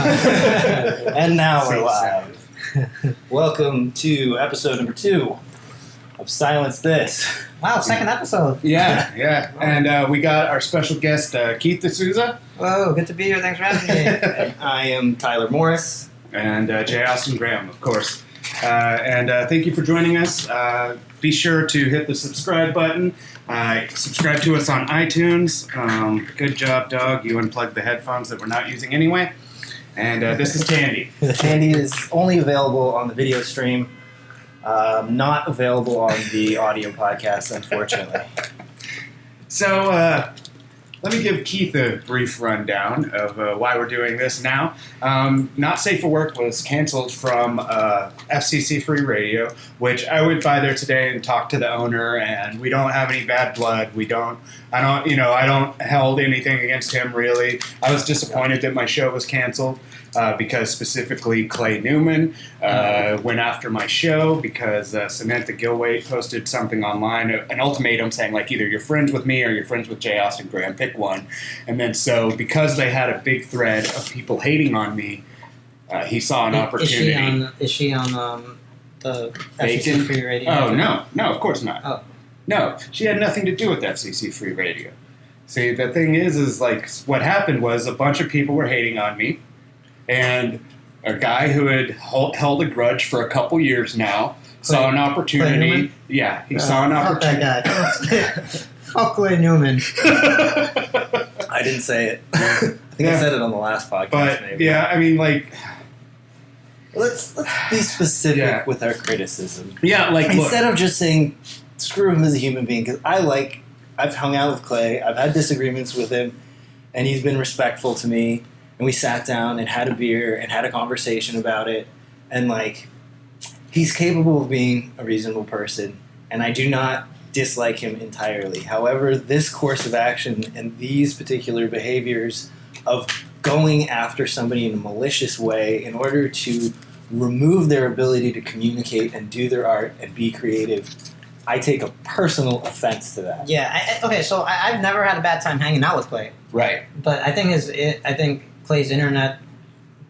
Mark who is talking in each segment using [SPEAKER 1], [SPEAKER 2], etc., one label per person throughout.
[SPEAKER 1] And now we're live. Welcome to episode number 2 of Silence This.
[SPEAKER 2] Wow, second episode.
[SPEAKER 3] Yeah. And we got our special guest, Keith D'Souza.
[SPEAKER 2] Whoa, good to be here. Thanks for having me.
[SPEAKER 1] And I am Tyler Morris.
[SPEAKER 3] And J. Austin Graham, of course. And thank you for joining us. Be sure to hit the subscribe button. Subscribe to us on iTunes. Good job, dog. You unplugged the headphones that we're not using anyway. And this is Tandy.
[SPEAKER 1] Tandy is only available on the video stream, not available on the audio podcast, unfortunately.
[SPEAKER 3] So let me give Keith a brief rundown of why we're doing this now. Not Safe for Work was canceled from FCC Free Radio, which I went by there today and talked to the owner, and we don't have any bad blood. I don't held anything against him, really. I was disappointed that my show was canceled because specifically Clay Newman went after my show because Samantha Gilwait posted something online, an ultimatum saying, like, either you're friends with me or you're friends with J. Austin Graham, pick one. And then so because they had a big thread of people hating on me, he saw an opportunity.
[SPEAKER 2] Is she on the
[SPEAKER 3] Bacon?
[SPEAKER 2] FCC Free Radio?
[SPEAKER 3] Oh, no, of course not.
[SPEAKER 2] Oh.
[SPEAKER 3] No, she had nothing to do with FCC Free Radio. See, the thing is like, what happened was a bunch of people were hating on me, and a guy who had held a grudge for a couple years now saw an opportunity. Yeah, he saw an opportunity.
[SPEAKER 2] Fuck that guy. Fuck Clay Newman.
[SPEAKER 1] I didn't say it. I think I said it on the last podcast,
[SPEAKER 3] But,
[SPEAKER 1] maybe.
[SPEAKER 3] yeah, I mean, like...
[SPEAKER 1] Let's be specific with our criticism.
[SPEAKER 3] Yeah, like,
[SPEAKER 1] Instead of just saying, screw him as a human being, because I've hung out with Clay, I've had disagreements with him, and he's been respectful to me, and we sat down and had a beer and had a conversation about it, and, like, he's capable of being a reasonable person, and I do not dislike him entirely. However, this course of action and these particular behaviors of going after somebody in a malicious way in order to remove their ability to communicate and do their art and be creative, I take a personal offense to that.
[SPEAKER 2] Yeah, so I've never had a bad time hanging out with Clay.
[SPEAKER 3] Right.
[SPEAKER 2] But I think Clay's internet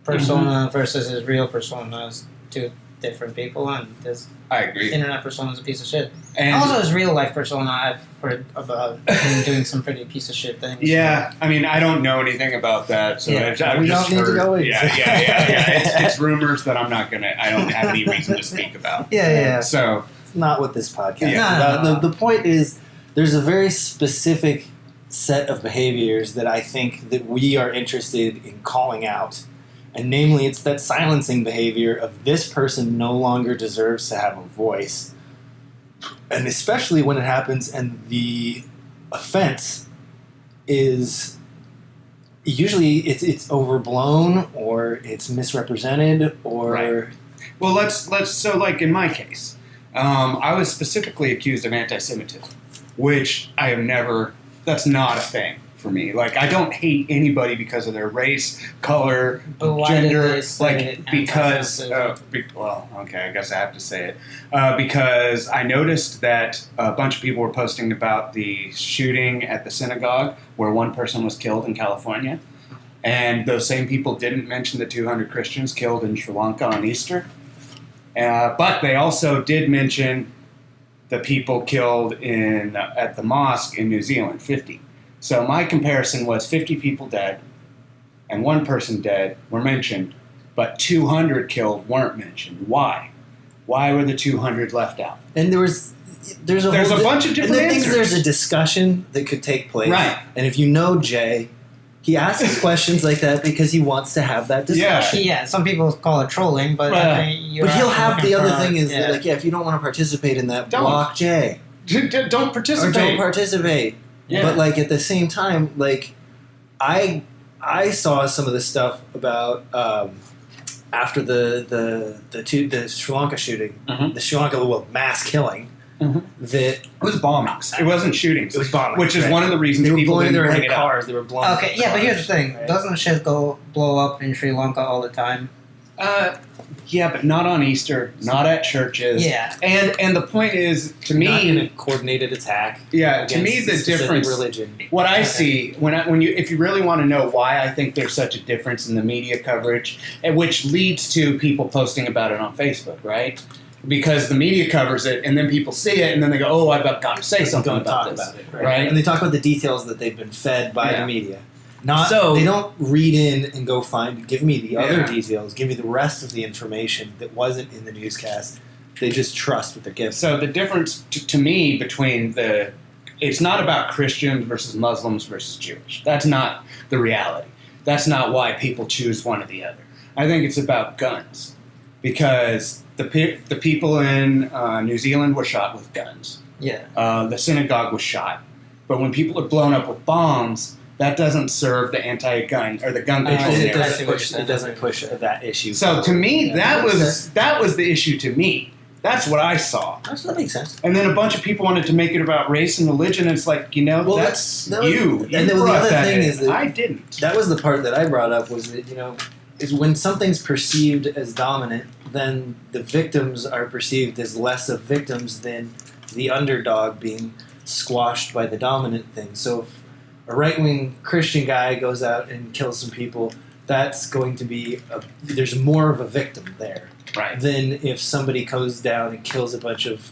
[SPEAKER 2] persona versus his real persona is two different people, and his
[SPEAKER 3] I agree.
[SPEAKER 2] internet persona is a piece of shit.
[SPEAKER 3] And
[SPEAKER 2] also, his real life persona, I've heard about him doing some pretty piece of shit things.
[SPEAKER 3] Yeah, I mean, I don't know anything about that, so
[SPEAKER 2] Yeah.
[SPEAKER 3] I've
[SPEAKER 1] We
[SPEAKER 3] just
[SPEAKER 1] don't need to
[SPEAKER 3] heard.
[SPEAKER 1] go into.
[SPEAKER 3] Yeah. It's rumors that I don't have any reason to speak about.
[SPEAKER 2] Yeah.
[SPEAKER 3] So,
[SPEAKER 1] It's not what this podcast is
[SPEAKER 3] Yeah.
[SPEAKER 1] about. The point is, there's a very specific set of behaviors that I think that we are interested in calling out. And namely, it's that silencing behavior of this person no longer deserves to have a voice. And especially when it happens and the offense is usually it's overblown or it's misrepresented or...
[SPEAKER 3] Right. Well, let's so, like, in my case, I was specifically accused of anti-Semitism, which I have never, that's not a thing for me. Like, I don't hate anybody because of their race, color,
[SPEAKER 2] But why
[SPEAKER 3] gender,
[SPEAKER 2] did they say
[SPEAKER 3] because,
[SPEAKER 2] anti-Semitism?
[SPEAKER 3] well, okay, I guess I have to say it, because I noticed that a bunch of people were posting about the shooting at the synagogue where one person was killed in California, and those same people didn't mention the 200 Christians killed in Sri Lanka on Easter, but they also did mention the people killed at the mosque in New Zealand, 50. So my comparison was 50 people dead and one person dead were mentioned, but 200 killed weren't mentioned. Why? Why were the 200 left out?
[SPEAKER 1] And there's a
[SPEAKER 3] bunch of different answers.
[SPEAKER 1] There's a discussion that could take place.
[SPEAKER 3] Right.
[SPEAKER 1] And if you know Jay, he asks questions like that because he wants to have that discussion.
[SPEAKER 2] Yeah, some people call it trolling, but
[SPEAKER 1] But he'll have the other thing is
[SPEAKER 2] yeah.
[SPEAKER 1] that, like, if you don't want to participate in that,
[SPEAKER 3] Don't.
[SPEAKER 1] block Jay.
[SPEAKER 3] Don't participate.
[SPEAKER 1] Or don't participate.
[SPEAKER 3] Yeah.
[SPEAKER 1] But, like, at the same time, like, I saw some of the stuff about after the Sri Lanka shooting,
[SPEAKER 3] Mhm.
[SPEAKER 1] the Sri Lanka mass killing, that
[SPEAKER 3] It was bombings. It wasn't shootings.
[SPEAKER 1] it was bombing,
[SPEAKER 3] Which is
[SPEAKER 1] right.
[SPEAKER 3] one of the reasons
[SPEAKER 1] They were
[SPEAKER 3] people
[SPEAKER 1] blowing
[SPEAKER 3] didn't
[SPEAKER 1] their
[SPEAKER 3] bring
[SPEAKER 1] head
[SPEAKER 3] it up.
[SPEAKER 1] cars. They were blowing.
[SPEAKER 2] Okay, yeah, but here's the thing:
[SPEAKER 1] right?
[SPEAKER 2] doesn't shit blow up in Sri Lanka all the time?
[SPEAKER 3] Yeah, but not on Easter, not at churches.
[SPEAKER 2] Yeah.
[SPEAKER 3] And the point is, to me,
[SPEAKER 1] Not in a coordinated attack.
[SPEAKER 3] yeah, to me
[SPEAKER 1] against
[SPEAKER 3] the
[SPEAKER 1] a specific
[SPEAKER 3] difference.
[SPEAKER 1] religion.
[SPEAKER 3] What I see if you really want to know why I think there's such a difference in the media coverage, and which leads to people posting about it on Facebook, right? Because the media covers it, and then people see it, and then they go, "Oh, I've got to say something
[SPEAKER 1] Don't
[SPEAKER 3] about
[SPEAKER 1] talk
[SPEAKER 3] this."
[SPEAKER 1] about it,
[SPEAKER 3] right?
[SPEAKER 1] And they talk about the details that they've been fed by
[SPEAKER 3] Yeah.
[SPEAKER 1] the media. Not
[SPEAKER 3] So-
[SPEAKER 1] they don't read in and go give me the other
[SPEAKER 3] Yeah.
[SPEAKER 1] details, give me the rest of the information that wasn't in the newscast. They just trust what they're given.
[SPEAKER 3] So the difference to me between it's not about Christians versus Muslims versus Jewish. That's not the reality. That's not why people choose one or the other. I think it's about guns, because the people in New Zealand were shot with guns.
[SPEAKER 2] Yeah.
[SPEAKER 3] The synagogue was shot, but when people are blown up with bombs, that doesn't serve the anti-gun or the gun control
[SPEAKER 1] it
[SPEAKER 3] narrative.
[SPEAKER 1] doesn't push that issue.
[SPEAKER 3] So to me,
[SPEAKER 1] Yeah.
[SPEAKER 3] that was the issue to me. That's what I saw.
[SPEAKER 1] That makes sense.
[SPEAKER 3] And then a bunch of people wanted to make it about race and religion. And it's like,
[SPEAKER 1] Well,
[SPEAKER 3] that's
[SPEAKER 1] that was-
[SPEAKER 3] you.
[SPEAKER 1] and then the
[SPEAKER 3] brought
[SPEAKER 1] other
[SPEAKER 3] that
[SPEAKER 1] thing
[SPEAKER 3] in.
[SPEAKER 1] is that-
[SPEAKER 3] I didn't.
[SPEAKER 1] That was the part that I brought up, was that, is when something's perceived as dominant, then the victims are perceived as less of victims than the underdog being squashed by the dominant thing. So if a right-wing Christian guy goes out and kills some people, that's going to be there's more of a victim there
[SPEAKER 3] Right.
[SPEAKER 1] than if somebody goes down and kills a bunch of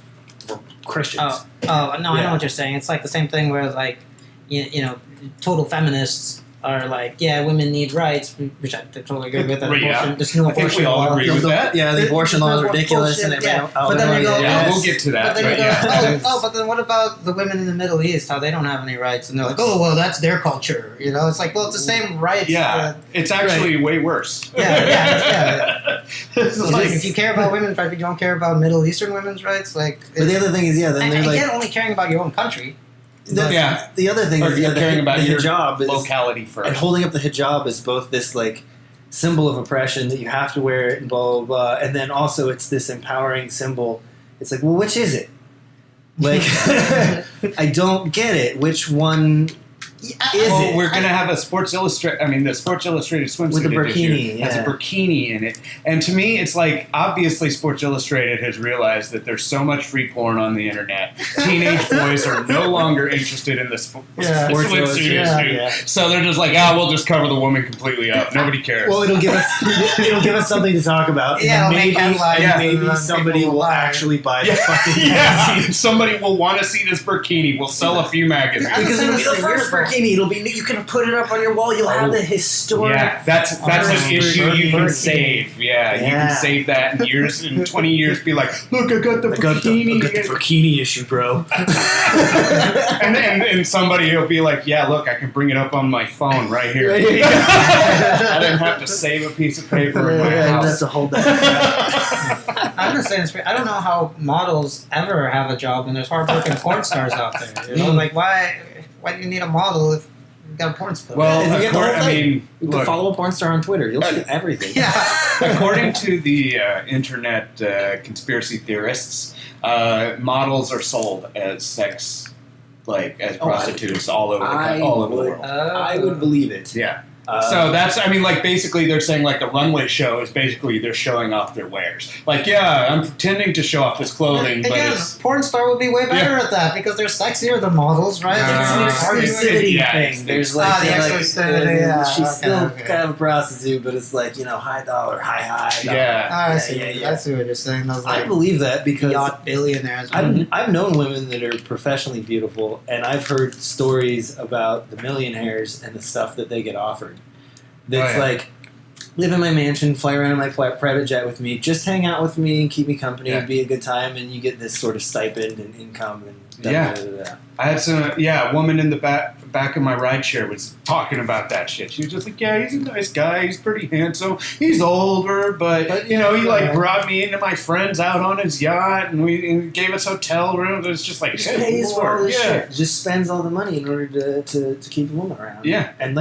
[SPEAKER 1] Christians.
[SPEAKER 2] Oh no, I
[SPEAKER 1] Yeah.
[SPEAKER 2] know what you're saying. It's like the same thing where like, you know, total feminists are like, yeah, women need rights, which I totally agree with. That
[SPEAKER 3] Yeah.
[SPEAKER 2] abortion, this new
[SPEAKER 3] I think
[SPEAKER 2] abortion
[SPEAKER 3] we all
[SPEAKER 2] law.
[SPEAKER 3] agree with that.
[SPEAKER 1] Yeah, the abortion law is ridiculous, and
[SPEAKER 2] Bullshit, yeah. But then you go,
[SPEAKER 3] Yeah,
[SPEAKER 2] oh,
[SPEAKER 3] we'll get to that.
[SPEAKER 2] But then you
[SPEAKER 3] But
[SPEAKER 2] go,
[SPEAKER 3] yeah.
[SPEAKER 2] but then what about the women in the Middle East? How they don't have any rights, and they're like, oh, well, that's their culture. You know, it's like, well, it's the same rights.
[SPEAKER 3] Yeah, it's actually way worse.
[SPEAKER 2] Yeah.
[SPEAKER 3] It's
[SPEAKER 2] It's like, if you care about women's rights, but you don't care about Middle Eastern women's rights, like.
[SPEAKER 1] But the other thing is, then
[SPEAKER 2] And
[SPEAKER 1] they're like,
[SPEAKER 2] again, only caring about your own country.
[SPEAKER 3] Yeah.
[SPEAKER 1] The other thing
[SPEAKER 3] Or
[SPEAKER 1] is,
[SPEAKER 3] you're caring about
[SPEAKER 1] the
[SPEAKER 3] your
[SPEAKER 1] hijab is,
[SPEAKER 3] locality
[SPEAKER 1] and
[SPEAKER 3] first.
[SPEAKER 1] holding up the hijab is both this like symbol of oppression that you have to wear it and blah blah blah, and then also it's this empowering symbol. It's like, well, which is it? Like, I don't get it. Which one is
[SPEAKER 3] Well,
[SPEAKER 1] it?
[SPEAKER 3] we're gonna have a Sports Illustrated. I mean, the Sports Illustrated swimsuit
[SPEAKER 1] With the
[SPEAKER 3] edition
[SPEAKER 1] burkini,
[SPEAKER 3] has a
[SPEAKER 1] yeah.
[SPEAKER 3] burkini in it, and to me, it's like obviously Sports Illustrated has realized that there's so much free porn on the internet. Teenage boys are no longer interested in this
[SPEAKER 2] Yeah.
[SPEAKER 3] swimsuit
[SPEAKER 1] Sports Illustrated,
[SPEAKER 3] issue,
[SPEAKER 1] yeah.
[SPEAKER 3] so they're just like, we'll just cover the woman completely up. Nobody cares.
[SPEAKER 1] Well, it'll give us something to talk about.
[SPEAKER 2] Yeah,
[SPEAKER 1] and
[SPEAKER 2] it'll make headlines,
[SPEAKER 3] yeah.
[SPEAKER 1] maybe
[SPEAKER 2] and
[SPEAKER 1] somebody
[SPEAKER 2] people
[SPEAKER 1] will
[SPEAKER 2] buy.
[SPEAKER 1] actually buy the
[SPEAKER 3] yeah,
[SPEAKER 1] fucking
[SPEAKER 3] yeah.
[SPEAKER 1] magazine.
[SPEAKER 3] Somebody will want to see this burkini. We'll sell a few magazines.
[SPEAKER 1] Because it'll be the
[SPEAKER 2] Honestly,
[SPEAKER 1] first
[SPEAKER 2] you're-
[SPEAKER 1] bikini. It'll be, you can put it up on your wall. You'll have the historic.
[SPEAKER 3] Yeah, that's
[SPEAKER 1] First
[SPEAKER 3] an issue you can
[SPEAKER 1] burkini.
[SPEAKER 3] save. Yeah, you
[SPEAKER 1] Yeah.
[SPEAKER 3] can save that in years, in 20 years. Be like, look, I got the bikini.
[SPEAKER 1] I got the bikini issue, bro.
[SPEAKER 3] and somebody will be like, yeah, look, I can bring it up on my phone right here.
[SPEAKER 1] Right here.
[SPEAKER 3] I didn't have to save a piece of paper in my
[SPEAKER 1] I have
[SPEAKER 3] house.
[SPEAKER 1] to hold that.
[SPEAKER 2] I'm just saying, I don't know how models ever have a job when there's hardworking porn stars out there. You know, like why do you need a model if you've got a porn star?
[SPEAKER 3] Well,
[SPEAKER 1] Yeah, you get the whole
[SPEAKER 3] I
[SPEAKER 1] thing.
[SPEAKER 3] mean,
[SPEAKER 1] You can
[SPEAKER 3] look,
[SPEAKER 1] follow a porn star on Twitter. You'll see everything.
[SPEAKER 2] yeah.
[SPEAKER 3] according to the internet conspiracy theorists, models are sold as sex, as
[SPEAKER 1] Oh, I-
[SPEAKER 3] prostitutes all over the world.
[SPEAKER 1] I would believe it.
[SPEAKER 3] Yeah. So that's, basically they're saying a runway show is basically they're showing off their wares. I'm pretending to show off this clothing, but
[SPEAKER 2] Again,
[SPEAKER 3] it's...
[SPEAKER 2] porn star would be way better at that because they're sexier than models, right?
[SPEAKER 1] It's an exclusivity
[SPEAKER 3] Yeah,
[SPEAKER 1] thing.
[SPEAKER 3] it's-
[SPEAKER 1] There's
[SPEAKER 2] the
[SPEAKER 1] they're
[SPEAKER 2] exclusivity, yeah,
[SPEAKER 1] she's
[SPEAKER 2] okay,
[SPEAKER 1] still
[SPEAKER 2] okay.
[SPEAKER 1] kind of a prostitute, but it's high dollar, high dollar.
[SPEAKER 3] Yeah.
[SPEAKER 2] I see.
[SPEAKER 1] yeah.
[SPEAKER 2] I see what you're saying. Those
[SPEAKER 1] I believe that because
[SPEAKER 2] yacht billionaires.
[SPEAKER 1] I've known women that are professionally beautiful, and I've heard stories about the millionaires and the stuff that they get offered. That's live in my mansion, fly around in my private jet with me, just hang out with me and keep me company and be a good time, and you get this sort of stipend and income and da-da-da-da-da.
[SPEAKER 3] I had a woman in the back of my rideshare was talking about that shit. She was just like, yeah, he's a nice guy, he's pretty handsome, he's older, but he brought me into my friends out on his yacht, and he gave us hotel rooms. It was just like,
[SPEAKER 1] Just
[SPEAKER 3] good
[SPEAKER 1] pays for all
[SPEAKER 3] Lord,
[SPEAKER 1] this
[SPEAKER 3] yeah.
[SPEAKER 1] shit. Just spends all the money in order to keep a woman around.
[SPEAKER 3] Yeah.
[SPEAKER 1] And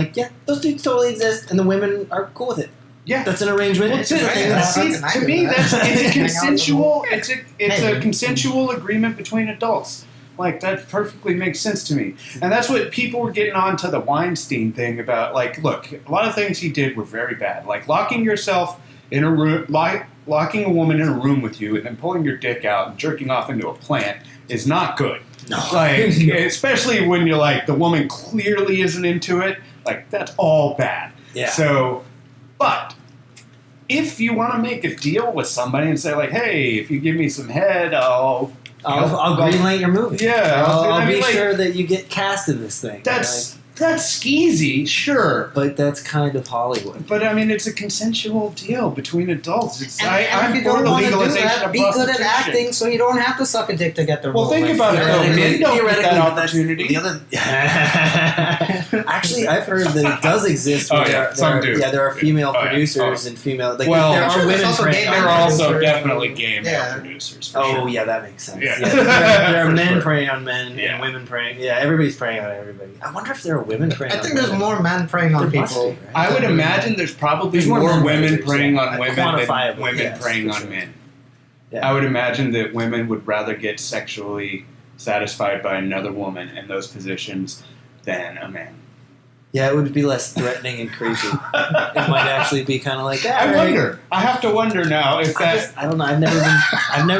[SPEAKER 1] those dudes totally exist, and the women are cool with it.
[SPEAKER 3] Yeah.
[SPEAKER 1] That's an arrangement.
[SPEAKER 3] Well,
[SPEAKER 1] It's a thing
[SPEAKER 2] that's-
[SPEAKER 1] that
[SPEAKER 3] to me, it's a
[SPEAKER 2] Hang out
[SPEAKER 3] consensual.
[SPEAKER 2] with
[SPEAKER 3] It's a consensual agreement between adults. That perfectly makes sense to me, and that's what people were getting on to the Weinstein thing about. Look, a lot of things he did were very bad. Locking yourself in a room, locking a woman in a room with you and then pulling your dick out and jerking off into a plant is not good.
[SPEAKER 1] No.
[SPEAKER 3] Like, especially when you're like, the woman clearly isn't into it. Like, that's all bad.
[SPEAKER 1] Yeah.
[SPEAKER 3] So, but if you want to make a deal with somebody and say like, hey, if you give me some head, I'll
[SPEAKER 1] greenlight your movie.
[SPEAKER 3] Yeah,
[SPEAKER 1] I'll be
[SPEAKER 3] like,
[SPEAKER 1] sure that you get cast in this thing.
[SPEAKER 3] That's skeezy, sure.
[SPEAKER 1] But that's kind of Hollywood.
[SPEAKER 3] But I mean, it's a consensual deal between adults. It's,
[SPEAKER 2] And
[SPEAKER 3] I'm
[SPEAKER 2] if you
[SPEAKER 3] for
[SPEAKER 2] don't
[SPEAKER 3] the
[SPEAKER 2] want to do
[SPEAKER 3] legalization
[SPEAKER 2] that,
[SPEAKER 3] of
[SPEAKER 2] be good at
[SPEAKER 3] prostitution.
[SPEAKER 2] acting so you don't have to suck a dick to get the role.
[SPEAKER 3] Well, think about it. though. Men don't get that opportunity.
[SPEAKER 1] The other, actually, I've heard that it does exist. Where there are female producers and female. Like,
[SPEAKER 3] well,
[SPEAKER 1] there are women.
[SPEAKER 3] There are also definitely gay male producers. For
[SPEAKER 1] oh
[SPEAKER 3] sure.
[SPEAKER 1] yeah, that makes sense.
[SPEAKER 3] Yeah.
[SPEAKER 1] There are men
[SPEAKER 3] sure.
[SPEAKER 1] preying on men and women preying. Yeah, everybody's preying on everybody. I wonder if there are women preying.
[SPEAKER 2] I
[SPEAKER 1] on
[SPEAKER 2] think
[SPEAKER 1] women.
[SPEAKER 2] there's more men preying on
[SPEAKER 1] There must
[SPEAKER 2] people.
[SPEAKER 1] be, right?
[SPEAKER 3] I would imagine there's probably
[SPEAKER 1] There's more
[SPEAKER 3] more
[SPEAKER 1] men
[SPEAKER 3] women
[SPEAKER 1] producers,
[SPEAKER 3] preying
[SPEAKER 1] yeah.
[SPEAKER 3] on women than
[SPEAKER 1] Quantifiable,
[SPEAKER 3] women
[SPEAKER 1] yes,
[SPEAKER 3] preying
[SPEAKER 1] for
[SPEAKER 3] on
[SPEAKER 1] sure.
[SPEAKER 3] men.
[SPEAKER 1] Yeah.
[SPEAKER 3] I would imagine that women would rather get sexually satisfied by another woman in those positions than a man.
[SPEAKER 1] Yeah, it would be less threatening and creepy. It might actually be kind of like that.
[SPEAKER 3] I wonder. I have to wonder now if that.
[SPEAKER 1] I don't know. I've never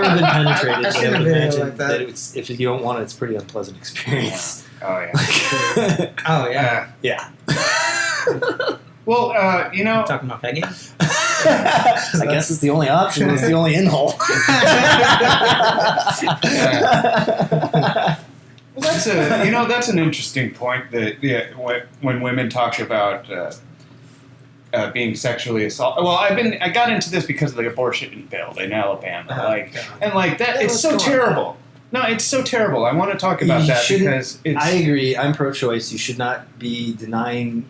[SPEAKER 1] been penetrated.
[SPEAKER 2] I've
[SPEAKER 1] but
[SPEAKER 2] seen
[SPEAKER 1] I
[SPEAKER 2] a
[SPEAKER 1] would
[SPEAKER 2] video
[SPEAKER 1] imagine
[SPEAKER 2] like that.
[SPEAKER 1] it's, if you don't want it, it's a pretty unpleasant experience.
[SPEAKER 3] Oh yeah.
[SPEAKER 2] Oh yeah.
[SPEAKER 1] Yeah.
[SPEAKER 3] Well, you know.
[SPEAKER 2] Talking about pegging.
[SPEAKER 1] I guess it's the only option. It's the only in-hole.
[SPEAKER 3] Well, that's an interesting point. That when women talk about being sexually assaulted. Well, I got into this because of the abortion bill in Alabama, that. It's so terrible. No, it's so terrible. I want to talk about that because it's.
[SPEAKER 1] I agree. I'm pro-choice. You should not be denying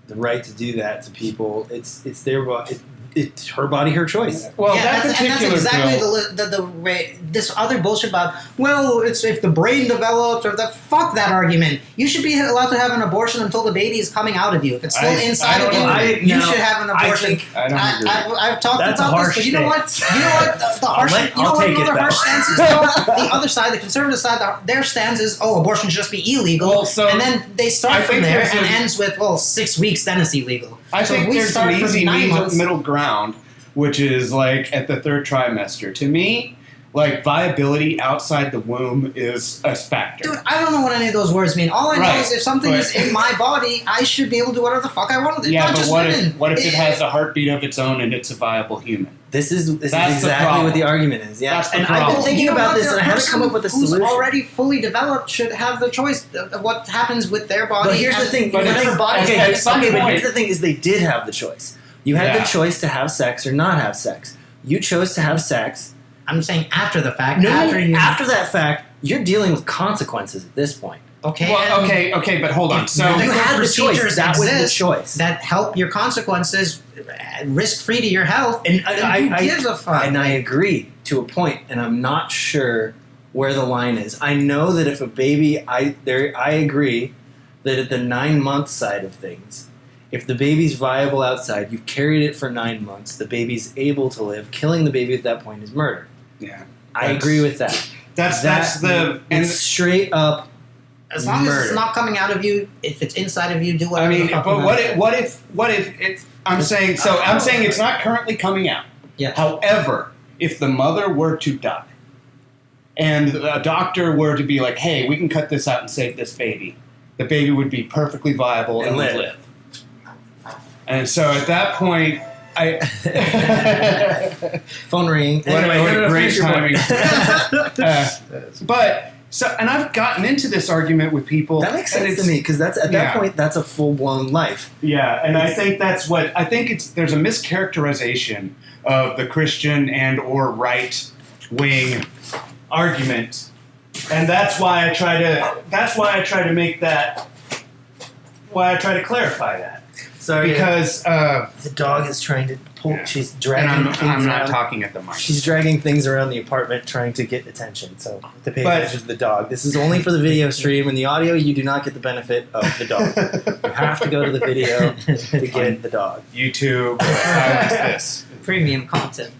[SPEAKER 1] the right to do that to people. It's their body. It's her body, her choice.
[SPEAKER 3] Well,
[SPEAKER 2] yeah,
[SPEAKER 3] that's
[SPEAKER 2] exactly
[SPEAKER 3] bill,
[SPEAKER 2] the way this other bullshit about. Well, it's if the brain develops or fuck that argument. You should be allowed to have an abortion until the baby is coming out of you. If it's still inside of you, you should have an abortion.
[SPEAKER 3] I don't agree.
[SPEAKER 2] I've talked
[SPEAKER 1] That's
[SPEAKER 2] about this, but you know what? The harsh.
[SPEAKER 1] I'll take it
[SPEAKER 2] harsh stance is? The other side, the conservative side, their stance is, abortion should just be illegal.
[SPEAKER 3] Well,
[SPEAKER 2] and then they start from there and ends with 6 weeks, then it's illegal.
[SPEAKER 3] I
[SPEAKER 2] So
[SPEAKER 3] think
[SPEAKER 2] if we
[SPEAKER 3] there's
[SPEAKER 2] start
[SPEAKER 3] an
[SPEAKER 2] from
[SPEAKER 3] easy
[SPEAKER 2] 9 months,
[SPEAKER 3] middle ground, which is like at the third trimester. To me, like viability outside the womb is a factor.
[SPEAKER 2] Dude, I don't know what any of those words mean. All I know is if something is in my body, I should be able to do whatever the fuck I want with it.
[SPEAKER 3] Yeah,
[SPEAKER 2] Not
[SPEAKER 3] but
[SPEAKER 2] just
[SPEAKER 3] what if it has a heartbeat of its own and it's a viable human?
[SPEAKER 1] This is
[SPEAKER 3] That's
[SPEAKER 1] exactly what the argument is. Yeah,
[SPEAKER 3] That's the
[SPEAKER 1] and
[SPEAKER 3] problem.
[SPEAKER 1] I've been thinking about this, and I haven't come up with a
[SPEAKER 2] who's
[SPEAKER 1] solution.
[SPEAKER 2] already fully developed should have the choice of what happens with their body.
[SPEAKER 1] But here's the thing.
[SPEAKER 2] But
[SPEAKER 3] whatever
[SPEAKER 2] body.
[SPEAKER 3] at some
[SPEAKER 1] But
[SPEAKER 3] point-
[SPEAKER 1] here's the thing: is they did have the choice. You had the choice to have sex or not have sex. You chose to have sex.
[SPEAKER 2] I'm saying after the fact.
[SPEAKER 1] No,
[SPEAKER 2] after
[SPEAKER 1] that fact, you're dealing with consequences at this point.
[SPEAKER 2] Okay.
[SPEAKER 3] Well, okay, but hold on. So
[SPEAKER 1] you had the choice.
[SPEAKER 2] procedures
[SPEAKER 1] That was the
[SPEAKER 2] exist
[SPEAKER 1] choice.
[SPEAKER 2] that help your consequences risk-free to your health.
[SPEAKER 1] And
[SPEAKER 2] who gives a fuck?
[SPEAKER 1] And I agree to a point, and I'm not sure where the line is. I know that if a baby, I agree that at the 9-month side of things, if the baby's viable outside, you've carried it for 9 months, the baby's able to live. Killing the baby at that point is murder.
[SPEAKER 3] yeah,
[SPEAKER 1] I agree with that.
[SPEAKER 3] that's the
[SPEAKER 1] It's straight up.
[SPEAKER 2] As long as
[SPEAKER 1] murder.
[SPEAKER 2] it's not coming out of you, if it's inside of you, do
[SPEAKER 3] I
[SPEAKER 2] whatever.
[SPEAKER 3] mean,
[SPEAKER 2] the fuck
[SPEAKER 3] but
[SPEAKER 2] you
[SPEAKER 3] what
[SPEAKER 2] want.
[SPEAKER 3] if it's? I'm saying it's not currently coming out.
[SPEAKER 2] Yeah.
[SPEAKER 3] However, if the mother were to die, and a doctor were to be like, "Hey, we can cut this out and save this baby," the baby would be perfectly viable and would live. And so at that point,
[SPEAKER 1] Phone ring.
[SPEAKER 3] What a great
[SPEAKER 1] finish your
[SPEAKER 3] timing.
[SPEAKER 1] point.
[SPEAKER 3] And I've gotten into this argument with people.
[SPEAKER 1] That makes
[SPEAKER 3] and
[SPEAKER 1] sense to me because that's at that
[SPEAKER 3] Yeah.
[SPEAKER 1] point that's a full blown life.
[SPEAKER 3] Yeah, and I think there's a mischaracterization of the Christian and or right wing argument, and that's why I try to make that. Why I try to clarify that.
[SPEAKER 1] Sorry,
[SPEAKER 3] Because
[SPEAKER 1] the dog is trying to pull.
[SPEAKER 3] Yeah.
[SPEAKER 1] She's
[SPEAKER 3] and
[SPEAKER 1] dragging.
[SPEAKER 3] I'm
[SPEAKER 1] things
[SPEAKER 3] not
[SPEAKER 1] around.
[SPEAKER 3] talking at the mic.
[SPEAKER 1] She's dragging things around the apartment trying to get attention. So to pay
[SPEAKER 3] But-
[SPEAKER 1] attention to the dog. This is only for the video stream. In the audio, you do not get the benefit of the dog. You have to go to the video to get the dog.
[SPEAKER 3] YouTube. Silence this.
[SPEAKER 2] Premium content.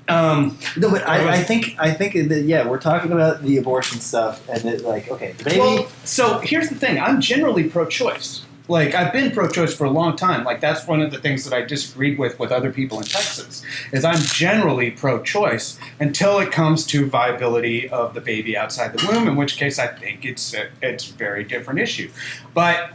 [SPEAKER 1] No, but I think that we're talking about the abortion stuff, and it, like, okay, the baby.
[SPEAKER 3] Well, so here's the thing. I'm generally pro-choice. Like, I've been pro-choice for a long time. Like, that's one of the things that I disagreed with other people in Texas, is I'm generally pro-choice until it comes to viability of the baby outside the womb, in which case I think it's a very different issue. But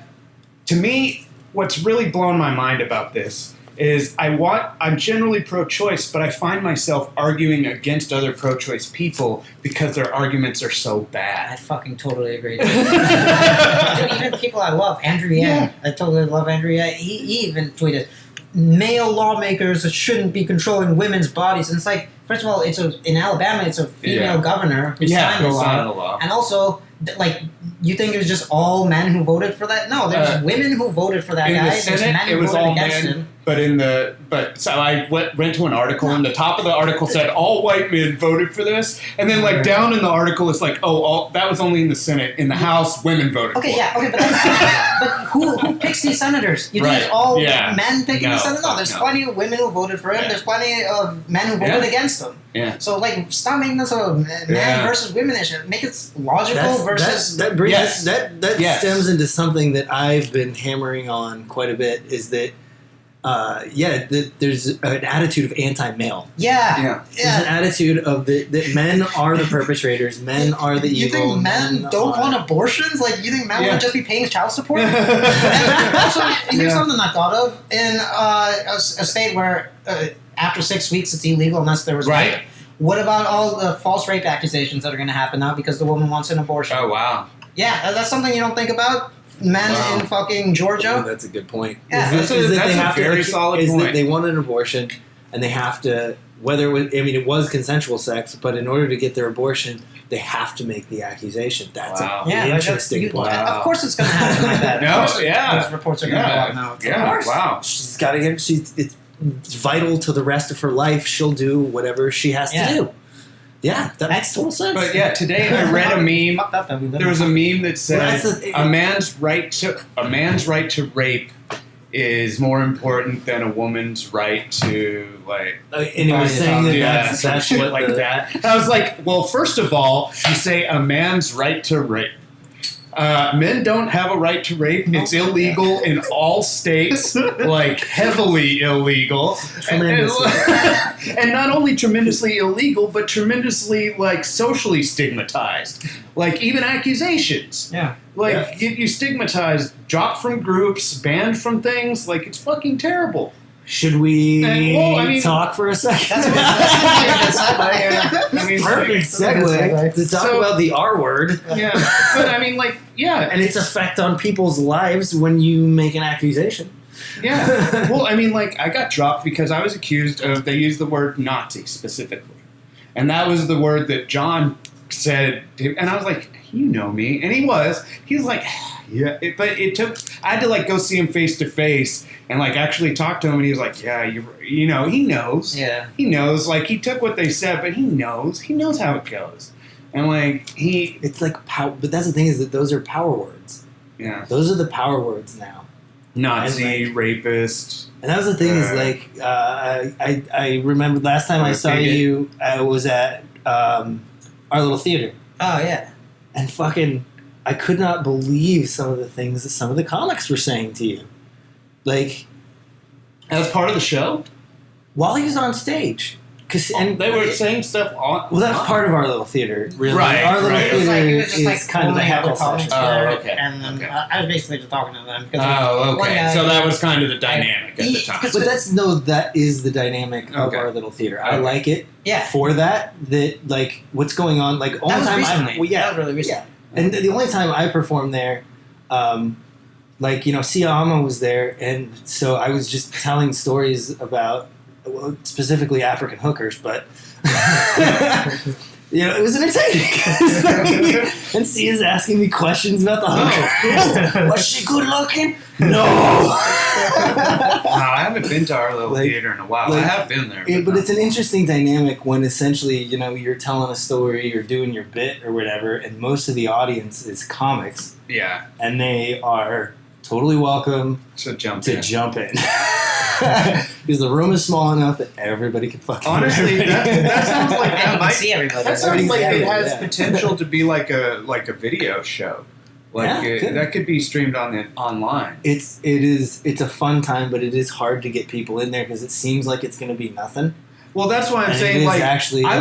[SPEAKER 3] to me, what's really blown my mind about this is I'm generally pro-choice, but I find myself arguing against other pro-choice people because their arguments are so
[SPEAKER 2] I
[SPEAKER 3] bad.
[SPEAKER 2] fucking totally agree. Even people I love, Andrew Yang, I totally love Andrew Yang. He even tweeted, male lawmakers shouldn't be controlling women's bodies. And it's like, first of all, in Alabama, it's a female governor who signed the law. And also, like, you think it was just all men who voted for that? No, there's women who voted for that
[SPEAKER 3] in
[SPEAKER 2] guy.
[SPEAKER 3] the
[SPEAKER 2] There's
[SPEAKER 3] Senate,
[SPEAKER 2] men who
[SPEAKER 3] it was
[SPEAKER 2] voted
[SPEAKER 3] all
[SPEAKER 2] against
[SPEAKER 3] men.
[SPEAKER 2] him.
[SPEAKER 3] But so I went to an article, and the top of the article said all white men voted for this, and then like down in the article it's like, that was only in the Senate. In the House, women voted.
[SPEAKER 2] Okay,
[SPEAKER 3] for
[SPEAKER 2] yeah, okay, but who picks these senators? You think it's all men picking the senators? No, there's plenty of women who voted for him. Yeah. There's plenty of men who voted against him.
[SPEAKER 3] Yeah.
[SPEAKER 2] So like, stop making this a man versus women issue. Make it logical versus
[SPEAKER 1] that stems into something that I've been hammering on quite a bit. Is that there's an attitude of anti-male.
[SPEAKER 2] Yeah.
[SPEAKER 1] There's an attitude of that men are the perpetrators, men are the evil.
[SPEAKER 2] You think men don't want abortions? Like, you think men would just be paying child support? And also, here's something I thought of. In a state where after 6 weeks it's illegal unless there was rape. What about all the false rape accusations that are going to happen now because the woman wants an abortion?
[SPEAKER 3] Oh, wow.
[SPEAKER 2] Yeah, that's something you don't think about? Men in fucking Georgia?
[SPEAKER 1] Oh, that's a good point.
[SPEAKER 2] Yeah,
[SPEAKER 3] that's a very solid point.
[SPEAKER 1] Is that they want an abortion and they have to, it was consensual sex, but in order to get their abortion, they have to make the accusation. That's an interesting point.
[SPEAKER 2] Of course it's going to happen like that. Those reports are going to go out now.
[SPEAKER 3] Yeah,
[SPEAKER 2] of course.
[SPEAKER 3] Wow.
[SPEAKER 1] She's got to get, it's vital to the rest of her life. She'll do whatever she has to do. Yeah, that makes total sense.
[SPEAKER 3] But yeah, today I read a meme. There was a meme that said a man's right to rape is more important than a woman's right to
[SPEAKER 1] and it was saying that's
[SPEAKER 3] shit like that. And I was like, well, first of all, you say a man's right to rape. Men don't have a right to rape. It's illegal in all states, like heavily illegal. And not only tremendously illegal, but tremendously socially stigmatized. Like even accusations.
[SPEAKER 2] Yeah.
[SPEAKER 3] You stigmatized, dropped from groups, banned from things. Like, it's fucking terrible.
[SPEAKER 1] Should we talk for a second?
[SPEAKER 2] That's
[SPEAKER 1] perfect segue to talk about the R word.
[SPEAKER 3] Yeah, but
[SPEAKER 1] and its effect on people's lives when you make an accusation.
[SPEAKER 3] Yeah, well, I got dropped because I was accused of, they used the word Nazi specifically. And that was the word that John said, and I was like, you know me. And he was like, yeah, but it took, I had to go see him face to face and actually talk to him, and he was like, yeah, he knows.
[SPEAKER 2] Yeah.
[SPEAKER 3] He knows, he took what they said, but he knows how it goes. And
[SPEAKER 1] it's power, but that's the thing, is that those are power words.
[SPEAKER 3] Yeah.
[SPEAKER 1] Those are the power words now.
[SPEAKER 3] Nazi, rapist.
[SPEAKER 1] And that was the thing, is I remember last time I saw you, I was at our little theater.
[SPEAKER 2] Oh, yeah.
[SPEAKER 1] And I could not believe some of the things that some of the comics were saying to you.
[SPEAKER 3] As part of the show?
[SPEAKER 1] While he was on stage.
[SPEAKER 3] And they were saying stuff on...
[SPEAKER 1] Well, that's part of our little theater, really.
[SPEAKER 3] Right.
[SPEAKER 1] Our little theater
[SPEAKER 2] it was just
[SPEAKER 1] is kind of a heckle session.
[SPEAKER 3] Oh, okay.
[SPEAKER 2] And then I was basically just talking to them.
[SPEAKER 3] Oh, okay. So that was kind of the dynamic at the time.
[SPEAKER 1] But that is the dynamic of our little theater. Okay. I like it for that, what's going on. Only
[SPEAKER 2] that was
[SPEAKER 1] time
[SPEAKER 2] recently. That was really recent.
[SPEAKER 1] Yeah. And the only time I performed there, Siama was there, and so I was just telling stories about, specifically African hookers, but it was entertaining. And Sia's asking me questions about the hooker. Was she good looking? No.
[SPEAKER 3] I haven't been to our little theater in a while. I have been there.
[SPEAKER 1] But it's an interesting dynamic when essentially, you're telling a story or doing your bit or whatever, and most of the audience is comics.
[SPEAKER 3] Yeah.
[SPEAKER 1] And they are totally welcome
[SPEAKER 3] to jump in.
[SPEAKER 1] Because the room is small enough that everybody can fucking...
[SPEAKER 3] Honestly, that sounds like
[SPEAKER 2] that might see everybody.
[SPEAKER 3] That sounds like it has potential to be like a video show. That could be streamed online.
[SPEAKER 1] It's a fun time, but it is hard to get people in there because it seems like it's going to be nothing.
[SPEAKER 3] Well, that's why I'm saying,
[SPEAKER 1] I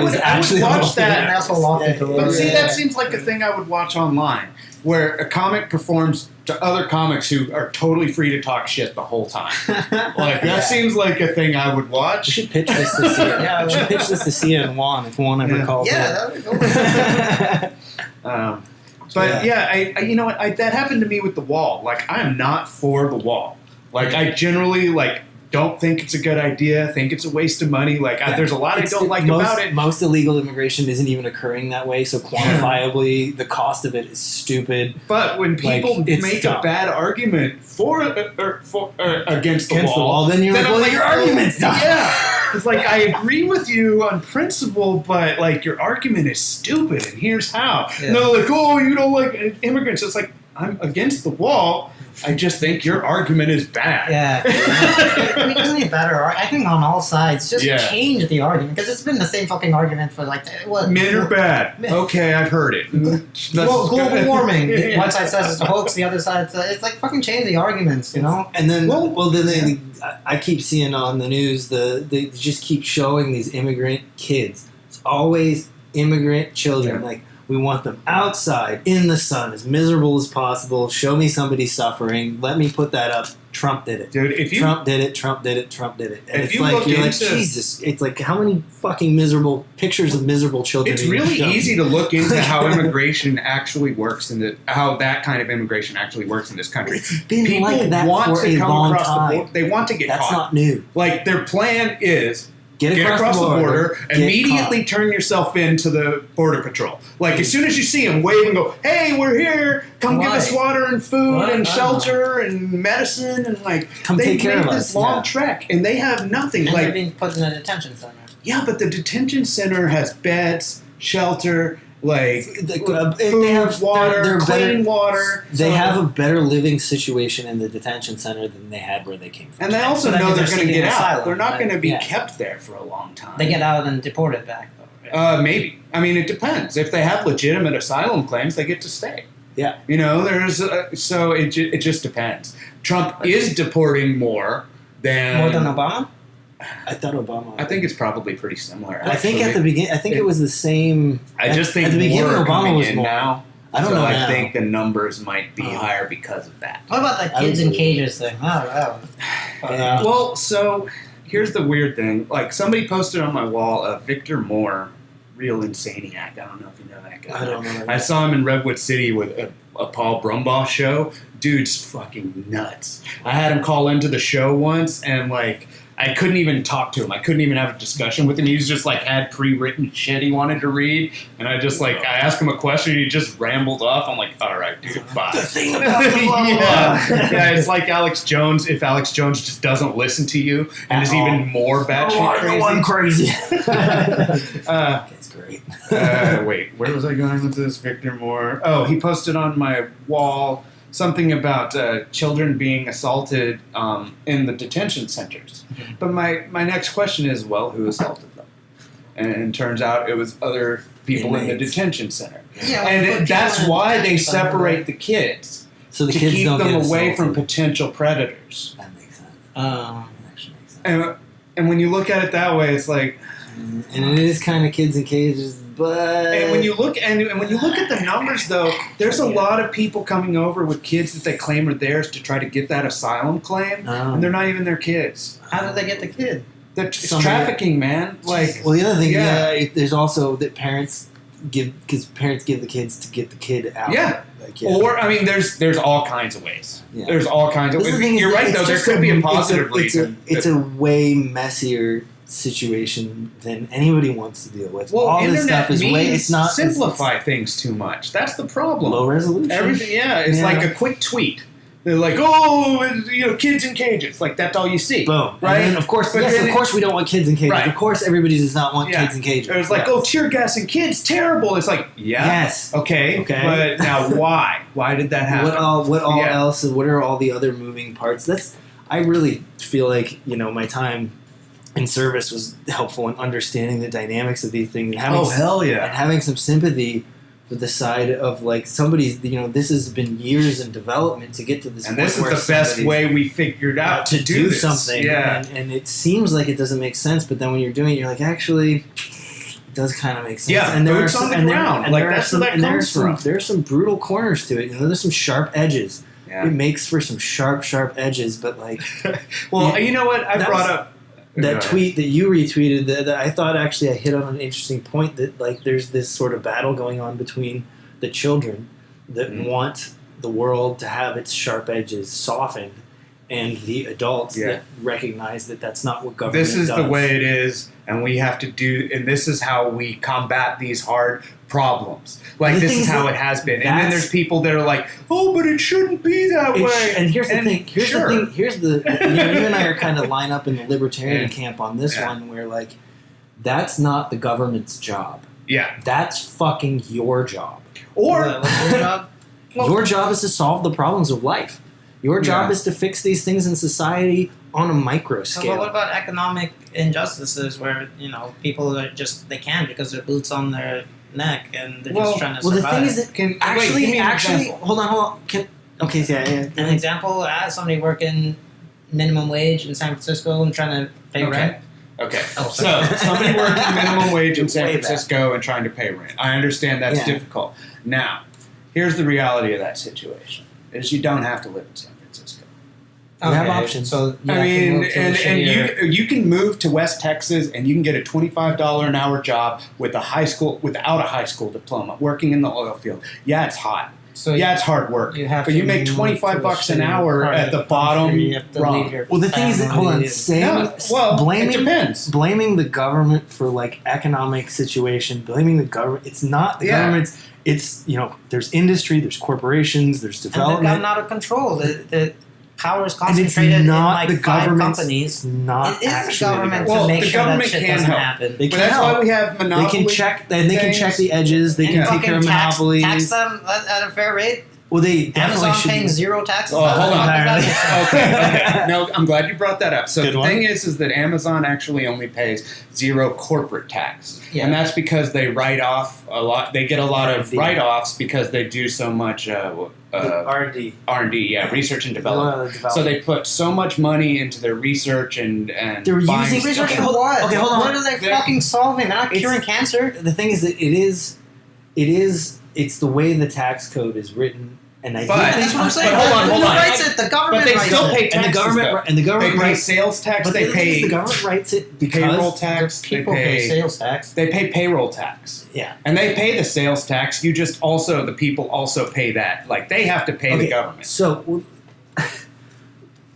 [SPEAKER 1] would
[SPEAKER 3] watch that. But see,
[SPEAKER 1] Yeah.
[SPEAKER 3] that seems like a thing I would watch online, where a comic performs to other comics who are totally free to talk shit the whole time. That seems like a thing I would watch.
[SPEAKER 1] We should pitch this to Sia. Yeah, we should pitch this to Sia and Juan if Juan ever calls.
[SPEAKER 2] That would go.
[SPEAKER 3] But I you know what? That happened to me with the wall. Like, I am not for the wall. Like, I generally don't think it's a good idea. Think it's a waste of money. There's a lot I don't like about it.
[SPEAKER 1] Most illegal immigration isn't even occurring that way, so quantifiably, the cost of it is stupid.
[SPEAKER 3] But when people make a bad argument for against the wall,
[SPEAKER 1] then you're like, your argument's dumb.
[SPEAKER 3] Yeah, it's I agree with you on principle, but your argument is stupid, and here's how. Yeah. No, you don't like immigrants. It's I'm against the wall. I just think your argument is bad.
[SPEAKER 2] Yeah. It doesn't get better. I think on all sides, just change the argument. Because it's been the same fucking argument for what?
[SPEAKER 3] Men are bad. Okay, I've heard it.
[SPEAKER 2] Global warming. One side says it's a hoax, the other side says it's fucking change the arguments, you know?
[SPEAKER 1] And then, I keep seeing on the news, they just keep showing these immigrant kids. It's always immigrant children.
[SPEAKER 3] Yeah.
[SPEAKER 1] We want them outside in the sun, as miserable as possible. Show me somebody suffering. Let me put that up. Trump did it.
[SPEAKER 3] Dude,
[SPEAKER 1] Trump did it. Trump did it. Trump did it. And
[SPEAKER 3] if
[SPEAKER 1] you're like, Jesus. It's how many fucking miserable pictures of miserable children?
[SPEAKER 3] It's really easy to look into how immigration actually works and how that kind of immigration actually works in this country.
[SPEAKER 1] It's been
[SPEAKER 3] people
[SPEAKER 1] like that
[SPEAKER 3] want
[SPEAKER 1] for
[SPEAKER 3] to
[SPEAKER 1] a
[SPEAKER 3] come
[SPEAKER 1] long
[SPEAKER 3] across
[SPEAKER 1] time.
[SPEAKER 3] the border. They want to get
[SPEAKER 1] That's
[SPEAKER 3] caught.
[SPEAKER 1] not new.
[SPEAKER 3] Their plan is
[SPEAKER 1] get across the border,
[SPEAKER 3] immediately turn yourself into the border patrol. As soon as you see them, wave and go, "Hey, we're here. Come give us water and food and shelter and medicine and
[SPEAKER 1] come take care of us."
[SPEAKER 3] This long trek, and they have nothing.
[SPEAKER 2] And they're being put in a detention center.
[SPEAKER 3] Yeah, but the detention center has beds, shelter. Food,
[SPEAKER 1] they have
[SPEAKER 3] water, clean water.
[SPEAKER 1] They have a better living situation in the detention center than they had where they came from.
[SPEAKER 3] And they also know they're going to get out.
[SPEAKER 2] Asylum,
[SPEAKER 3] they're not going to be kept there for a long time.
[SPEAKER 2] They get out and deported back, though.
[SPEAKER 3] Maybe. I mean, it depends. If they have legitimate asylum claims, they get to stay.
[SPEAKER 1] Yeah.
[SPEAKER 3] So it just depends. Trump is deporting more than
[SPEAKER 2] Obama?
[SPEAKER 1] I thought Obama.
[SPEAKER 3] I think it's probably pretty similar.
[SPEAKER 1] I think at the beginning, it was the same.
[SPEAKER 3] I just think
[SPEAKER 1] at the beginning,
[SPEAKER 3] more
[SPEAKER 1] Obama was more.
[SPEAKER 3] Now.
[SPEAKER 1] I don't know.
[SPEAKER 3] I think the numbers might be higher because of that.
[SPEAKER 2] What about that kids in cages thing?
[SPEAKER 1] Yeah.
[SPEAKER 3] Well, so here's the weird thing. Somebody posted on my wall, Victor Moore, real insaniac. I don't know if you know that guy.
[SPEAKER 1] I don't know.
[SPEAKER 3] I saw him in Redwood City with a Paul Brumbaugh show. Dude's fucking nuts. I had him call into the show once, and I couldn't even talk to him. I couldn't even have a discussion with him. He was just had pre-written shit he wanted to read, and I just I asked him a question, and he just rambled off. I'm like, all right, dude, bye.
[SPEAKER 1] The thing about the
[SPEAKER 3] yeah, it's like Alex Jones. If Alex Jones just doesn't listen to you and is even more batshit crazy.
[SPEAKER 1] That's great.
[SPEAKER 3] Wait, where was I going with this? Victor Moore. Oh, he posted on my wall something about children being assaulted in the detention centers. Mm-hmm. But my next question is, who assaulted them? And it turns out it was other people in the detention center.
[SPEAKER 2] Yeah,
[SPEAKER 3] and that's why they separate the kids.
[SPEAKER 1] So the
[SPEAKER 3] to
[SPEAKER 1] kids
[SPEAKER 3] keep
[SPEAKER 1] don't
[SPEAKER 3] them
[SPEAKER 1] get
[SPEAKER 3] away from potential predators.
[SPEAKER 1] That makes sense. That actually makes sense.
[SPEAKER 3] And when you look at it that way, it's
[SPEAKER 1] and it is kind of kids in cages, but
[SPEAKER 3] and when you look at the numbers, though, there's a lot of people coming over with kids that they claim are theirs to try to get that asylum claim, and they're not even their kids.
[SPEAKER 2] How did they get the kid?
[SPEAKER 3] It's trafficking, man.
[SPEAKER 1] The other thing, there's also that parents give the kids to get the kid out.
[SPEAKER 3] Yeah. Or there's all kinds of ways. Yeah. There's all kinds of ways. You're right, though. There could be a positive reason.
[SPEAKER 1] It's a way messier situation than anybody wants to deal with.
[SPEAKER 3] Well,
[SPEAKER 1] all
[SPEAKER 3] internet
[SPEAKER 1] this stuff is
[SPEAKER 3] it's not simplify things too much. That's the problem.
[SPEAKER 1] Low resolution.
[SPEAKER 3] Everything, it's like a quick tweet. They're like, kids in cages. That's all you see.
[SPEAKER 1] Boom.
[SPEAKER 3] Right?
[SPEAKER 1] And then, of course, of course we don't want kids in cages.
[SPEAKER 3] Right.
[SPEAKER 1] Of course everybody does not want kids in cages.
[SPEAKER 3] It's like, tear gas and kids, terrible. It's like,
[SPEAKER 1] yes.
[SPEAKER 3] Okay. But now why? Why did that happen?
[SPEAKER 1] What else, and what are all the other moving parts? I really feel like, my time in service was helpful in understanding the dynamics of these things. And having
[SPEAKER 3] hell yeah.
[SPEAKER 1] And having some sympathy the side of like somebody's, this has been years in development to get to this
[SPEAKER 3] and
[SPEAKER 1] point.
[SPEAKER 3] this is the best way we figured out
[SPEAKER 1] to do
[SPEAKER 3] this.
[SPEAKER 1] something.
[SPEAKER 3] Yeah.
[SPEAKER 1] And it seems like it doesn't make sense, but then when you're doing it, you're like, actually, it does kind of make sense.
[SPEAKER 3] Yeah,
[SPEAKER 1] and
[SPEAKER 3] boots on the ground. Like, that's where that comes from.
[SPEAKER 1] There's some brutal corners to it. There's some sharp edges.
[SPEAKER 3] Yeah.
[SPEAKER 1] It makes for some sharp edges, but like...
[SPEAKER 3] well, you know what? I brought up...
[SPEAKER 1] That tweet that you retweeted, that I thought actually I hit on an interesting point, that like there's this sort of battle going on between the children that want the world to have its sharp edges softened, and the adults that recognize that that's not what government does.
[SPEAKER 3] This is the way it is, and we have to do, and this is how we combat these hard problems. Like, this is how it has been. And then there's people that are like, oh, but it shouldn't be that way.
[SPEAKER 1] And here's the thing. Here's the you and I are kind of line up in the libertarian camp on this one, where like, that's not the government's job.
[SPEAKER 3] Yeah.
[SPEAKER 1] That's fucking your job.
[SPEAKER 2] Or what's your job?
[SPEAKER 1] Your job is to solve the problems of life. Your job is to fix these things in society on a micro scale.
[SPEAKER 2] But what about economic injustices where, people are just, they can't because their boots on their neck and they're just trying to survive?
[SPEAKER 1] Well, the thing is that actually, hold on.
[SPEAKER 2] An example, as somebody working minimum wage in San Francisco and trying to pay rent.
[SPEAKER 3] Okay. So somebody working minimum wage in San Francisco and trying to pay rent. I understand that's difficult. Now, here's the reality of that situation: is you don't have to live in San Francisco.
[SPEAKER 1] You have options.
[SPEAKER 2] So
[SPEAKER 3] and you can move to West Texas and you can get a $25 an hour job without a high school diploma, working in the oil field. Yeah, it's hot. So it's hard work. But you make $25 an hour at the bottom rung.
[SPEAKER 1] Well, the thing is that, hold on,
[SPEAKER 3] it depends.
[SPEAKER 1] Blaming the government for like economic situation, blaming the government. It's not the government's. It's there's industry, there's corporations, there's development.
[SPEAKER 2] And they've gotten out of control. The power is concentrated in like
[SPEAKER 1] the
[SPEAKER 2] 5 companies.
[SPEAKER 1] It's not
[SPEAKER 2] it is
[SPEAKER 1] actually
[SPEAKER 2] the government to make sure that shit doesn't happen.
[SPEAKER 3] That's why we have monopoly.
[SPEAKER 1] They can check. They can check the edges. They can take care of monopolies.
[SPEAKER 2] Tax them at a fair rate.
[SPEAKER 1] Well, they definitely
[SPEAKER 2] Amazon
[SPEAKER 1] should.
[SPEAKER 2] paying 0 taxes.
[SPEAKER 3] Oh, hold on. Okay. No, I'm glad you brought that up. So the thing is that Amazon actually only pays 0 corporate tax, and that's because they write off a lot. They get a lot of write-offs because they do so much
[SPEAKER 1] R&D.
[SPEAKER 3] R&D, research and development. So they put so much money into their research and
[SPEAKER 1] they're using
[SPEAKER 2] research for what? Okay, hold on. What are they fucking solving? They're not curing cancer.
[SPEAKER 1] The thing is that it's the way the tax code is written. And
[SPEAKER 2] that's what I'm saying.
[SPEAKER 3] Hold on.
[SPEAKER 2] Writes it? The government
[SPEAKER 3] but they
[SPEAKER 2] writes
[SPEAKER 3] still
[SPEAKER 2] it.
[SPEAKER 3] pay taxes.
[SPEAKER 1] And the government
[SPEAKER 3] they pay sales tax.
[SPEAKER 1] But
[SPEAKER 3] they pay
[SPEAKER 1] the government writes it because
[SPEAKER 3] payroll tax.
[SPEAKER 2] People pay sales tax.
[SPEAKER 3] They pay payroll tax.
[SPEAKER 1] Yeah,
[SPEAKER 3] and they pay the sales tax. You just the people also pay that. Like they have to pay the government.
[SPEAKER 1] So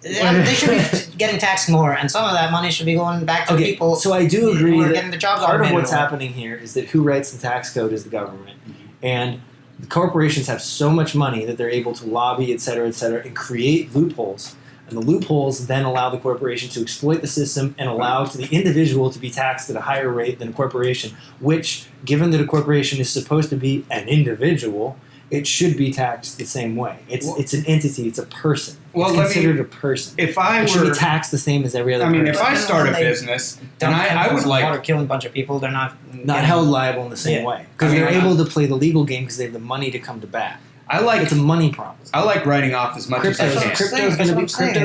[SPEAKER 2] they should be getting taxed more, and some of that money should be going back to people.
[SPEAKER 1] So I do agree that
[SPEAKER 2] getting the jobs
[SPEAKER 1] part of what's happening here is that who writes the tax code is the government, and the corporations have so much money that they're able to lobby, et cetera, and create loopholes. And the loopholes then allow the corporation to exploit the system and allow to the individual to be taxed at a higher rate than a corporation, which, given that a corporation is supposed to be an individual, it should be taxed the same way. It's an entity. It's a person. It's considered a person.
[SPEAKER 3] It
[SPEAKER 1] should be taxed the same as every other person.
[SPEAKER 3] If I start a business, and I would like...
[SPEAKER 2] Water killing a bunch of people, they're not
[SPEAKER 1] held liable in the same way. Because they're able to play the legal game because they have the money to come to bat. It's a money problem.
[SPEAKER 3] I like writing off as much as I can.
[SPEAKER 2] Crypto's going to be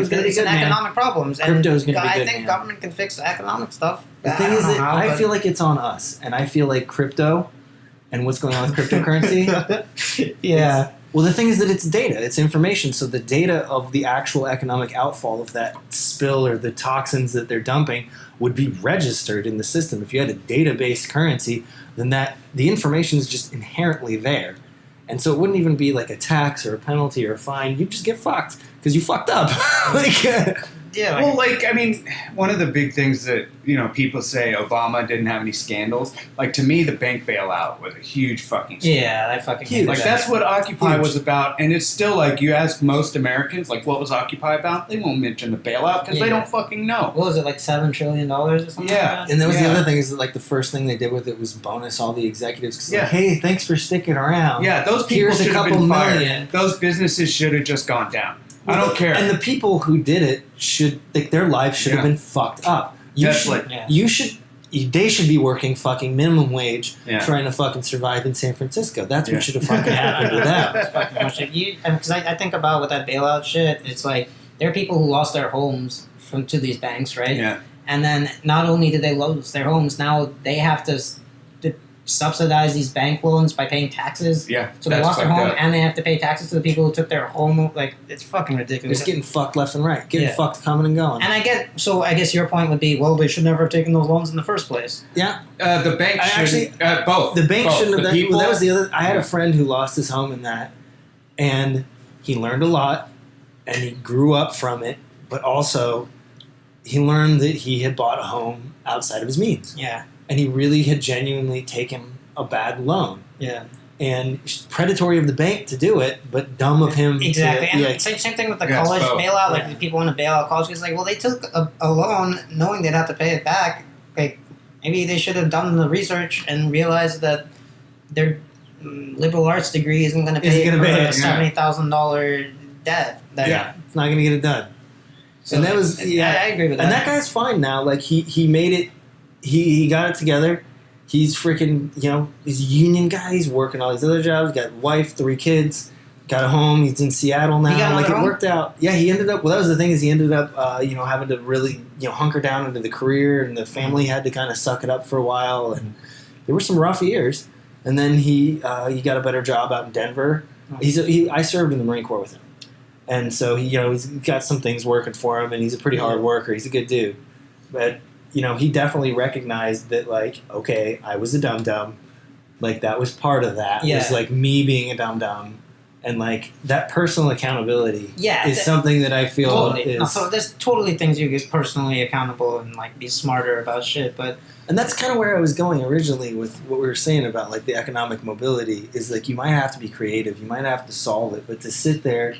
[SPEAKER 2] good,
[SPEAKER 1] it's
[SPEAKER 2] an economic problems.
[SPEAKER 1] Crypto's going to be good,
[SPEAKER 2] I think government can fix the economic stuff.
[SPEAKER 1] The thing is that I feel like it's on us. And I feel like crypto and what's going on with cryptocurrency.
[SPEAKER 2] Yeah.
[SPEAKER 1] Well, the thing is that it's data, it's information. So the data of the actual economic outfall of that spill or the toxins that they're dumping would be registered in the system. If you had a data-based currency, then the information is just inherently there. And so it wouldn't even be like a tax or a penalty or a fine. You'd just get fucked because you fucked up.
[SPEAKER 3] One of the big things that, people say Obama didn't have any scandals. Like, to me, the bank bailout was a huge fucking scandal.
[SPEAKER 2] Yeah, that fucking
[SPEAKER 1] huge.
[SPEAKER 3] Like, that's what Occupy was about. And it's still like, you ask most Americans, like, what was Occupy about? They won't mention the bailout because they don't fucking know.
[SPEAKER 2] What was it, like $7 trillion or something?
[SPEAKER 3] Yeah.
[SPEAKER 2] Like that?
[SPEAKER 1] And that was the other thing is that, like, the first thing they did with it was bonus all the executives. Cause like, hey, thanks for sticking around.
[SPEAKER 3] Yeah, those people
[SPEAKER 1] Here's
[SPEAKER 3] should
[SPEAKER 1] a
[SPEAKER 3] have
[SPEAKER 1] couple
[SPEAKER 3] been fired.
[SPEAKER 1] million.
[SPEAKER 3] Those businesses should have just gone down. I don't care.
[SPEAKER 1] And the people who did it their lives should have been fucked up. You should they should be working fucking minimum wage trying to fucking survive in San Francisco. That's what should have fucking happened to them.
[SPEAKER 2] Because I think about with that bailout shit, it's like there are people who lost their homes to these banks, right?
[SPEAKER 3] Yeah.
[SPEAKER 2] And then not only did they lose their homes, now they have to subsidize these bank loans by paying taxes.
[SPEAKER 3] Yeah.
[SPEAKER 2] So they lost their home and they have to pay taxes to the people who took their home. Like, it's fucking ridiculous.
[SPEAKER 1] Just getting fucked left and right. Getting fucked coming and going.
[SPEAKER 2] And I guess your point would be, well, they should never have taken those loans in the first place.
[SPEAKER 1] Yeah.
[SPEAKER 3] The bank should both.
[SPEAKER 1] The bank shouldn't have.
[SPEAKER 3] Well,
[SPEAKER 1] that was the other. I had a friend who lost his home in that, and he learned a lot, and he grew up from it. But also, he learned that he had bought a home outside of his means.
[SPEAKER 2] Yeah.
[SPEAKER 1] And he really had genuinely taken a bad loan.
[SPEAKER 2] Yeah.
[SPEAKER 1] And predatory of the bank to do it, but dumb of him.
[SPEAKER 2] Exactly.
[SPEAKER 1] To,
[SPEAKER 2] and same thing with the college bailout. Like, people want to bail out college kids. Like, well, they took a loan knowing they'd have to pay it back. Like, maybe they should have done the research and realized that their liberal arts degree isn't going to pay for a $70,000 debt.
[SPEAKER 1] It's not going to get it done. So and that was
[SPEAKER 2] I agree with that.
[SPEAKER 1] And that guy's fine now. Like he made it. He got it together. He's freaking, he's a union guy. He's working all these other jobs. Got a wife, 3 kids. Got a home. He's in Seattle now. Like, it worked out. Yeah, he ended up. Well, that was the thing, is he ended up, having to really, hunker down into the career, and the family had to kind of suck it up for a while, and there were some rough years. And then he got a better job out in Denver. I served in the Marine Corps with him, and so he's got some things working for him, and he's a pretty hard worker. He's a good dude, but. He definitely recognized that, like, okay, I was a dum-dum. Like, that was part of that. Yeah. It was, like, me being a dum-dum. And, like, that personal accountability is something that I feel is...
[SPEAKER 2] No, so there's totally things you get personally accountable and, like, be smarter about shit, but...
[SPEAKER 1] And that's kind of where I was going originally with what we were saying about, like, the economic mobility is, like, you might have to be creative. You might have to solve it. But to sit there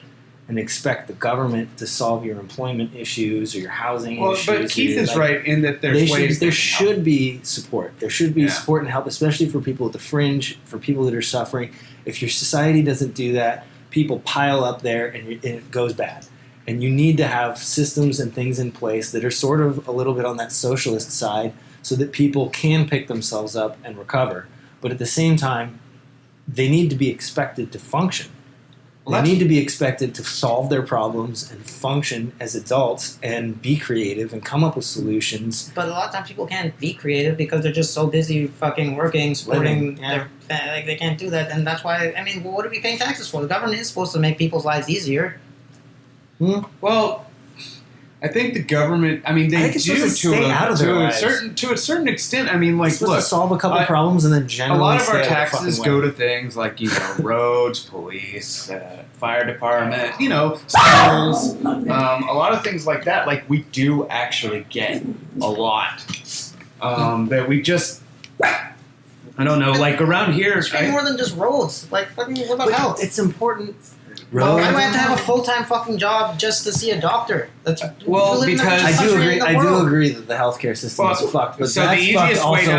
[SPEAKER 1] and expect the government to solve your employment issues or your housing issues.
[SPEAKER 3] But Keith is right in that
[SPEAKER 1] there should be support. There should be support and help, especially for people at the fringe, for people that are suffering. If your society doesn't do that, people pile up there and it goes bad. And you need to have systems and things in place that are sort of a little bit on that socialist side so that people can pick themselves up and recover. But at the same time, they need to be expected to function. They need to be expected to solve their problems and function as adults and be creative and come up with solutions.
[SPEAKER 2] But a lot of times people can't be creative because they're just so busy fucking working, supporting their like they can't do that. And that's why, what are we paying taxes for? The government is supposed to make people's lives easier.
[SPEAKER 3] Well, I think the government, they do to a certain extent. It's supposed to
[SPEAKER 1] solve a couple problems and then generally
[SPEAKER 3] a lot of our taxes go to things like, roads, police, fire department, schools, a lot of things like that. Like, we do actually get a lot that we just... I don't know, like around here...
[SPEAKER 2] It's way more than just roads. Like, fucking, what about health?
[SPEAKER 1] It's important...
[SPEAKER 2] Well, I have to have a full-time fucking job just to see a doctor. Because
[SPEAKER 1] I do agree that the healthcare system is fucked. But
[SPEAKER 3] so the easiest way to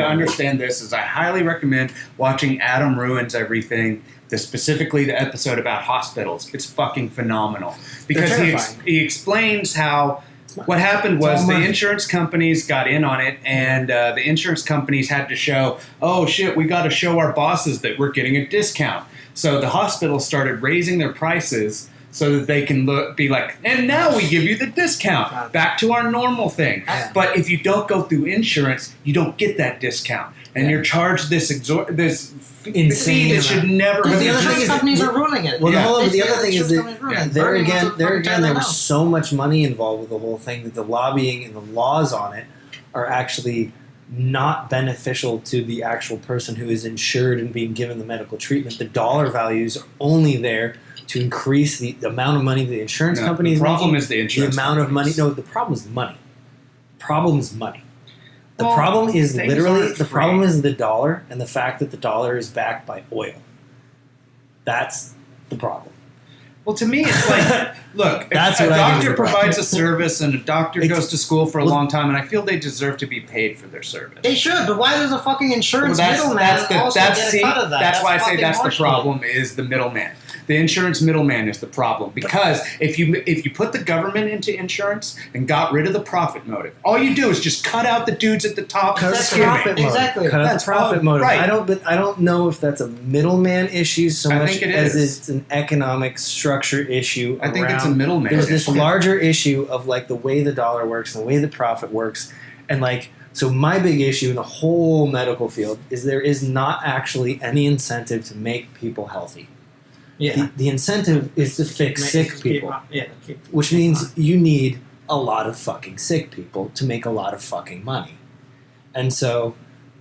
[SPEAKER 3] understand this, is I highly recommend watching Adam Ruins Everything, specifically the episode about hospitals. It's fucking phenomenal because he explains how. What happened was the insurance companies got in on it, and the insurance companies had to show, oh shit, we got to show our bosses that we're getting a discount. So the hospitals started raising their prices so that they can be like, and now we give you the discount, back to our normal thing. But if you don't go through insurance, you don't get that discount, and you're charged this insane that should never have
[SPEAKER 2] the other companies are ruining it.
[SPEAKER 1] Well, the other thing is that there again, was so much money involved with the whole thing that the lobbying and the laws on it are actually not beneficial to the actual person who is insured and being given the medical treatment. The dollar values are only there to increase the amount of money the insurance company is making.
[SPEAKER 3] The problem is the insurance.
[SPEAKER 1] The amount of money. No, the problem is money. The problem is money. The problem is the dollar and the fact that the dollar is backed by oil. That's the problem.
[SPEAKER 3] Well, to me, it's like, look, a doctor provides a service and a doctor goes to school for a long time, and I feel they deserve to be paid for their service.
[SPEAKER 2] They should, but why does a fucking insurance middleman also get a cut of that?
[SPEAKER 3] That's why I say that's the problem, is the middleman. The insurance middleman is the problem, because if you put the government into insurance and got rid of the profit motive, all you do is just cut out the dudes at the top.
[SPEAKER 1] That's profit motive.
[SPEAKER 2] Exactly.
[SPEAKER 1] Cut out the profit motive.
[SPEAKER 3] Right.
[SPEAKER 1] I don't know if that's a middleman issue so much
[SPEAKER 3] think it
[SPEAKER 1] as
[SPEAKER 3] is.
[SPEAKER 1] it's an economic structure issue.
[SPEAKER 3] I think it's a middleman.
[SPEAKER 1] There's this
[SPEAKER 3] issue.
[SPEAKER 1] larger issue of like the way the dollar works and the way the profit works, and like. So my big issue in the whole medical field is there is not actually any incentive to make people healthy.
[SPEAKER 2] Yeah.
[SPEAKER 1] The incentive is to fix sick people,
[SPEAKER 2] Keep
[SPEAKER 1] which means you need a lot of fucking sick people to make a lot of fucking money. And so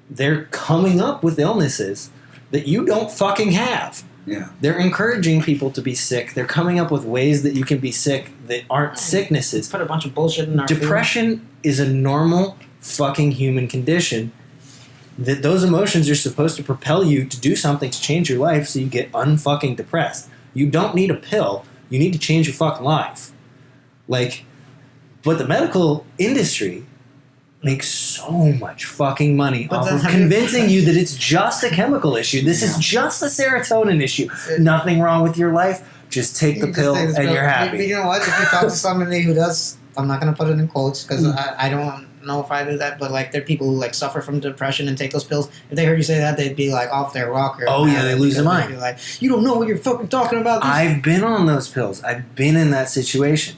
[SPEAKER 1] they're coming up with illnesses that you don't fucking have.
[SPEAKER 3] Yeah.
[SPEAKER 1] They're encouraging people to be sick. They're coming up with ways that you can be sick that aren't sicknesses.
[SPEAKER 2] Put a bunch of bullshit in our
[SPEAKER 1] Depression is a normal fucking human condition. That those emotions are supposed to propel you to do something to change your life so you get unfucking depressed. You don't need a pill. You need to change your fucking life. Like, but the medical industry makes so much fucking money off of convincing you that it's just a chemical issue. This is just a serotonin issue. Nothing wrong with your life. Just take the pill and you're happy.
[SPEAKER 2] You know what? If you talk to somebody who does, I'm not going to put it in quotes because I don't know if I do that, but like there are people who like suffer from depression and take those pills. If they heard you say that, they'd be like off their rocker.
[SPEAKER 1] Oh yeah, they lose their mind.
[SPEAKER 2] They'd be like, you don't know what you're fucking talking about.
[SPEAKER 1] I've been on those pills. I've been in that situation.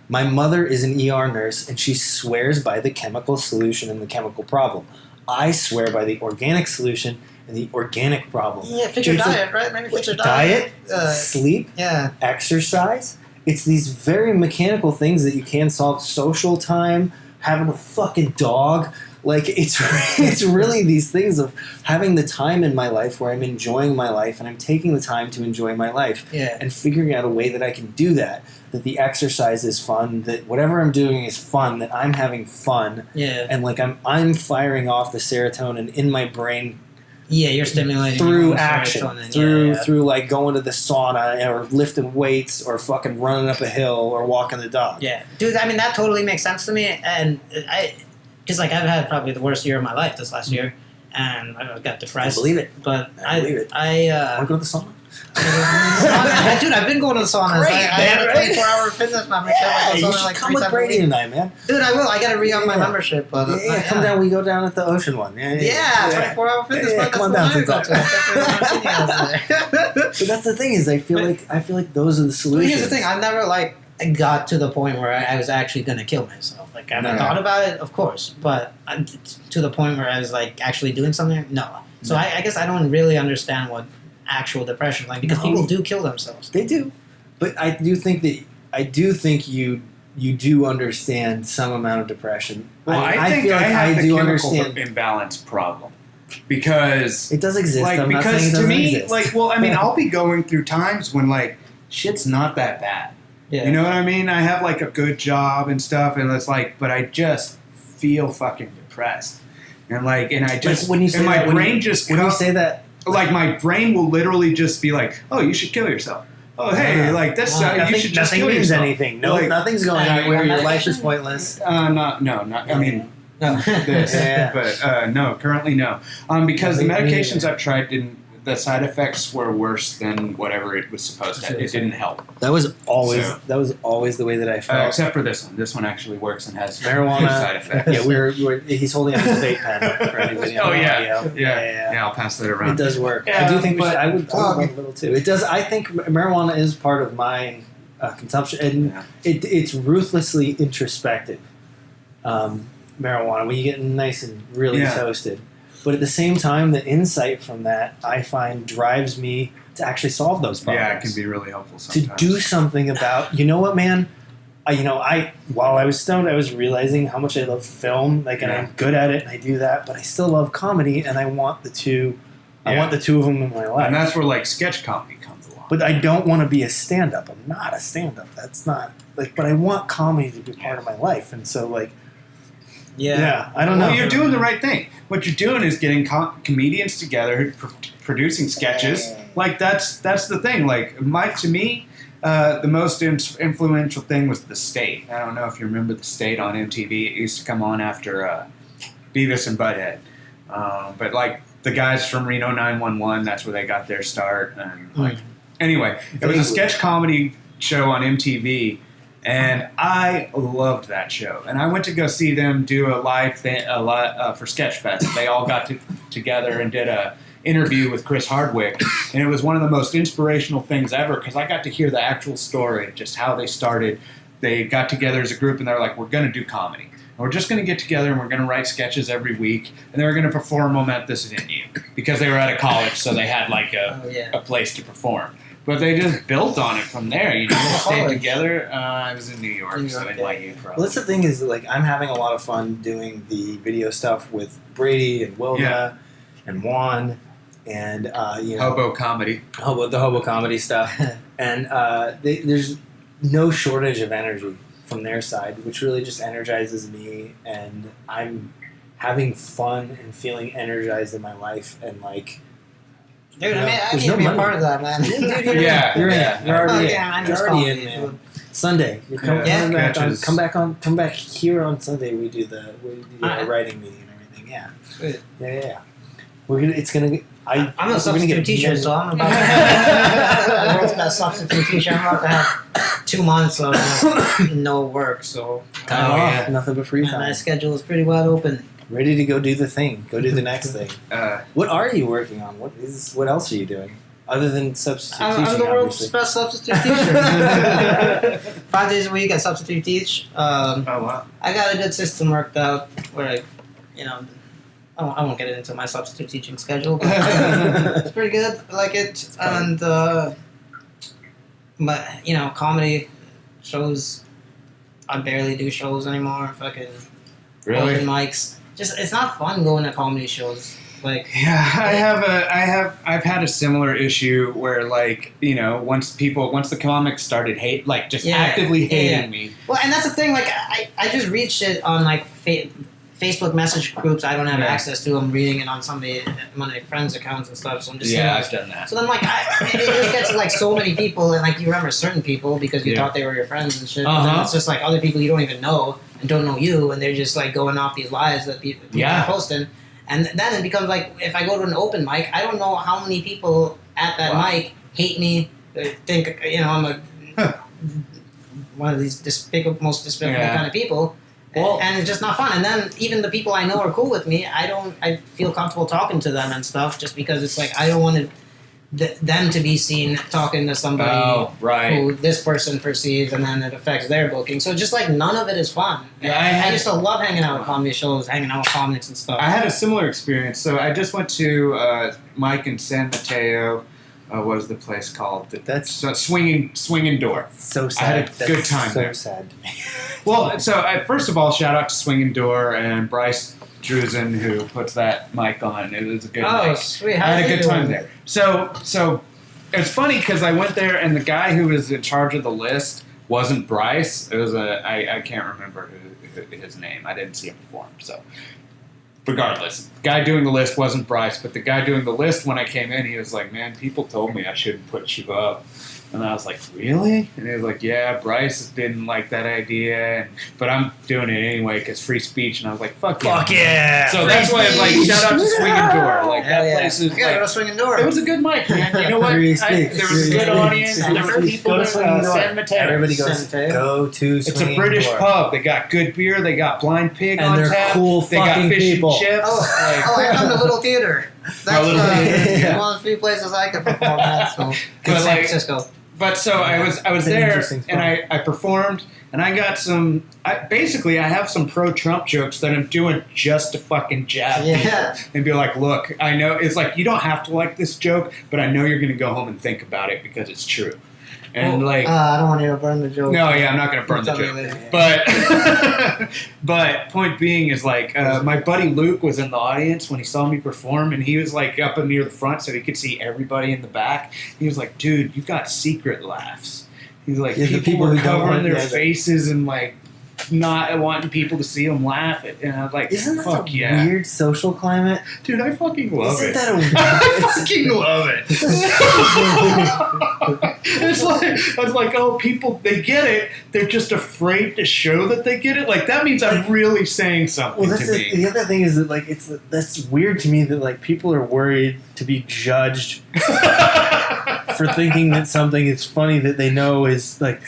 [SPEAKER 1] My mother is an ER nurse, and she swears by the chemical solution and the chemical problem. I swear by the organic solution and the organic problem.
[SPEAKER 2] Yeah, fix your diet, right? Maybe fix your
[SPEAKER 1] diet, sleep, exercise. It's these very mechanical things that you can solve. Social time, having a fucking dog. Like, it's really these things of having the time in my life where I'm enjoying my life and I'm taking the time to enjoy my life.
[SPEAKER 2] Yeah.
[SPEAKER 1] And figuring out a way that I can do that. That the exercise is fun, that whatever I'm doing is fun, that I'm having fun.
[SPEAKER 2] Yeah.
[SPEAKER 1] And like I'm firing off the serotonin in my brain.
[SPEAKER 2] Yeah, you're stimulating
[SPEAKER 1] through action,
[SPEAKER 2] serotonin.
[SPEAKER 1] through like going to the sauna or lifting weights or fucking running up a hill or walking the dog.
[SPEAKER 2] Yeah, dude. I mean, that totally makes sense to me, and because like I've had probably the worst year of my life this last year, and I got depressed.
[SPEAKER 1] I believe it,
[SPEAKER 2] but
[SPEAKER 1] I believe it.
[SPEAKER 2] I
[SPEAKER 1] want to go to the sauna.
[SPEAKER 2] Dude, I've been going to the sauna.
[SPEAKER 1] Great,
[SPEAKER 2] I have a 24-hour fitness membership.
[SPEAKER 1] Yeah, you should come with Brady tonight, man.
[SPEAKER 2] Dude, I will. I got to re-up my membership. But
[SPEAKER 1] come down. We go down at the ocean one.
[SPEAKER 2] Yeah, 24-hour fitness.
[SPEAKER 1] Yeah, come on down. But that's the thing is, I feel like those are the solutions.
[SPEAKER 2] Here's the thing: I never like got to the point where I was actually going to kill myself. Like I thought about it, of course, but to the point where I was like actually doing something, no. So I guess I don't really understand what actual depression is like because people do kill themselves.
[SPEAKER 1] They do, but I do think you do understand some amount of depression.
[SPEAKER 3] Well, I think I have the chemical imbalance problem because
[SPEAKER 1] it does exist.
[SPEAKER 3] Like,
[SPEAKER 1] I'm not
[SPEAKER 3] because
[SPEAKER 1] saying it
[SPEAKER 3] to
[SPEAKER 1] doesn't
[SPEAKER 3] me,
[SPEAKER 1] exist.
[SPEAKER 3] like, well, I mean, I'll be going through times when like shit's not that bad.
[SPEAKER 2] Yeah.
[SPEAKER 3] You know what I mean? I have like a good job and stuff, and it's like, but I just feel fucking depressed, and I just
[SPEAKER 1] like when you say
[SPEAKER 3] and my
[SPEAKER 1] that,
[SPEAKER 3] brain just
[SPEAKER 1] when you say that.
[SPEAKER 3] Like, my brain will literally just be like, oh, you should kill yourself. Oh, hey, like, this, you should just kill yourself.
[SPEAKER 1] Nothing means anything. No,
[SPEAKER 3] like,
[SPEAKER 1] nothing's going anywhere. Your life is pointless.
[SPEAKER 3] I mean, this.
[SPEAKER 1] Yeah.
[SPEAKER 3] But, no, currently no. Because the medications I've tried the side effects were worse than whatever it was supposed to. It didn't help.
[SPEAKER 1] That was always the way that I felt.
[SPEAKER 3] Except for this one. This one actually works and has
[SPEAKER 1] marijuana
[SPEAKER 3] side effects.
[SPEAKER 1] Yeah, he's holding up his vape pen for anybody.
[SPEAKER 3] Oh yeah. I'll pass that around.
[SPEAKER 1] It does work.
[SPEAKER 3] Yeah,
[SPEAKER 1] I do think I would love a little too. It does. I think marijuana is part of my consumption, and it's ruthlessly introspective. Marijuana when you get nice and really toasted. But at the same time, the insight from that, I find, drives me to actually solve those problems.
[SPEAKER 3] Yeah, it can be really helpful sometimes.
[SPEAKER 1] To do something about, you know what, man? While I was stoned, I was realizing how much I love film, and I'm good at it, and I do that, but I still love comedy, and I want the two of them in my life.
[SPEAKER 3] And that's where, sketch comedy comes along.
[SPEAKER 1] But I don't want to be a stand-up. I'm not a stand-up. That's not, but I want comedy to be part of my life, and so, yeah, I don't know.
[SPEAKER 3] Well, you're doing the right thing. What you're doing is getting comedians together, producing sketches. That's the thing. To me, the most influential thing was The State. I don't know if you remember The State on MTV. It used to come on after Beavis and Butthead. But the guys from Reno 911, that's where they got their start. And Anyway, it was a sketch comedy show on MTV, and I loved that show. And I went to go see them do a live thing for Sketchfest. They all got together and did a interview with Chris Hardwick, and it was one of the most inspirational things ever because I got to hear the actual story, just how they started. They got together as a group, and they're like, we're going to do comedy. And we're just going to get together, and we're going to write sketches every week, and they were going to perform them at this venue because they were at a college, so they had like a place to perform. But they just built on it from there. You just stayed together. I was in New York, so in my youth, probably.
[SPEAKER 1] Well, that's the thing is, like, I'm having a lot of fun doing the video stuff with Brady and Wilma and Juan and
[SPEAKER 3] Hobo comedy.
[SPEAKER 1] The hobo comedy stuff. And there's no shortage of energy from their side, which really just energizes me. And I'm having fun and feeling energized in my life and, like...
[SPEAKER 2] Dude, I need to be a part of that, man.
[SPEAKER 1] You're in. You're already in, man.
[SPEAKER 2] Dude.
[SPEAKER 1] Sunday. You're come back here on Sunday. We do the writing meeting and everything. Yeah.
[SPEAKER 2] Good.
[SPEAKER 1] Yeah. I'm
[SPEAKER 2] a substitute teacher, so I'm about to have the world's best substitute teacher. I'm about to have 2 months of no work, so
[SPEAKER 1] time off, nothing but free time.
[SPEAKER 2] My schedule is pretty wide open.
[SPEAKER 1] Ready to go do the thing. Go do the next thing. What are you working on? What else are you doing? Other than substitute teaching,
[SPEAKER 2] I'm the world's best substitute teacher. 5 days a week I substitute teach.
[SPEAKER 3] Wow.
[SPEAKER 2] I got a good system worked out where I won't get into my substitute teaching schedule, but it's pretty good. I like it. And, but, comedy shows, I barely do shows anymore. Fucking
[SPEAKER 3] really?
[SPEAKER 2] Open mics. It's not fun going to comedy shows. Like,
[SPEAKER 3] yeah, I've had a similar issue where, like, once the comics started actively hating me.
[SPEAKER 2] Well, and that's the thing. Like, I just read shit on like Facebook message groups I don't have access to. I'm reading it on one of my friends' accounts and stuff. So I'm just
[SPEAKER 3] I've done that.
[SPEAKER 2] So then, like, it just gets to like so many people, and like you remember certain people because you thought they were your friends and shit. And then it's just like other people you don't even know and don't know you, and they're just like going off these lies that people are posting. And then it becomes like, if I go to an open mic, I don't know how many people at that mic hate me, think I'm one of these most despicable kind of people. Well, and it's just not fun. And then even the people I know are cool with me, I feel comfortable talking to them and stuff just because it's like I don't want them to be seen talking to somebody who this person perceives, and then it affects their booking. So just like none of it is fun. Yeah, I used to love hanging out at comedy shows, hanging out with comics and stuff.
[SPEAKER 3] I had a similar experience. So I just went to Mike in San Mateo. What was the place called? That's Swinging Door.
[SPEAKER 1] So sad.
[SPEAKER 3] I had a good time there.
[SPEAKER 1] So sad.
[SPEAKER 3] Well, so first of all, shout out to Swinging Door and Bryce Drusen, who puts that mic on. It was a good mic.
[SPEAKER 2] Sweet.
[SPEAKER 3] I had a good time there. So it's funny because I went there and the guy who was in charge of the list wasn't Bryce. It was I can't remember his name. I didn't see him perform. So regardless, the guy doing the list wasn't Bryce, but the guy doing the list when I came in, he was like, "Man, people told me I shouldn't put you up." And I was like, really? And he was like, yeah, Bryce didn't like that idea, but I'm doing it anyway because free speech. And I was like, fuck yeah. So that's why I'm like, shout out to Swinging Door. Like, that place is
[SPEAKER 2] I gotta go to Swinging Door.
[SPEAKER 3] It was a good mic, man. You know what? There was a good audience. There were people in San Mateo.
[SPEAKER 1] Everybody go to Swinging Door.
[SPEAKER 3] It's a British pub. They got good beer. They got Blind Pig on tap.
[SPEAKER 1] And they're cool
[SPEAKER 3] they got
[SPEAKER 1] fucking
[SPEAKER 3] fish
[SPEAKER 1] people.
[SPEAKER 3] And chips.
[SPEAKER 2] I come to Little Theater. That's one of the few places I could perform at. So, San Francisco.
[SPEAKER 3] But so I was there and I performed and I got some. Basically, I have some pro-Trump jokes that I'm doing just to fucking jab people and be like, look, I know it's like you don't have to like this joke, but I know you're going to go home and think about it because it's true. And
[SPEAKER 2] I don't want you to burn the joke.
[SPEAKER 3] No, I'm not going to burn the joke. But point being is like my buddy Luke was in the audience when he saw me perform, and he was like up near the front so he could see everybody in the back. He was like, "Dude, you got secret laughs." He's like, people were covering their faces and like not wanting people to see them laugh. And I was like,
[SPEAKER 1] isn't that a weird social climate?
[SPEAKER 3] Dude, I fucking love it.
[SPEAKER 1] Isn't that a weird...
[SPEAKER 3] I fucking love it. It's like, oh, people, they get it. They're just afraid to show that they get it. Like, that means I'm really saying something to me.
[SPEAKER 1] The other thing is that, like, that's weird to me that, like, people are worried to be judged for thinking that something is funny that they know is like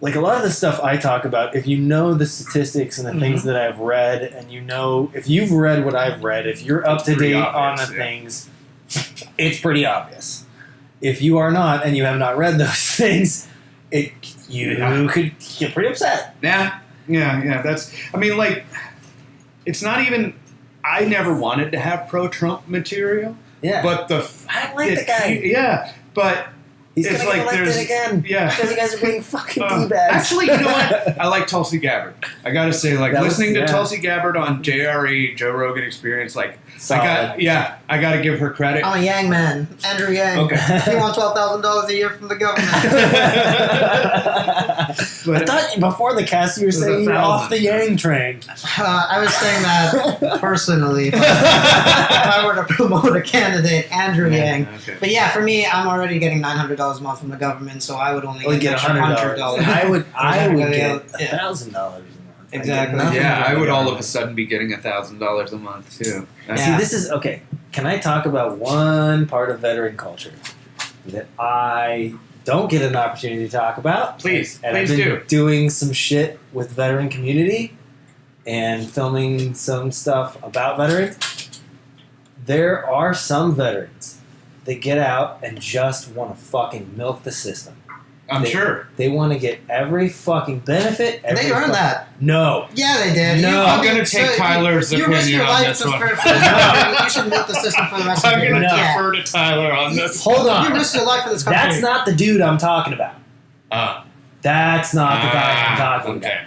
[SPEAKER 1] a lot of the stuff I talk about, if you know the statistics and the things that I've read, and you know, if you've read what I've read, if you're up to date on the things, it's pretty obvious. If you are not, and you have not read those things, you could get pretty upset.
[SPEAKER 3] Yeah. That's, I mean, like, it's not even, I never wanted to have pro-Trump material.
[SPEAKER 1] Yeah.
[SPEAKER 3] But
[SPEAKER 1] I like the guy.
[SPEAKER 3] Yeah, but
[SPEAKER 1] he's
[SPEAKER 3] it's
[SPEAKER 1] gonna
[SPEAKER 3] like
[SPEAKER 1] get elected again.
[SPEAKER 3] Yeah.
[SPEAKER 1] Because you guys are being fucking D-bags.
[SPEAKER 3] Actually, you know what? I like Tulsi Gabbard. I gotta say, like, listening to
[SPEAKER 1] yeah.
[SPEAKER 3] Tulsi Gabbard on JRE, Joe Rogan Experience, like,
[SPEAKER 1] Solid.
[SPEAKER 3] I gotta give her credit.
[SPEAKER 2] I'm a Yang man. Andrew Yang.
[SPEAKER 3] Okay.
[SPEAKER 2] He won $12,000 a year from the government.
[SPEAKER 1] I thought before the cast you were saying you're off the Yang train.
[SPEAKER 2] I was saying that personally. But if I were to promote a candidate, Andrew Yang.
[SPEAKER 3] Okay.
[SPEAKER 2] But yeah, for me, I'm already getting $900 a month from the government, so I would only get
[SPEAKER 1] $100. I would get $1,000 a month.
[SPEAKER 2] Exactly.
[SPEAKER 3] Yeah, I would all of a sudden be getting $1,000 a month too.
[SPEAKER 1] See, this is okay. Can I talk about one part of veteran culture that I don't get an opportunity to talk about?
[SPEAKER 3] Please,
[SPEAKER 1] and
[SPEAKER 3] please
[SPEAKER 1] I've been
[SPEAKER 3] do.
[SPEAKER 1] doing some shit with veteran community and filming some stuff about veterans. There are some veterans that get out and just want to fucking milk the system.
[SPEAKER 3] I'm sure.
[SPEAKER 1] They want to get every fucking benefit.
[SPEAKER 2] They earned that.
[SPEAKER 1] No.
[SPEAKER 2] Yeah, they did.
[SPEAKER 1] No.
[SPEAKER 3] I'm going to take Tyler's opinion on this one.
[SPEAKER 2] You should milk the system for the rest of
[SPEAKER 3] I'm
[SPEAKER 2] your
[SPEAKER 3] going to
[SPEAKER 2] life.
[SPEAKER 3] defer to Tyler on this.
[SPEAKER 1] Hold on.
[SPEAKER 2] You risked your life for this country.
[SPEAKER 1] That's not the dude I'm talking about. That's not the guy I'm talking about.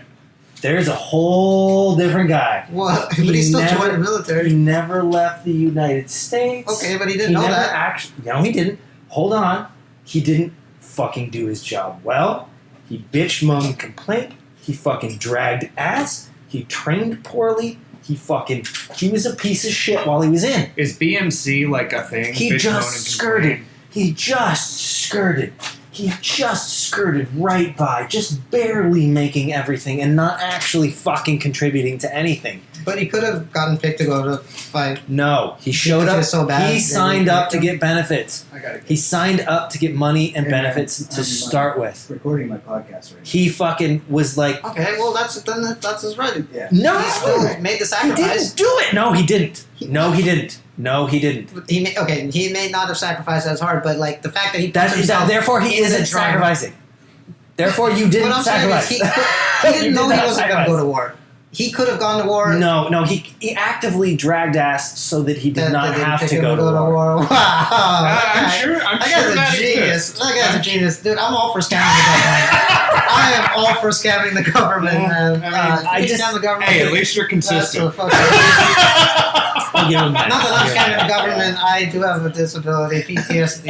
[SPEAKER 1] There's a whole different guy.
[SPEAKER 2] What? But he still joined the military.
[SPEAKER 1] He never left the United States.
[SPEAKER 2] Okay, but he didn't know that.
[SPEAKER 1] No, he didn't. Hold on. He didn't fucking do his job well. He bitch, moaned, complained. He fucking dragged ass. He trained poorly. He was a piece of shit while he was in.
[SPEAKER 3] Is BMC like a thing?
[SPEAKER 1] He just skirted. He just skirted right by, just barely making everything and not actually fucking contributing to anything.
[SPEAKER 2] But he could have gotten picked to go to fight.
[SPEAKER 1] No, he showed up.
[SPEAKER 2] So bad,
[SPEAKER 1] he signed up to get benefits. He signed up to get money and benefits to start with.
[SPEAKER 4] Recording my podcast right now.
[SPEAKER 1] He fucking was like,
[SPEAKER 2] okay, well that's his right.
[SPEAKER 4] Yeah.
[SPEAKER 1] no,
[SPEAKER 2] He still made the sacrifice.
[SPEAKER 1] He didn't do it. No, he didn't. No, he didn't.
[SPEAKER 2] He may not have sacrificed as hard, but like the fact that he
[SPEAKER 1] therefore he isn't sacrificing. Therefore, you didn't sacrifice.
[SPEAKER 2] He didn't know he wasn't going to go to war. He could have gone to war.
[SPEAKER 1] No, he actively dragged ass so that he did not have to go to war.
[SPEAKER 2] Wow.
[SPEAKER 3] I'm sure
[SPEAKER 2] That guy's a genius. That guy's a genius. Dude, I'm all for scamming the government. I am all for scamming the government, man.
[SPEAKER 1] I just
[SPEAKER 2] scam the government.
[SPEAKER 3] Hey, at least you're consistent.
[SPEAKER 1] I'll give him that.
[SPEAKER 2] Not that I'm scamming the government. I do have a disability, PTSD.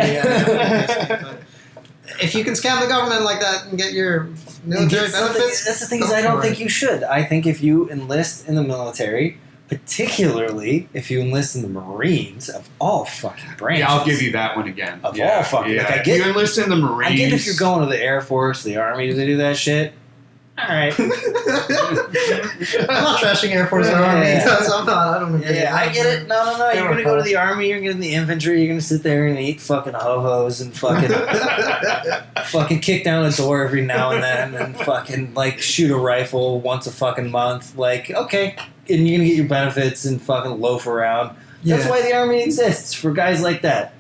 [SPEAKER 2] But if you can scam the government like that and get your military benefits,
[SPEAKER 1] that's the thing is I don't think you should. I think if you enlist in the military, particularly if you enlist in the Marines of all fucking branches.
[SPEAKER 3] Yeah, I'll give you that one again.
[SPEAKER 1] Of all fucking.
[SPEAKER 3] Yeah.
[SPEAKER 1] Like,
[SPEAKER 3] If you enlist in the Marines.
[SPEAKER 1] I get if you're going to the Air Force, the Army to do that shit. All right.
[SPEAKER 2] I'm not trashing Air Force or Army. I don't agree.
[SPEAKER 1] Yeah, I get it. No. You're gonna go to the Army. You're gonna get in the infantry. You're gonna sit there and eat fucking ho-hos and fucking kick down a door every now and then and fucking like shoot a rifle once a fucking month. Like, okay, and you're gonna get your benefits and fucking loaf around. That's why the Army exists, for guys like that.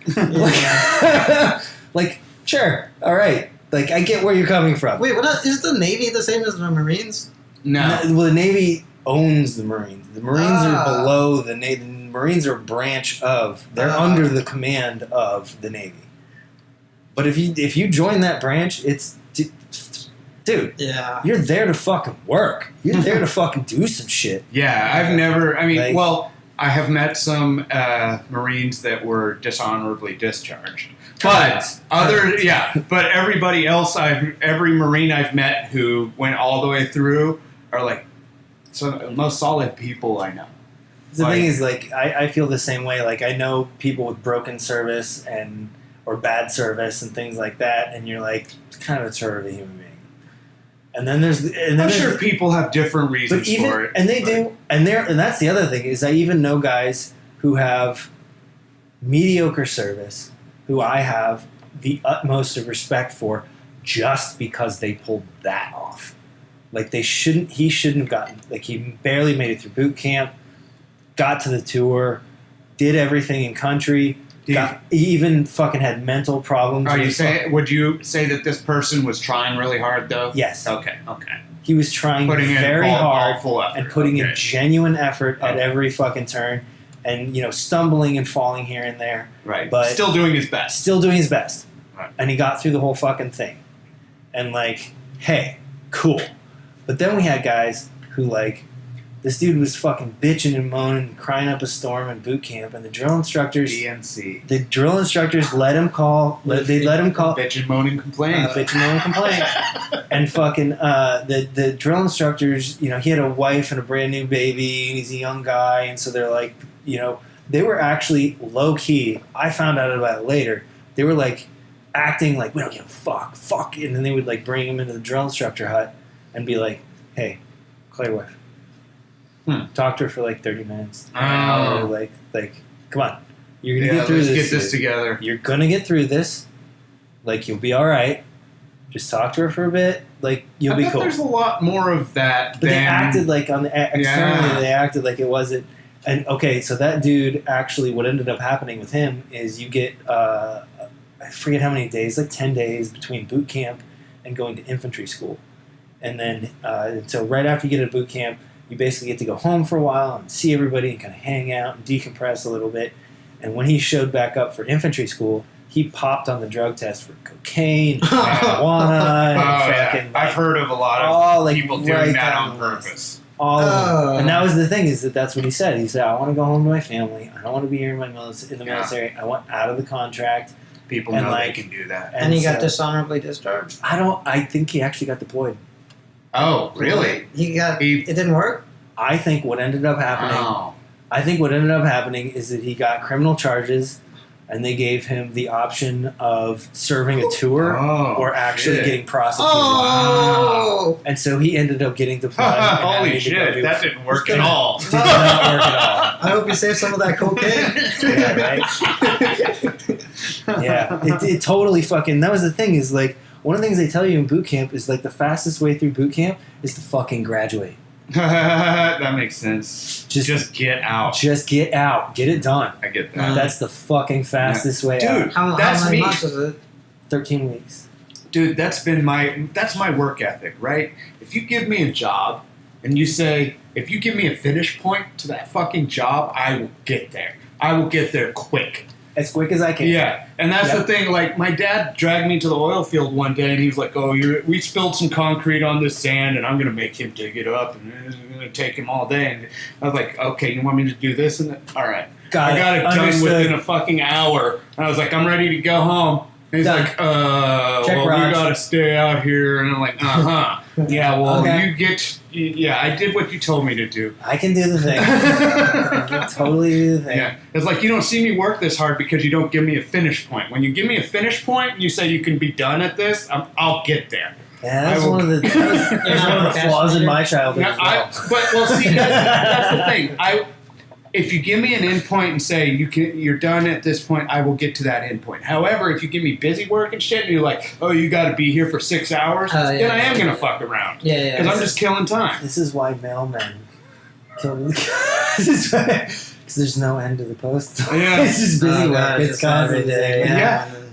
[SPEAKER 1] Like, sure, all right. Like, I get where you're coming from.
[SPEAKER 2] Wait, is the Navy the same as the Marines?
[SPEAKER 3] No.
[SPEAKER 1] Well, the Navy owns the Marines. The Marines are below the Navy. The Marines are a branch of. They're under the command of the Navy. But if you join that branch, it's dude.
[SPEAKER 2] Yeah.
[SPEAKER 1] You're there to fucking work. You're there to fucking do some shit.
[SPEAKER 3] Yeah, I've never. I mean,
[SPEAKER 1] Like-
[SPEAKER 3] well, I have met some Marines that were dishonorably discharged. But but everybody else, every Marine I've met who went all the way through are like some of the most solid people I know.
[SPEAKER 1] The thing is, like, I feel the same way. Like, I know people with broken service or bad service and things like that, and you're like, it's kind of a turd of a human being. And then
[SPEAKER 3] I'm sure people have different reasons for it.
[SPEAKER 1] And they do, and that's the other thing is I even know guys who have mediocre service, who I have, the utmost of respect for just because they pulled that off. Like he shouldn't have gotten, like he barely made it through boot camp, got to the tour, did everything in country, he even fucking had mental problems.
[SPEAKER 3] Would you say that this person was trying really hard though?
[SPEAKER 1] Yes.
[SPEAKER 3] Okay.
[SPEAKER 1] He was trying very hard and putting in genuine effort at every fucking turn, and stumbling and falling here and there.
[SPEAKER 3] Right.
[SPEAKER 1] But
[SPEAKER 3] still doing his best.
[SPEAKER 1] Right. And he got through the whole fucking thing. And like, hey, cool. But then we had guys who like, this dude was fucking bitching and moaning and crying up a storm in boot camp, and the drill instructors
[SPEAKER 3] DNC.
[SPEAKER 1] The drill instructors let him call. They let him call.
[SPEAKER 3] Bitch and moan and complain.
[SPEAKER 1] And fucking the drill instructors, he had a wife and a brand new baby, and he's a young guy, and so they're like, they were actually low key. I found out about it later. They were like acting like we don't give a fuck, and then they would like bring him into the drill instructor hut and be like, hey, call your wife. Talk to her for like 30 minutes.
[SPEAKER 3] Oh.
[SPEAKER 1] Like, come on. You're going to get through this.
[SPEAKER 3] Let's get this together.
[SPEAKER 1] You're going to get through this. Like, you'll be all right. Just talk to her for a bit. Like, you'll be cool.
[SPEAKER 3] There's a lot more of that.
[SPEAKER 1] But they acted like, externally, they acted like it wasn't. And, okay, so that dude, actually, what ended up happening with him is you get, I forget how many days, like 10 days between boot camp and going to infantry school. And then, so right after you get to boot camp, you basically get to go home for a while and see everybody and kind of hang out and decompress a little bit. And when he showed back up for infantry school, he popped on the drug test for cocaine, marijuana.
[SPEAKER 3] I've heard of a lot of people doing that on purpose.
[SPEAKER 1] And that was the thing, is that's what he said. He said, I want to go home to my family. I don't want to be here in the military. I want out of the contract.
[SPEAKER 3] People know they can do that.
[SPEAKER 2] And he got dishonorably discharged?
[SPEAKER 1] I think he actually got deployed.
[SPEAKER 3] Oh, really?
[SPEAKER 2] It didn't work?
[SPEAKER 1] I think what ended up happening is that he got criminal charges, and they gave him the option of serving a tour or actually getting prosecuted.
[SPEAKER 2] Oh!
[SPEAKER 1] And so he ended up getting deployed.
[SPEAKER 3] Holy shit, that didn't work at all.
[SPEAKER 1] Did not work at all.
[SPEAKER 2] I hope you saved some of that cocaine.
[SPEAKER 1] Yeah, right? Yeah, it totally fucking... That was the thing, is like, one of the things they tell you in boot camp is like the fastest way through boot camp is to fucking graduate.
[SPEAKER 3] That makes sense. Just get out.
[SPEAKER 1] Just get out. Get it done.
[SPEAKER 3] I get that.
[SPEAKER 1] That's the fucking fastest way out.
[SPEAKER 2] Dude, how many months is it?
[SPEAKER 1] 13 weeks.
[SPEAKER 3] Dude, that's my work ethic, right? If you give me a job and you say, if you give me a finish point to that fucking job, I will get there. I will get there quick.
[SPEAKER 1] As quick as I can.
[SPEAKER 3] Yeah, and that's the thing. Like, my dad dragged me to the oil field one day, and he was like, "Oh, we spilled some concrete on this sand, and I'm going to make him dig it up, and it's going to take him all day." And I was like, "Okay, you want me to do this?" And all right, I got it done within a fucking hour. And I was like, "I'm ready to go home." And he's like, well, we got to stay out here. And I'm like, yeah, well, I did what you told me to do.
[SPEAKER 1] I can do the thing. I can totally do the thing.
[SPEAKER 3] Yeah. It's like, you don't see me work this hard because you don't give me a finish point. When you give me a finish point and you say you can be done at this, I'll get there.
[SPEAKER 1] Yeah, that's one of the flaws in my childhood as well.
[SPEAKER 3] See, that's the thing. If you give me an endpoint and say you're done at this point, I will get to that endpoint. However, if you give me busy work and shit, and you're like, oh, you got to be here for 6 hours, then I am gonna fuck around.
[SPEAKER 2] Yeah.
[SPEAKER 3] Because I'm just killing time.
[SPEAKER 1] This is why mailmen kill me. Because there's no end to the post.
[SPEAKER 3] Yeah.
[SPEAKER 1] It's just busy work. It's constant.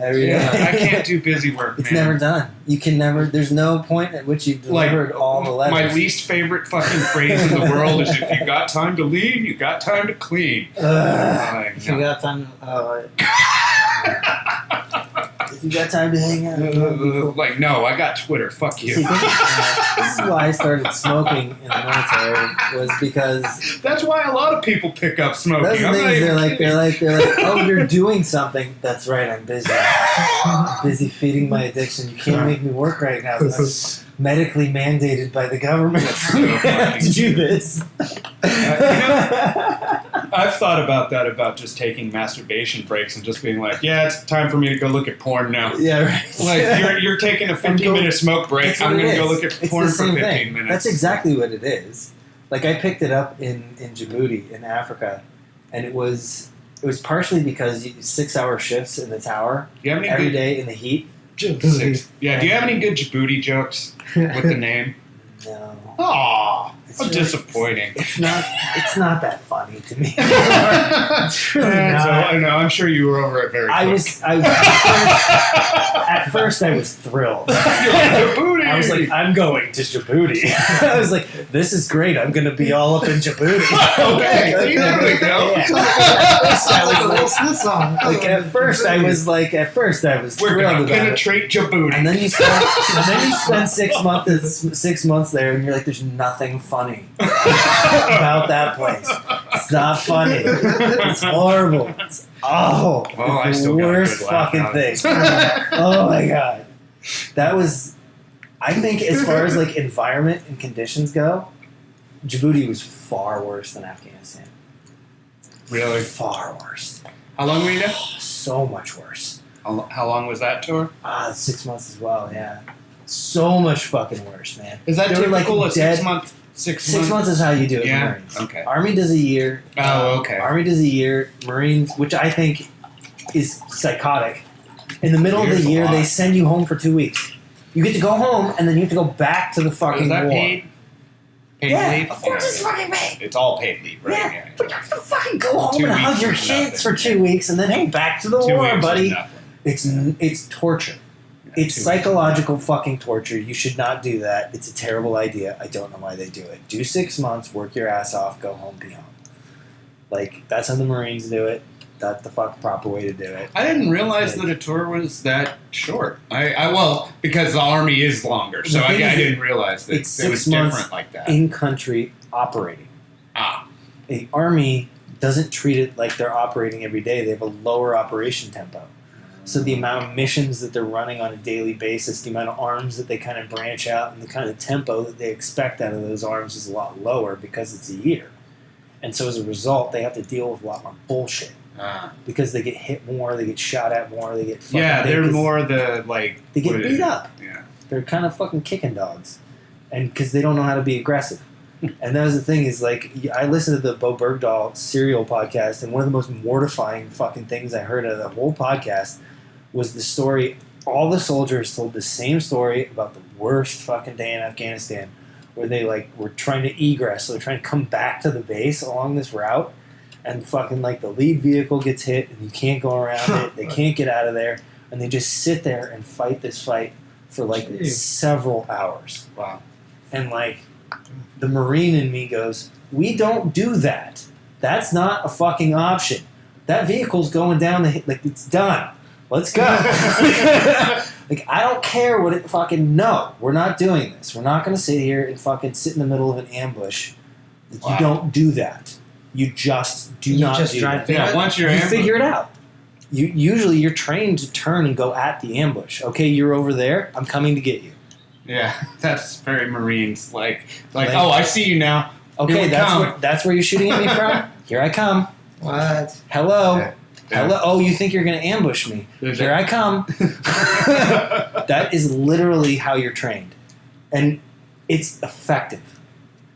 [SPEAKER 1] Every day.
[SPEAKER 3] I can't do busy work,
[SPEAKER 1] It's never done. You can never... There's no point at which you've delivered all the letters.
[SPEAKER 3] My least favorite fucking phrase in the world is, if you got time to leave, you got time to clean.
[SPEAKER 2] If you got time...
[SPEAKER 1] If you got time to hang out.
[SPEAKER 3] Like, no, I got Twitter. Fuck you.
[SPEAKER 1] See, this is why I started smoking in the military, was because...
[SPEAKER 3] That's why a lot of people pick up smoking.
[SPEAKER 1] Those things, they're like, oh, you're doing something. That's right, I'm busy. I'm busy feeding my addiction. You can't make me work right now. I'm medically mandated by the government to do this.
[SPEAKER 3] I've thought about that, about just taking masturbation breaks and just being like, yeah, it's time for me to go look at porn now.
[SPEAKER 1] Yeah, right.
[SPEAKER 3] Like, you're taking a 15-minute smoke break. I'm going to go look at porn for 15 minutes.
[SPEAKER 1] That's exactly what it is. Like, I picked it up in Djibouti, in Africa, and it was It was partially because 6-hour shifts in the tower every day in the heat.
[SPEAKER 3] Djabuti. Yeah, do you have any good Djibouti jokes with the name?
[SPEAKER 1] No.
[SPEAKER 3] Aw,
[SPEAKER 1] It's
[SPEAKER 3] how
[SPEAKER 1] really-
[SPEAKER 3] disappointing.
[SPEAKER 1] It's not that funny to me. It's really
[SPEAKER 3] So,
[SPEAKER 1] not.
[SPEAKER 3] I know, I'm sure you were over it very quick.
[SPEAKER 1] At first I was thrilled.
[SPEAKER 3] You're like, Djibouti!
[SPEAKER 1] I was like, I'm going to Djibouti. I was like, this is great. I'm going to be all up in Djibouti.
[SPEAKER 3] Okay, there we go.
[SPEAKER 2] Sounds like a Will Smith song.
[SPEAKER 1] Like at first I was
[SPEAKER 3] We're
[SPEAKER 1] thrilled
[SPEAKER 3] gonna
[SPEAKER 1] about it.
[SPEAKER 3] penetrate Djibouti.
[SPEAKER 1] And then you spend 6 months there, and you're like, "There's nothing funny about that place. It's not funny. It's horrible. It's awful.
[SPEAKER 3] Well, I
[SPEAKER 1] It's the
[SPEAKER 3] still got a
[SPEAKER 1] worst
[SPEAKER 3] good laugh
[SPEAKER 1] fucking
[SPEAKER 3] out of
[SPEAKER 1] thing."
[SPEAKER 3] it.
[SPEAKER 1] Oh my god, that was. I think as far as like environment and conditions go, Djibouti was far worse than Afghanistan.
[SPEAKER 3] Really?
[SPEAKER 1] Far worse.
[SPEAKER 3] How long were you there?
[SPEAKER 1] So much worse.
[SPEAKER 3] How long was that tour?
[SPEAKER 1] 6 months as well. Yeah. So much fucking worse, man.
[SPEAKER 3] Is that
[SPEAKER 1] They were,
[SPEAKER 3] typical?
[SPEAKER 1] like,
[SPEAKER 3] A
[SPEAKER 1] dead-
[SPEAKER 3] 6 month? 6
[SPEAKER 1] 6 months is how you do it in
[SPEAKER 3] Yeah?
[SPEAKER 1] the Marines.
[SPEAKER 3] Okay.
[SPEAKER 1] Army does a year.
[SPEAKER 3] Oh, okay.
[SPEAKER 1] Army does a year. Marines, which I think is psychotic. In the middle of
[SPEAKER 3] Year's
[SPEAKER 1] the
[SPEAKER 3] a
[SPEAKER 1] year,
[SPEAKER 3] lot.
[SPEAKER 1] they send you home for 2 weeks. You get to go home, and then you have to go back to the fucking
[SPEAKER 3] Is that
[SPEAKER 1] war.
[SPEAKER 3] paid? Paid
[SPEAKER 1] Yeah,
[SPEAKER 3] leave?
[SPEAKER 1] of course it's fucking paid.
[SPEAKER 3] It's all paid leave, right?
[SPEAKER 1] Yeah, but you have to fucking go home
[SPEAKER 3] 2
[SPEAKER 1] and hug
[SPEAKER 3] weeks
[SPEAKER 1] your
[SPEAKER 3] is
[SPEAKER 1] kids
[SPEAKER 3] nothing.
[SPEAKER 1] for 2 weeks, and then hey, back to the
[SPEAKER 3] 2
[SPEAKER 1] war,
[SPEAKER 3] weeks is
[SPEAKER 1] buddy.
[SPEAKER 3] nothing.
[SPEAKER 1] It's torture.
[SPEAKER 3] Yeah,
[SPEAKER 1] It's
[SPEAKER 3] 2 weeks.
[SPEAKER 1] psychological fucking torture. You should not do that. It's a terrible idea. I don't know why they do it. Do 6 months, work your ass off, go home, be home. Like, that's how the Marines do it. That's the fuck proper way to do it.
[SPEAKER 3] I didn't realize that a tour was that short. Well, because the Army is longer, so
[SPEAKER 1] The
[SPEAKER 3] I
[SPEAKER 1] thing is
[SPEAKER 3] didn't realize that
[SPEAKER 1] it's
[SPEAKER 3] it was
[SPEAKER 1] 6 months
[SPEAKER 3] different like that.
[SPEAKER 1] In country operating.
[SPEAKER 3] Ah,
[SPEAKER 1] The Army doesn't treat it like they're operating every day. They have a lower operation tempo. So the amount of missions that they're running on a daily basis, the amount of arms that they kind of branch out, and the kind of tempo that they expect out of those arms is a lot lower because it's a year. And so as a result, they have to deal with a lot more bullshit. Because they get hit more, they get shot at more, they get fucking
[SPEAKER 3] yeah, they're
[SPEAKER 1] because
[SPEAKER 3] more the like
[SPEAKER 1] they get
[SPEAKER 3] what is
[SPEAKER 1] beat
[SPEAKER 3] it?
[SPEAKER 1] up.
[SPEAKER 3] Yeah,
[SPEAKER 1] They're kind of fucking kicking dogs, and because they don't know how to be aggressive. And that was the thing is like I listened to the Bo Bergdahl Serial podcast, and one of the most mortifying fucking things I heard of the whole podcast was the story. All the soldiers told the same story about the worst fucking day in Afghanistan, where they like were trying to egress, so they're trying to come back to the base along this route, and fucking like the lead vehicle gets hit, and you can't go around it. They can't get out of there, and they just sit there and fight this fight for like several hours.
[SPEAKER 3] wow.
[SPEAKER 1] And like the Marine in me goes, we don't do that. That's not a fucking option. That vehicle's going down the like it's done. Let's go. Like I don't care what it fucking no. We're not doing this. We're not going to sit here and fucking sit in the middle of an ambush. Like,
[SPEAKER 3] Wow.
[SPEAKER 1] you don't do that. You just do not
[SPEAKER 2] just
[SPEAKER 1] do
[SPEAKER 2] drive
[SPEAKER 1] that.
[SPEAKER 3] Yeah, once you're
[SPEAKER 1] You
[SPEAKER 3] in,
[SPEAKER 1] figure it out. Usually you're trained to turn and go at the ambush. Okay, you're over there. I'm coming to get you.
[SPEAKER 3] yeah, that's very Marines like
[SPEAKER 1] Like-
[SPEAKER 3] oh, I see you now.
[SPEAKER 1] Okay,
[SPEAKER 3] Here we come.
[SPEAKER 1] that's where you're shooting at me from. Here I come.
[SPEAKER 2] What?
[SPEAKER 1] Hello.
[SPEAKER 3] Yeah.
[SPEAKER 1] Hello. Oh, you think you're going to ambush me? Here I come. That is literally how you're trained, and it's effective.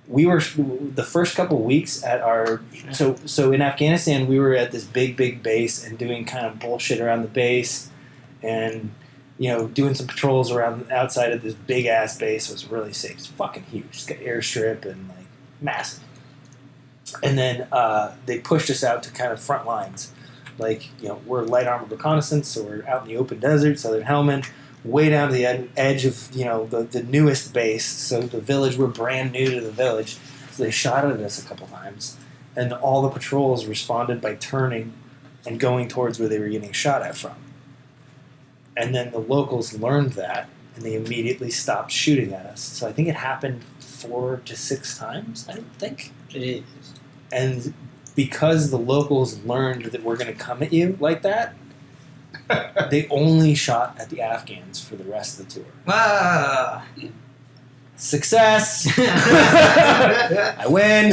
[SPEAKER 1] We were the first couple weeks at our so in Afghanistan we were at this big base and doing kind of bullshit around the base, and doing some patrols around outside of this big ass base. It was really safe. It's fucking huge. It's got airstrip and like massive. And then they pushed us out to kind of front lines. Like, we're light armored reconnaissance, so we're out in the open desert, Southern Helmand, way down to the edge of, the newest base. So the village, we're brand new to the village. So they shot at us a couple times. And all the patrols responded by turning and going towards where they were getting shot at from. And then the locals learned that, and they immediately stopped shooting at us. So I think it happened 4 to 6 times, I think.
[SPEAKER 2] Jeez.
[SPEAKER 1] And because the locals learned that we're going to come at you like that, they only shot at the Afghans for the rest of the tour.
[SPEAKER 2] Ah.
[SPEAKER 1] Success! I win!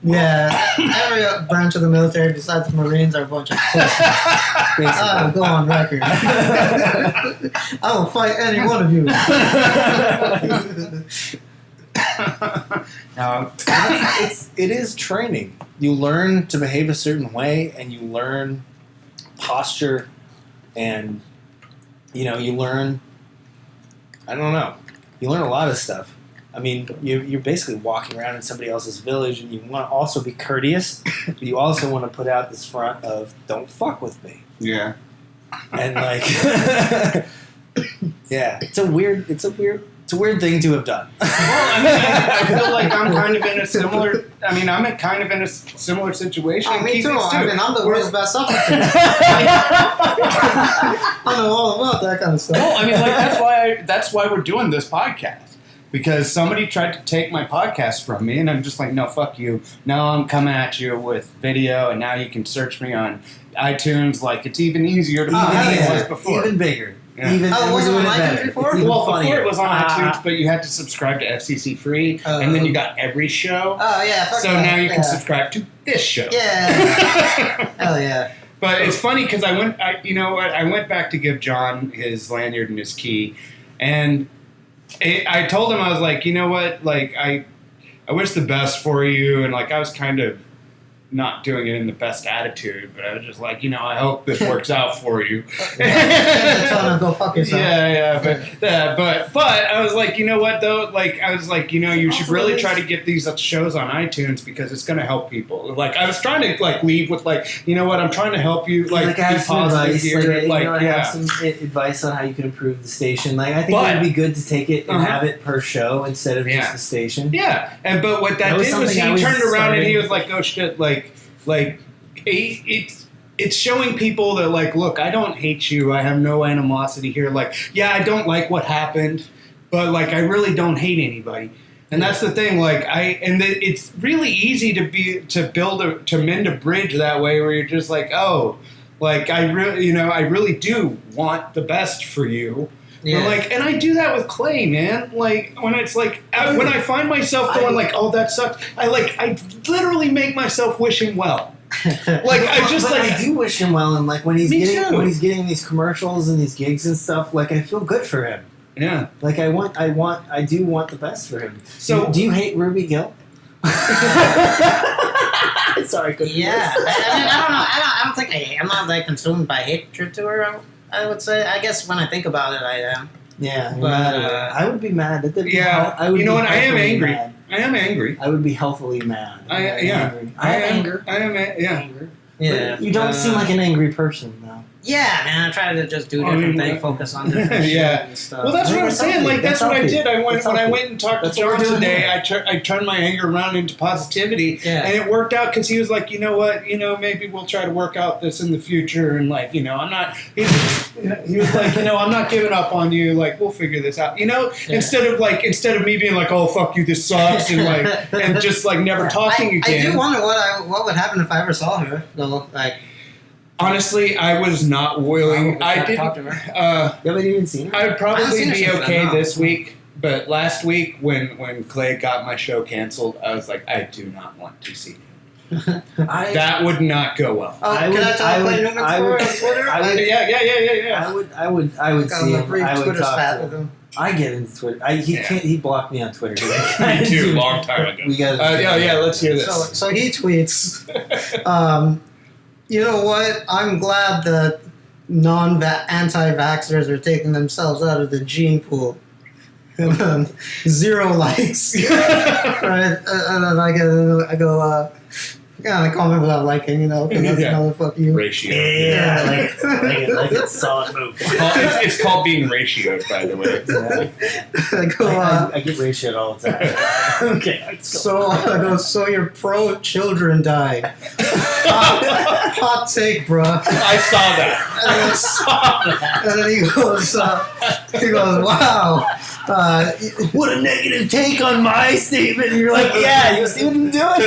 [SPEAKER 2] Yeah, every branch of the military besides the Marines are a bunch of pussies. I'll go on record. I will fight any one of you.
[SPEAKER 1] It is training. You learn to behave a certain way, and you learn posture, and you learn. I don't know. You learn a lot of stuff. I mean, you're basically walking around in somebody else's village, and you want to also be courteous, but you also want to put out this front of "Don't fuck with me."
[SPEAKER 3] Yeah.
[SPEAKER 1] And yeah, it's a weird thing to have done.
[SPEAKER 3] Well, I mean, I feel like I'm kind of in a similar. I mean, I'm kind of in a similar situation.
[SPEAKER 2] Oh, me too. I mean, I'm the world's best supplicant. I know all about that kind of stuff.
[SPEAKER 3] No, I mean, that's why we're doing this podcast. Because somebody tried to take my podcast from me, and I'm just like, no, fuck you. Now I'm coming at you with video, and now you can search me on iTunes. Like, it's even easier to find than it was before.
[SPEAKER 1] Even bigger.
[SPEAKER 3] Yeah.
[SPEAKER 2] Was it on iTunes before?
[SPEAKER 3] Well, before it was on iTunes, but you had to subscribe to FCC Free, and then you got every show.
[SPEAKER 2] Oh, yeah.
[SPEAKER 3] So now you can subscribe to this show.
[SPEAKER 2] Yeah. Hell yeah.
[SPEAKER 3] But it's funny because I went back to give John his lanyard and his key, and I told him, I was like, you know what, like, I wish the best for you, and like I was kind of not doing it in the best attitude, but I was just like, I hope this works out for you.
[SPEAKER 2] Tell him to go fuck yourself.
[SPEAKER 3] But I was like, you know what though? Like, I was like, you should really try to get these shows on iTunes because it's going to help people. Like, I was trying to like leave with like, you know what? I'm trying to help you. Like,
[SPEAKER 1] I have some advice.
[SPEAKER 3] Here.
[SPEAKER 1] I have some advice on how you can improve the station. Like, I think it would be good to take it and have it per show instead of just the station.
[SPEAKER 3] Yeah, but what that did was he turned around and he was like, oh shit, it's showing people that, like, look, I don't hate you. I have no animosity here. Like, yeah, I don't like what happened, but, like, I really don't hate anybody. And that's the thing. Like, it's really easy to mend a bridge that way where you're just like, oh, like, I really do want the best for you. Yeah. But like, and I do that with Clay, man. Like, when it's like, when I find myself going like, oh, that sucks. I literally make myself wish him well. Like, I
[SPEAKER 1] do wish him well, and like when he's getting these commercials and these gigs and stuff, like I feel good for him.
[SPEAKER 3] Yeah.
[SPEAKER 1] Like I do want the best for him.
[SPEAKER 3] So,
[SPEAKER 1] do you hate Ruby Gill? Sorry, couldn't.
[SPEAKER 2] Yeah, I mean, I don't know. I don't think I'm not like consumed by hatred to her. I would say. I guess when I think about it, I am.
[SPEAKER 1] Yeah,
[SPEAKER 2] but
[SPEAKER 1] I would be mad. I
[SPEAKER 3] am angry.
[SPEAKER 1] Mad.
[SPEAKER 3] I am angry.
[SPEAKER 1] I would be healthily mad.
[SPEAKER 3] I am
[SPEAKER 1] anger.
[SPEAKER 3] Anger.
[SPEAKER 2] Yeah.
[SPEAKER 1] But you don't seem like an angry person, though.
[SPEAKER 2] Yeah, man. I try to just do different things, focus on different shit and stuff.
[SPEAKER 3] Well, that's what I'm saying. Like, that's what I did. When I went and talked to John today, I turned my anger around into positivity, and it worked out because he was like, you know what, maybe we'll try to work out this in the future, and like, I'm not. He was like, I'm not giving up on you. Like, we'll figure this out. Instead of me being like, oh fuck you, this sucks, and like, and just like never talking again.
[SPEAKER 2] I do wonder what would happen if I ever saw her though, like.
[SPEAKER 3] Honestly, I was not willing. I didn't
[SPEAKER 2] talk to her.
[SPEAKER 1] You haven't even seen her?
[SPEAKER 3] I would probably be okay this week, but last week when Clay got my show canceled, I was like, I do not want to see him. That would not go well.
[SPEAKER 2] Oh, can I tell Clay Newman's story on Twitter?
[SPEAKER 3] Yeah.
[SPEAKER 1] I would see him. I would
[SPEAKER 2] Twitter
[SPEAKER 1] talk
[SPEAKER 2] spat
[SPEAKER 1] to
[SPEAKER 2] with him.
[SPEAKER 1] I get into Twitter. He blocked me on Twitter.
[SPEAKER 3] Me too, long time ago. Let's hear this.
[SPEAKER 2] So he tweets. You know what? I'm glad that anti-vaxxers are taking themselves out of the gene pool. 0 likes. Right? And then I go, I comment without liking, because that's another fuck you.
[SPEAKER 3] Ratio.
[SPEAKER 1] Yeah, like it's solid move.
[SPEAKER 3] It's called being ratioed, by the way.
[SPEAKER 1] I get ratioed all the time. Okay.
[SPEAKER 2] So your pro-children died. Hot take, bro.
[SPEAKER 3] I saw that.
[SPEAKER 2] And then he goes, wow.
[SPEAKER 1] What a negative take on my statement. And you're like, yeah, you see what I'm doing?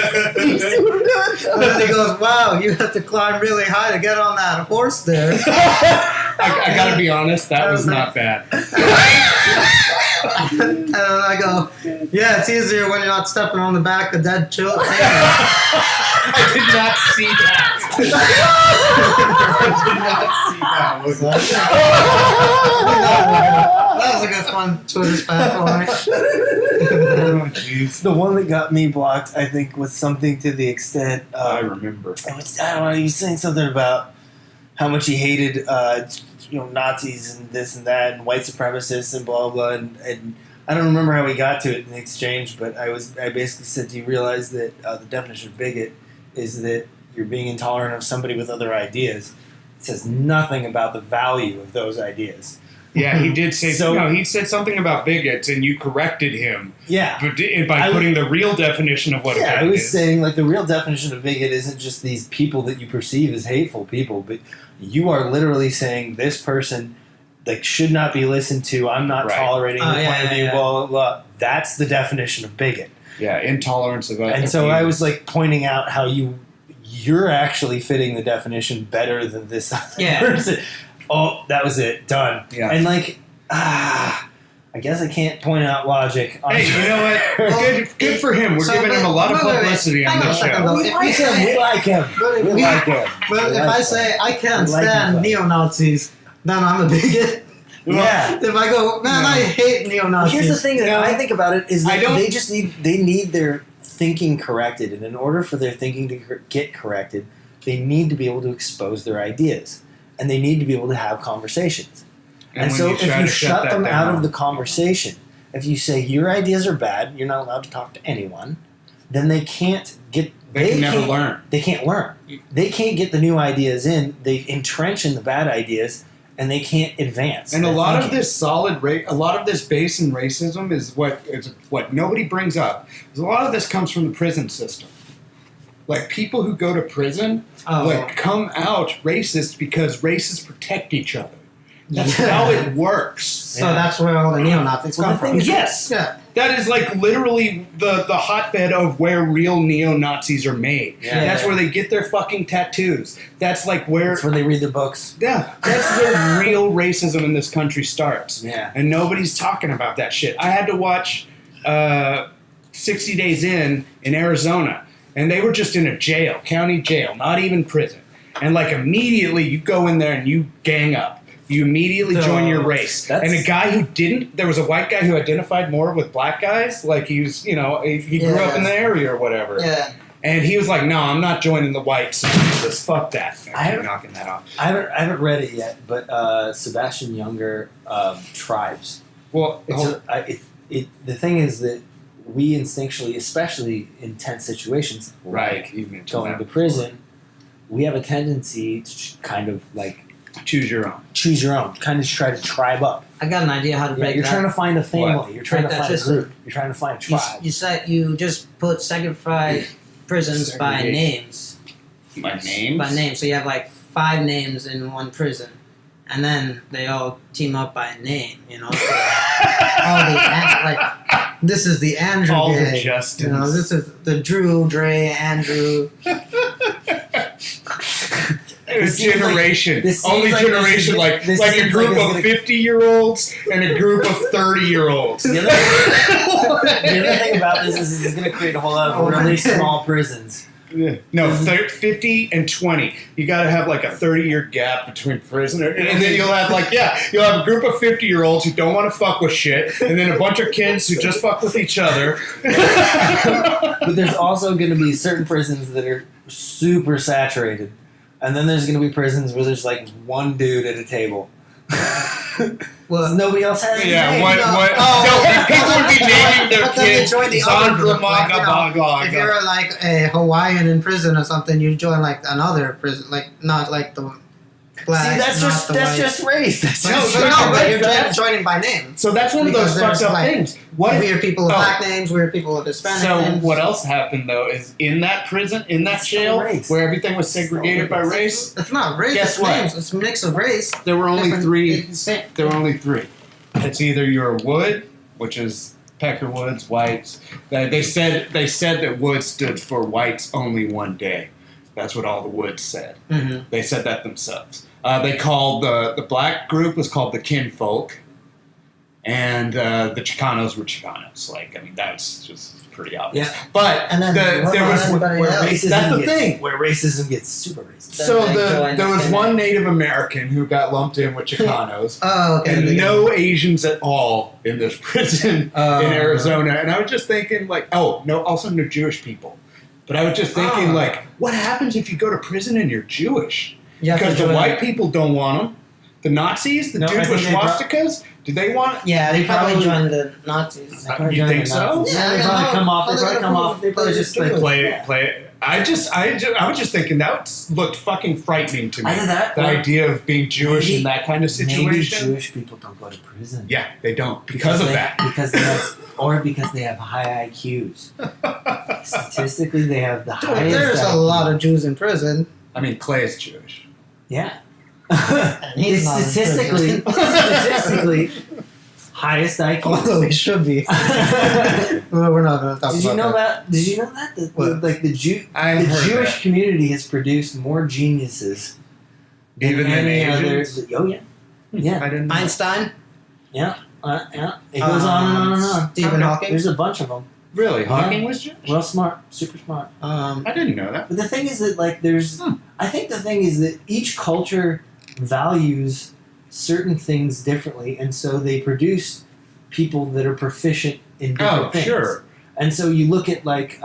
[SPEAKER 2] And then he goes, wow, you have to climb really high to get on that horse there.
[SPEAKER 3] I gotta be honest, that was not bad.
[SPEAKER 2] And then I go, yeah, it's easier when you're not stepping on the back of dead children.
[SPEAKER 3] I did not see that.
[SPEAKER 2] That was a good fun Twitter spat for me.
[SPEAKER 3] Oh, jeez.
[SPEAKER 1] The one that got me blocked, I think, was something to the extent.
[SPEAKER 3] I remember.
[SPEAKER 1] I don't know. He was saying something about how much he hated, Nazis and this and that, and white supremacists and blah blah. And I don't remember how we got to it in the exchange, but I basically said, "Do you realize that the definition of bigot is that you're being intolerant of somebody with other ideas?" It says nothing about the value of those ideas.
[SPEAKER 3] Yeah, he did say he said something about bigots, and you corrected him.
[SPEAKER 1] Yeah,
[SPEAKER 3] by putting the real definition of what a bigot is.
[SPEAKER 1] I was saying, like, the real definition of bigot isn't just these people that you perceive as hateful people, but you are literally saying this person, like, should not be listened to. I'm not tolerating the point of view. Blah, blah, blah. That's the definition of bigot.
[SPEAKER 3] Yeah, intolerance of other
[SPEAKER 1] And so
[SPEAKER 3] views.
[SPEAKER 1] I was, like, pointing out how you're actually fitting the definition better than this other person. Oh, that was it. Done.
[SPEAKER 3] Yeah.
[SPEAKER 1] And, like, I guess I can't point out logic.
[SPEAKER 3] Hey, you know what? Good for him. We're giving him a lot of publicity on this show.
[SPEAKER 1] We like him.
[SPEAKER 2] But if I say I can't stand neo-Nazis, then I'm a bigot.
[SPEAKER 1] Yeah.
[SPEAKER 2] If I go, man, I hate neo-Nazis.
[SPEAKER 1] Here's the thing that I think about it is that
[SPEAKER 3] they
[SPEAKER 1] just need their thinking corrected, and in order for their thinking to get corrected, they need to be able to expose their ideas, and they need to be able to have conversations. And so if you shut them out of the conversation, if you say your ideas are bad, you're not allowed to talk to anyone, then they can't get.
[SPEAKER 3] They can never learn.
[SPEAKER 1] They can't learn. They can't get the new ideas in. They entrench in the bad ideas, and they can't advance.
[SPEAKER 3] And a lot of this a lot of this base in racism is what nobody brings up. A lot of this comes from the prison system. Like, people who go to prison come out racist because racists protect each other. That's how it works.
[SPEAKER 2] So that's where all the neo-Nazis come from.
[SPEAKER 3] Yes. Yeah. That is, like, literally the hotbed of where real neo-Nazis are made.
[SPEAKER 1] Yeah.
[SPEAKER 3] That's where they get their fucking tattoos. That's, like,
[SPEAKER 1] That's where they read their books.
[SPEAKER 3] Yeah. That's where real racism in this country starts.
[SPEAKER 1] Yeah.
[SPEAKER 3] And nobody's talking about that shit. I had to watch 60 Days In Arizona. And they were just in a jail, county jail, not even prison. And, like, immediately you go in there and you gang up. You immediately join your race. And a guy who didn't, there was a white guy who identified more with black guys. Like, he was, he grew up in the area or whatever.
[SPEAKER 2] Yeah.
[SPEAKER 3] And he was like, no, I'm not joining the whites. Just fuck that. I'm knocking that off.
[SPEAKER 1] I haven't read it yet, but Sebastian Junger, Tribes.
[SPEAKER 3] Well,
[SPEAKER 1] the thing is that we instinctually, especially in tense situations, like going to prison, we have a tendency to kind of, like,
[SPEAKER 3] choose your own.
[SPEAKER 1] Kind of try to tribe up.
[SPEAKER 2] I got an idea how to break
[SPEAKER 1] You're
[SPEAKER 2] that.
[SPEAKER 1] trying to find a family.
[SPEAKER 2] What?
[SPEAKER 1] You're trying to find a
[SPEAKER 2] system.
[SPEAKER 1] group. You're trying to find a tribe.
[SPEAKER 2] You said you just put segregate prisons by names.
[SPEAKER 3] By names?
[SPEAKER 2] By names. So you have, like, 5 names in one prison. And then they all team up by name, So this is the Andrew
[SPEAKER 3] all
[SPEAKER 2] gang.
[SPEAKER 3] the Justins.
[SPEAKER 2] This is the Drew, Dre, Andrew.
[SPEAKER 3] Generation. Only
[SPEAKER 1] like
[SPEAKER 3] generation, like a group of 50-year-olds and a group of 30-year-olds.
[SPEAKER 1] The other thing about this is it's going to create a whole lot of really small prisons.
[SPEAKER 3] Yeah. No, 50 and 20. You got to have, like, a 30-year gap between prisoner, and then you'll have a group of 50-year-olds who don't want to fuck with shit, and then a bunch of kids who just fuck with each other.
[SPEAKER 1] But there's also going to be certain prisons that are super saturated, and then there's going to be prisons where there's, like, one dude at a table. Well, nobody else has.
[SPEAKER 3] Yeah,
[SPEAKER 1] name.
[SPEAKER 3] people would be naming their kids Sandra Maga.
[SPEAKER 2] If you're, like, a Hawaiian in prison or something, you join, like, another prison, like, not like the black.
[SPEAKER 1] See, that's just race.
[SPEAKER 2] But you're joining by name.
[SPEAKER 3] So that's one of those fucked up things.
[SPEAKER 2] Weird people with black names, weird people with Hispanic names.
[SPEAKER 3] So what else happened, though, is in that prison, in that jail, where everything was segregated by race.
[SPEAKER 2] It's not race.
[SPEAKER 3] Guess
[SPEAKER 2] it's
[SPEAKER 3] what?
[SPEAKER 2] names. It's a mix of race.
[SPEAKER 3] There were only 3. There were only 3. It's either you're Wood, which is Pecker Woods, whites. They said that Wood stood for whites only one day. That's what all the Woods said.
[SPEAKER 2] Mm-hmm.
[SPEAKER 3] They said that themselves. They called the black group was called the kinfolk. and the Chicanos were Chicanos. Like, I mean, that's just pretty obvious.
[SPEAKER 1] Yeah.
[SPEAKER 3] But
[SPEAKER 2] And then
[SPEAKER 3] there was that's the thing.
[SPEAKER 1] Where racism gets super racist.
[SPEAKER 3] So there was one Native American who got lumped in with Chicanos, and no Asians at all in this prison in Arizona. And I was just thinking, like, also no Jewish people. But I was just thinking, like, what happens if you go to prison and you're Jewish? Because the white people don't want them. The Nazis, the dudes with swastikas, do they want?
[SPEAKER 2] Yeah, they probably joined the Nazis.
[SPEAKER 3] You think so?
[SPEAKER 1] Yeah, they probably come off. They probably just like
[SPEAKER 3] play it. I was just thinking that looked fucking frightening to me. The idea of being Jewish in that kind of situation.
[SPEAKER 1] Maybe Jewish people don't go to prison.
[SPEAKER 3] Yeah, they don't because of that.
[SPEAKER 1] Because they have high IQs. Statistically, they have the highest.
[SPEAKER 2] There's a lot of Jews in prison.
[SPEAKER 3] I mean, Clay is Jewish.
[SPEAKER 1] Yeah.
[SPEAKER 2] He's
[SPEAKER 1] statistically, highest IQ.
[SPEAKER 2] Although he should be. We're not going to talk
[SPEAKER 1] Did you know that? Did you know that? The Jewish community has produced more geniuses
[SPEAKER 3] even than
[SPEAKER 1] any
[SPEAKER 3] Asians?
[SPEAKER 1] other. Oh yeah, yeah.
[SPEAKER 3] I didn't know.
[SPEAKER 2] Einstein.
[SPEAKER 1] Yeah. It goes on and on and on.
[SPEAKER 2] Stephen Hawking.
[SPEAKER 1] There's a bunch of them.
[SPEAKER 3] Really, Hawking was Jewish?
[SPEAKER 1] Well, smart, super smart.
[SPEAKER 3] I didn't know that.
[SPEAKER 1] But the thing is that, like, there's. I think the thing is that each culture values certain things differently, and so they produce people that are proficient in different things.
[SPEAKER 3] Sure.
[SPEAKER 1] And so you look at, like,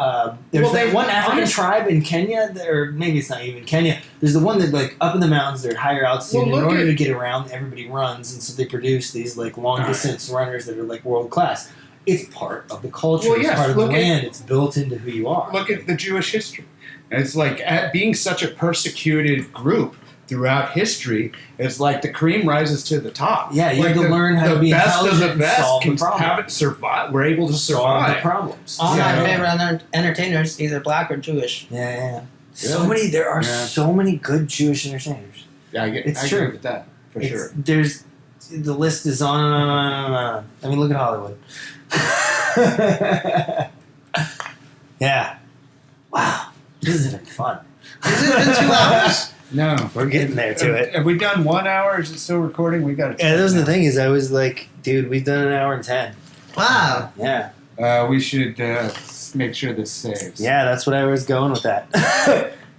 [SPEAKER 1] there's one African tribe in Kenya, or maybe it's not even Kenya. There's the one that, like, up in the mountains, they're higher altitude. In order to get around, everybody runs, and so they produce these, like, long-distance runners that are, like, world-class. It's part of the culture. It's part of the land. It's built into who you are.
[SPEAKER 3] Look at the Jewish history. And it's like, being such a persecuted group throughout history, it's like the cream rises to the top.
[SPEAKER 1] Yeah, you
[SPEAKER 3] like
[SPEAKER 1] have to learn how to be intelligent and solve the problems.
[SPEAKER 3] Haven't survived. We're able to
[SPEAKER 1] solve
[SPEAKER 3] survive
[SPEAKER 1] the problems.
[SPEAKER 2] All my favorite entertainers, either black or Jewish.
[SPEAKER 1] Yeah. There are so many good Jewish entertainers.
[SPEAKER 3] Yeah, I agree with that, for sure.
[SPEAKER 1] The list is on and on and on. I mean, look at Hollywood. Yeah. Wow. This has been fun.
[SPEAKER 2] Has it been 2 hours?
[SPEAKER 3] No.
[SPEAKER 1] We're getting there to it.
[SPEAKER 3] Have we done 1 hour? Is it still recording? We got it.
[SPEAKER 1] Yeah, that was the thing is I was like, dude, we've done 1 hour and 10.
[SPEAKER 2] Wow.
[SPEAKER 1] Yeah.
[SPEAKER 3] We should make sure this saves.
[SPEAKER 1] Yeah, that's what I was going with that.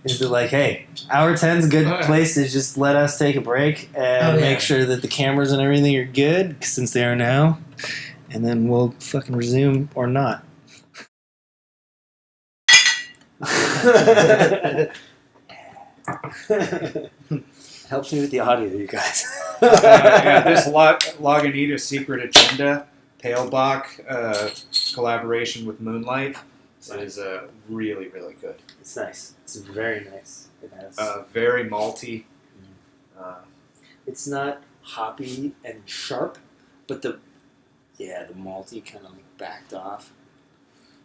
[SPEAKER 1] Is that like, hey, hour 10's a good place to just let us take a break and make sure that the cameras and everything are good, since they are now. And then we'll fucking resume or not. Helps me with the audio, you guys.
[SPEAKER 3] This Lagunitas Secret Agenda, Palebach collaboration with Moonlight is really, really good.
[SPEAKER 1] It's nice. It's very nice. It has
[SPEAKER 3] very malty.
[SPEAKER 1] It's not hoppy and sharp, but the malty kind of like backed off.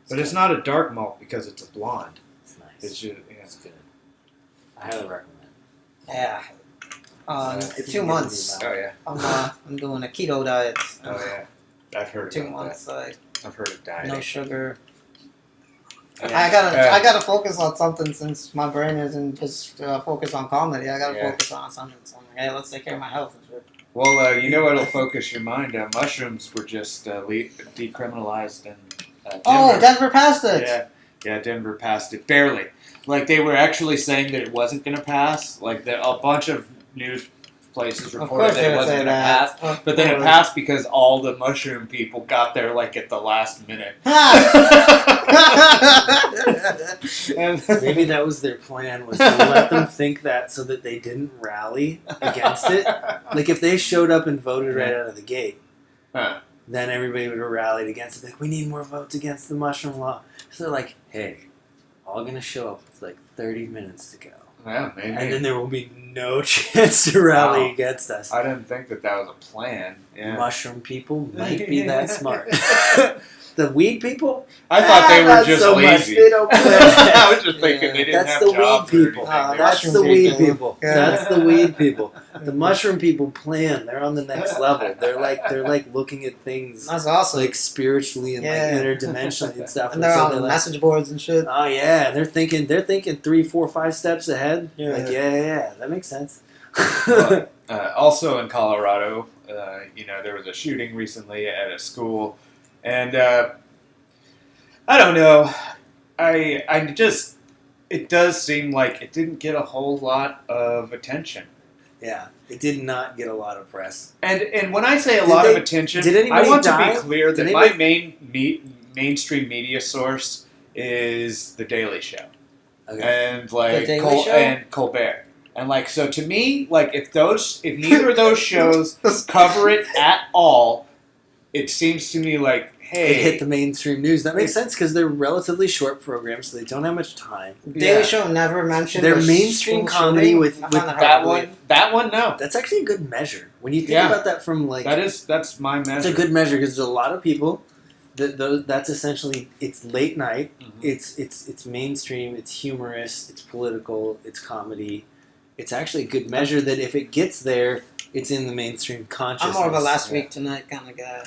[SPEAKER 3] But it's not a dark malt because it's a blonde.
[SPEAKER 1] It's nice.
[SPEAKER 3] It's
[SPEAKER 1] good. I highly recommend.
[SPEAKER 2] Yeah. 2 months.
[SPEAKER 3] Oh yeah.
[SPEAKER 2] I'm doing a keto diet.
[SPEAKER 3] Oh yeah. I've heard
[SPEAKER 2] 2 months.
[SPEAKER 3] I've heard of dieting.
[SPEAKER 2] No sugar.
[SPEAKER 3] Yeah.
[SPEAKER 2] I gotta focus on something since my brain isn't just focused on comedy. I gotta focus on something. So I'm like, hey, let's take care of my health and shit.
[SPEAKER 3] Well, you know what'll focus your mind? Mushrooms were just decriminalized in Denver.
[SPEAKER 2] Oh, Denver passed it.
[SPEAKER 3] Yeah, Denver passed it barely. Like they were actually saying that it wasn't going to pass. Like a bunch of news places reported that it wasn't going to pass, but then it passed because all the mushroom people got there like at the last minute.
[SPEAKER 1] Maybe that was their plan, was to let them think that so that they didn't rally against it. Like if they showed up and voted right out of the gate, then everybody would have rallied against it. Like, we need more votes against the mushroom law. So they're like, hey, all going to show up with like 30 minutes to go.
[SPEAKER 3] Yeah, maybe.
[SPEAKER 1] And then there will be no chance to rally against us.
[SPEAKER 3] I didn't think that was a plan. Yeah.
[SPEAKER 1] Mushroom people might be that smart. The weed people?
[SPEAKER 3] I thought they were just
[SPEAKER 1] so
[SPEAKER 3] lazy.
[SPEAKER 1] They don't plan.
[SPEAKER 3] I was just thinking they didn't
[SPEAKER 1] That's
[SPEAKER 3] have
[SPEAKER 1] the
[SPEAKER 3] jobs
[SPEAKER 1] weed
[SPEAKER 3] or
[SPEAKER 1] people.
[SPEAKER 3] anything.
[SPEAKER 1] That's the weed people. That's the weed people. The mushroom people plan. They're on the next level. They're like looking at things.
[SPEAKER 2] That's awesome.
[SPEAKER 1] Like spiritually and like interdimensionally and stuff.
[SPEAKER 2] And they're on message boards and shit.
[SPEAKER 1] Oh yeah, they're thinking 3, 4, 5 steps ahead. Yeah. Like yeah, that makes sense.
[SPEAKER 3] also in Colorado, there was a shooting recently at a school, and I don't know. It does seem like it didn't get a whole lot of attention.
[SPEAKER 1] Yeah, it did not get a lot of press.
[SPEAKER 3] And when I say a lot of attention, I want to be clear that my mainstream media source is The Daily Show.
[SPEAKER 1] Okay.
[SPEAKER 3] And
[SPEAKER 2] Show?
[SPEAKER 3] And Colbert. And so to me, if neither of those shows cover it at all, it seems to me hey,
[SPEAKER 1] it hit the mainstream news. That makes sense because they're relatively short programs, so they don't have much time.
[SPEAKER 2] Daily Show never mentioned
[SPEAKER 1] their mainstream comedy with
[SPEAKER 3] that one. That one, no.
[SPEAKER 1] That's actually a good measure when you think about that from
[SPEAKER 3] that's my measure.
[SPEAKER 1] It's a good measure because there's a lot of people. That's essentially it's late night.
[SPEAKER 3] Mm-hmm.
[SPEAKER 1] It's mainstream. It's humorous. It's political. It's comedy. It's actually a good measure that if it gets there, it's in the mainstream consciousness.
[SPEAKER 2] I'm more of a last week tonight kind of guy.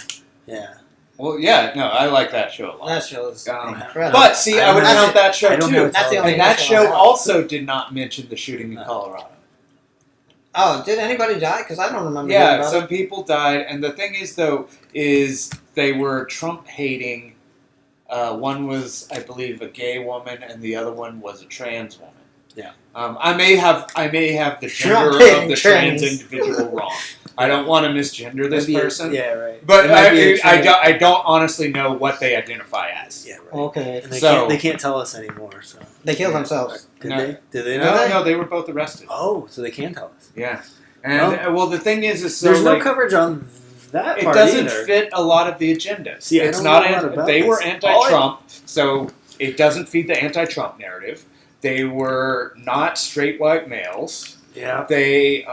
[SPEAKER 1] Yeah.
[SPEAKER 3] Well, yeah, no, I like that show a lot.
[SPEAKER 2] That show is incredible.
[SPEAKER 3] But see, I would count that show too.
[SPEAKER 2] That's the only
[SPEAKER 3] and that show also did not mention the shooting in Colorado.
[SPEAKER 2] Oh, did anybody die? Because I don't remember.
[SPEAKER 3] Yeah, some people died, and the thing is, though, they were Trump hating. One was, I believe, a gay woman, and the other one was a trans woman.
[SPEAKER 1] Yeah.
[SPEAKER 3] I may have the gender of the trans individual wrong. I don't want to misgender this person.
[SPEAKER 1] Yeah, right.
[SPEAKER 3] But I don't honestly know what they identify as.
[SPEAKER 1] Yeah, right.
[SPEAKER 2] Okay.
[SPEAKER 1] And they can't tell us anymore. So
[SPEAKER 2] they killed themselves.
[SPEAKER 1] Did they? Did they know?
[SPEAKER 3] No, they were both arrested.
[SPEAKER 1] Oh, so they can tell us.
[SPEAKER 3] Yeah. And the thing is so
[SPEAKER 1] there's no coverage on that.
[SPEAKER 3] It doesn't fit a lot of the agenda.
[SPEAKER 1] See,
[SPEAKER 3] it's not. They were anti-Trump, so it doesn't feed the anti-Trump narrative. They were not straight white males.
[SPEAKER 1] Yeah.
[SPEAKER 3] They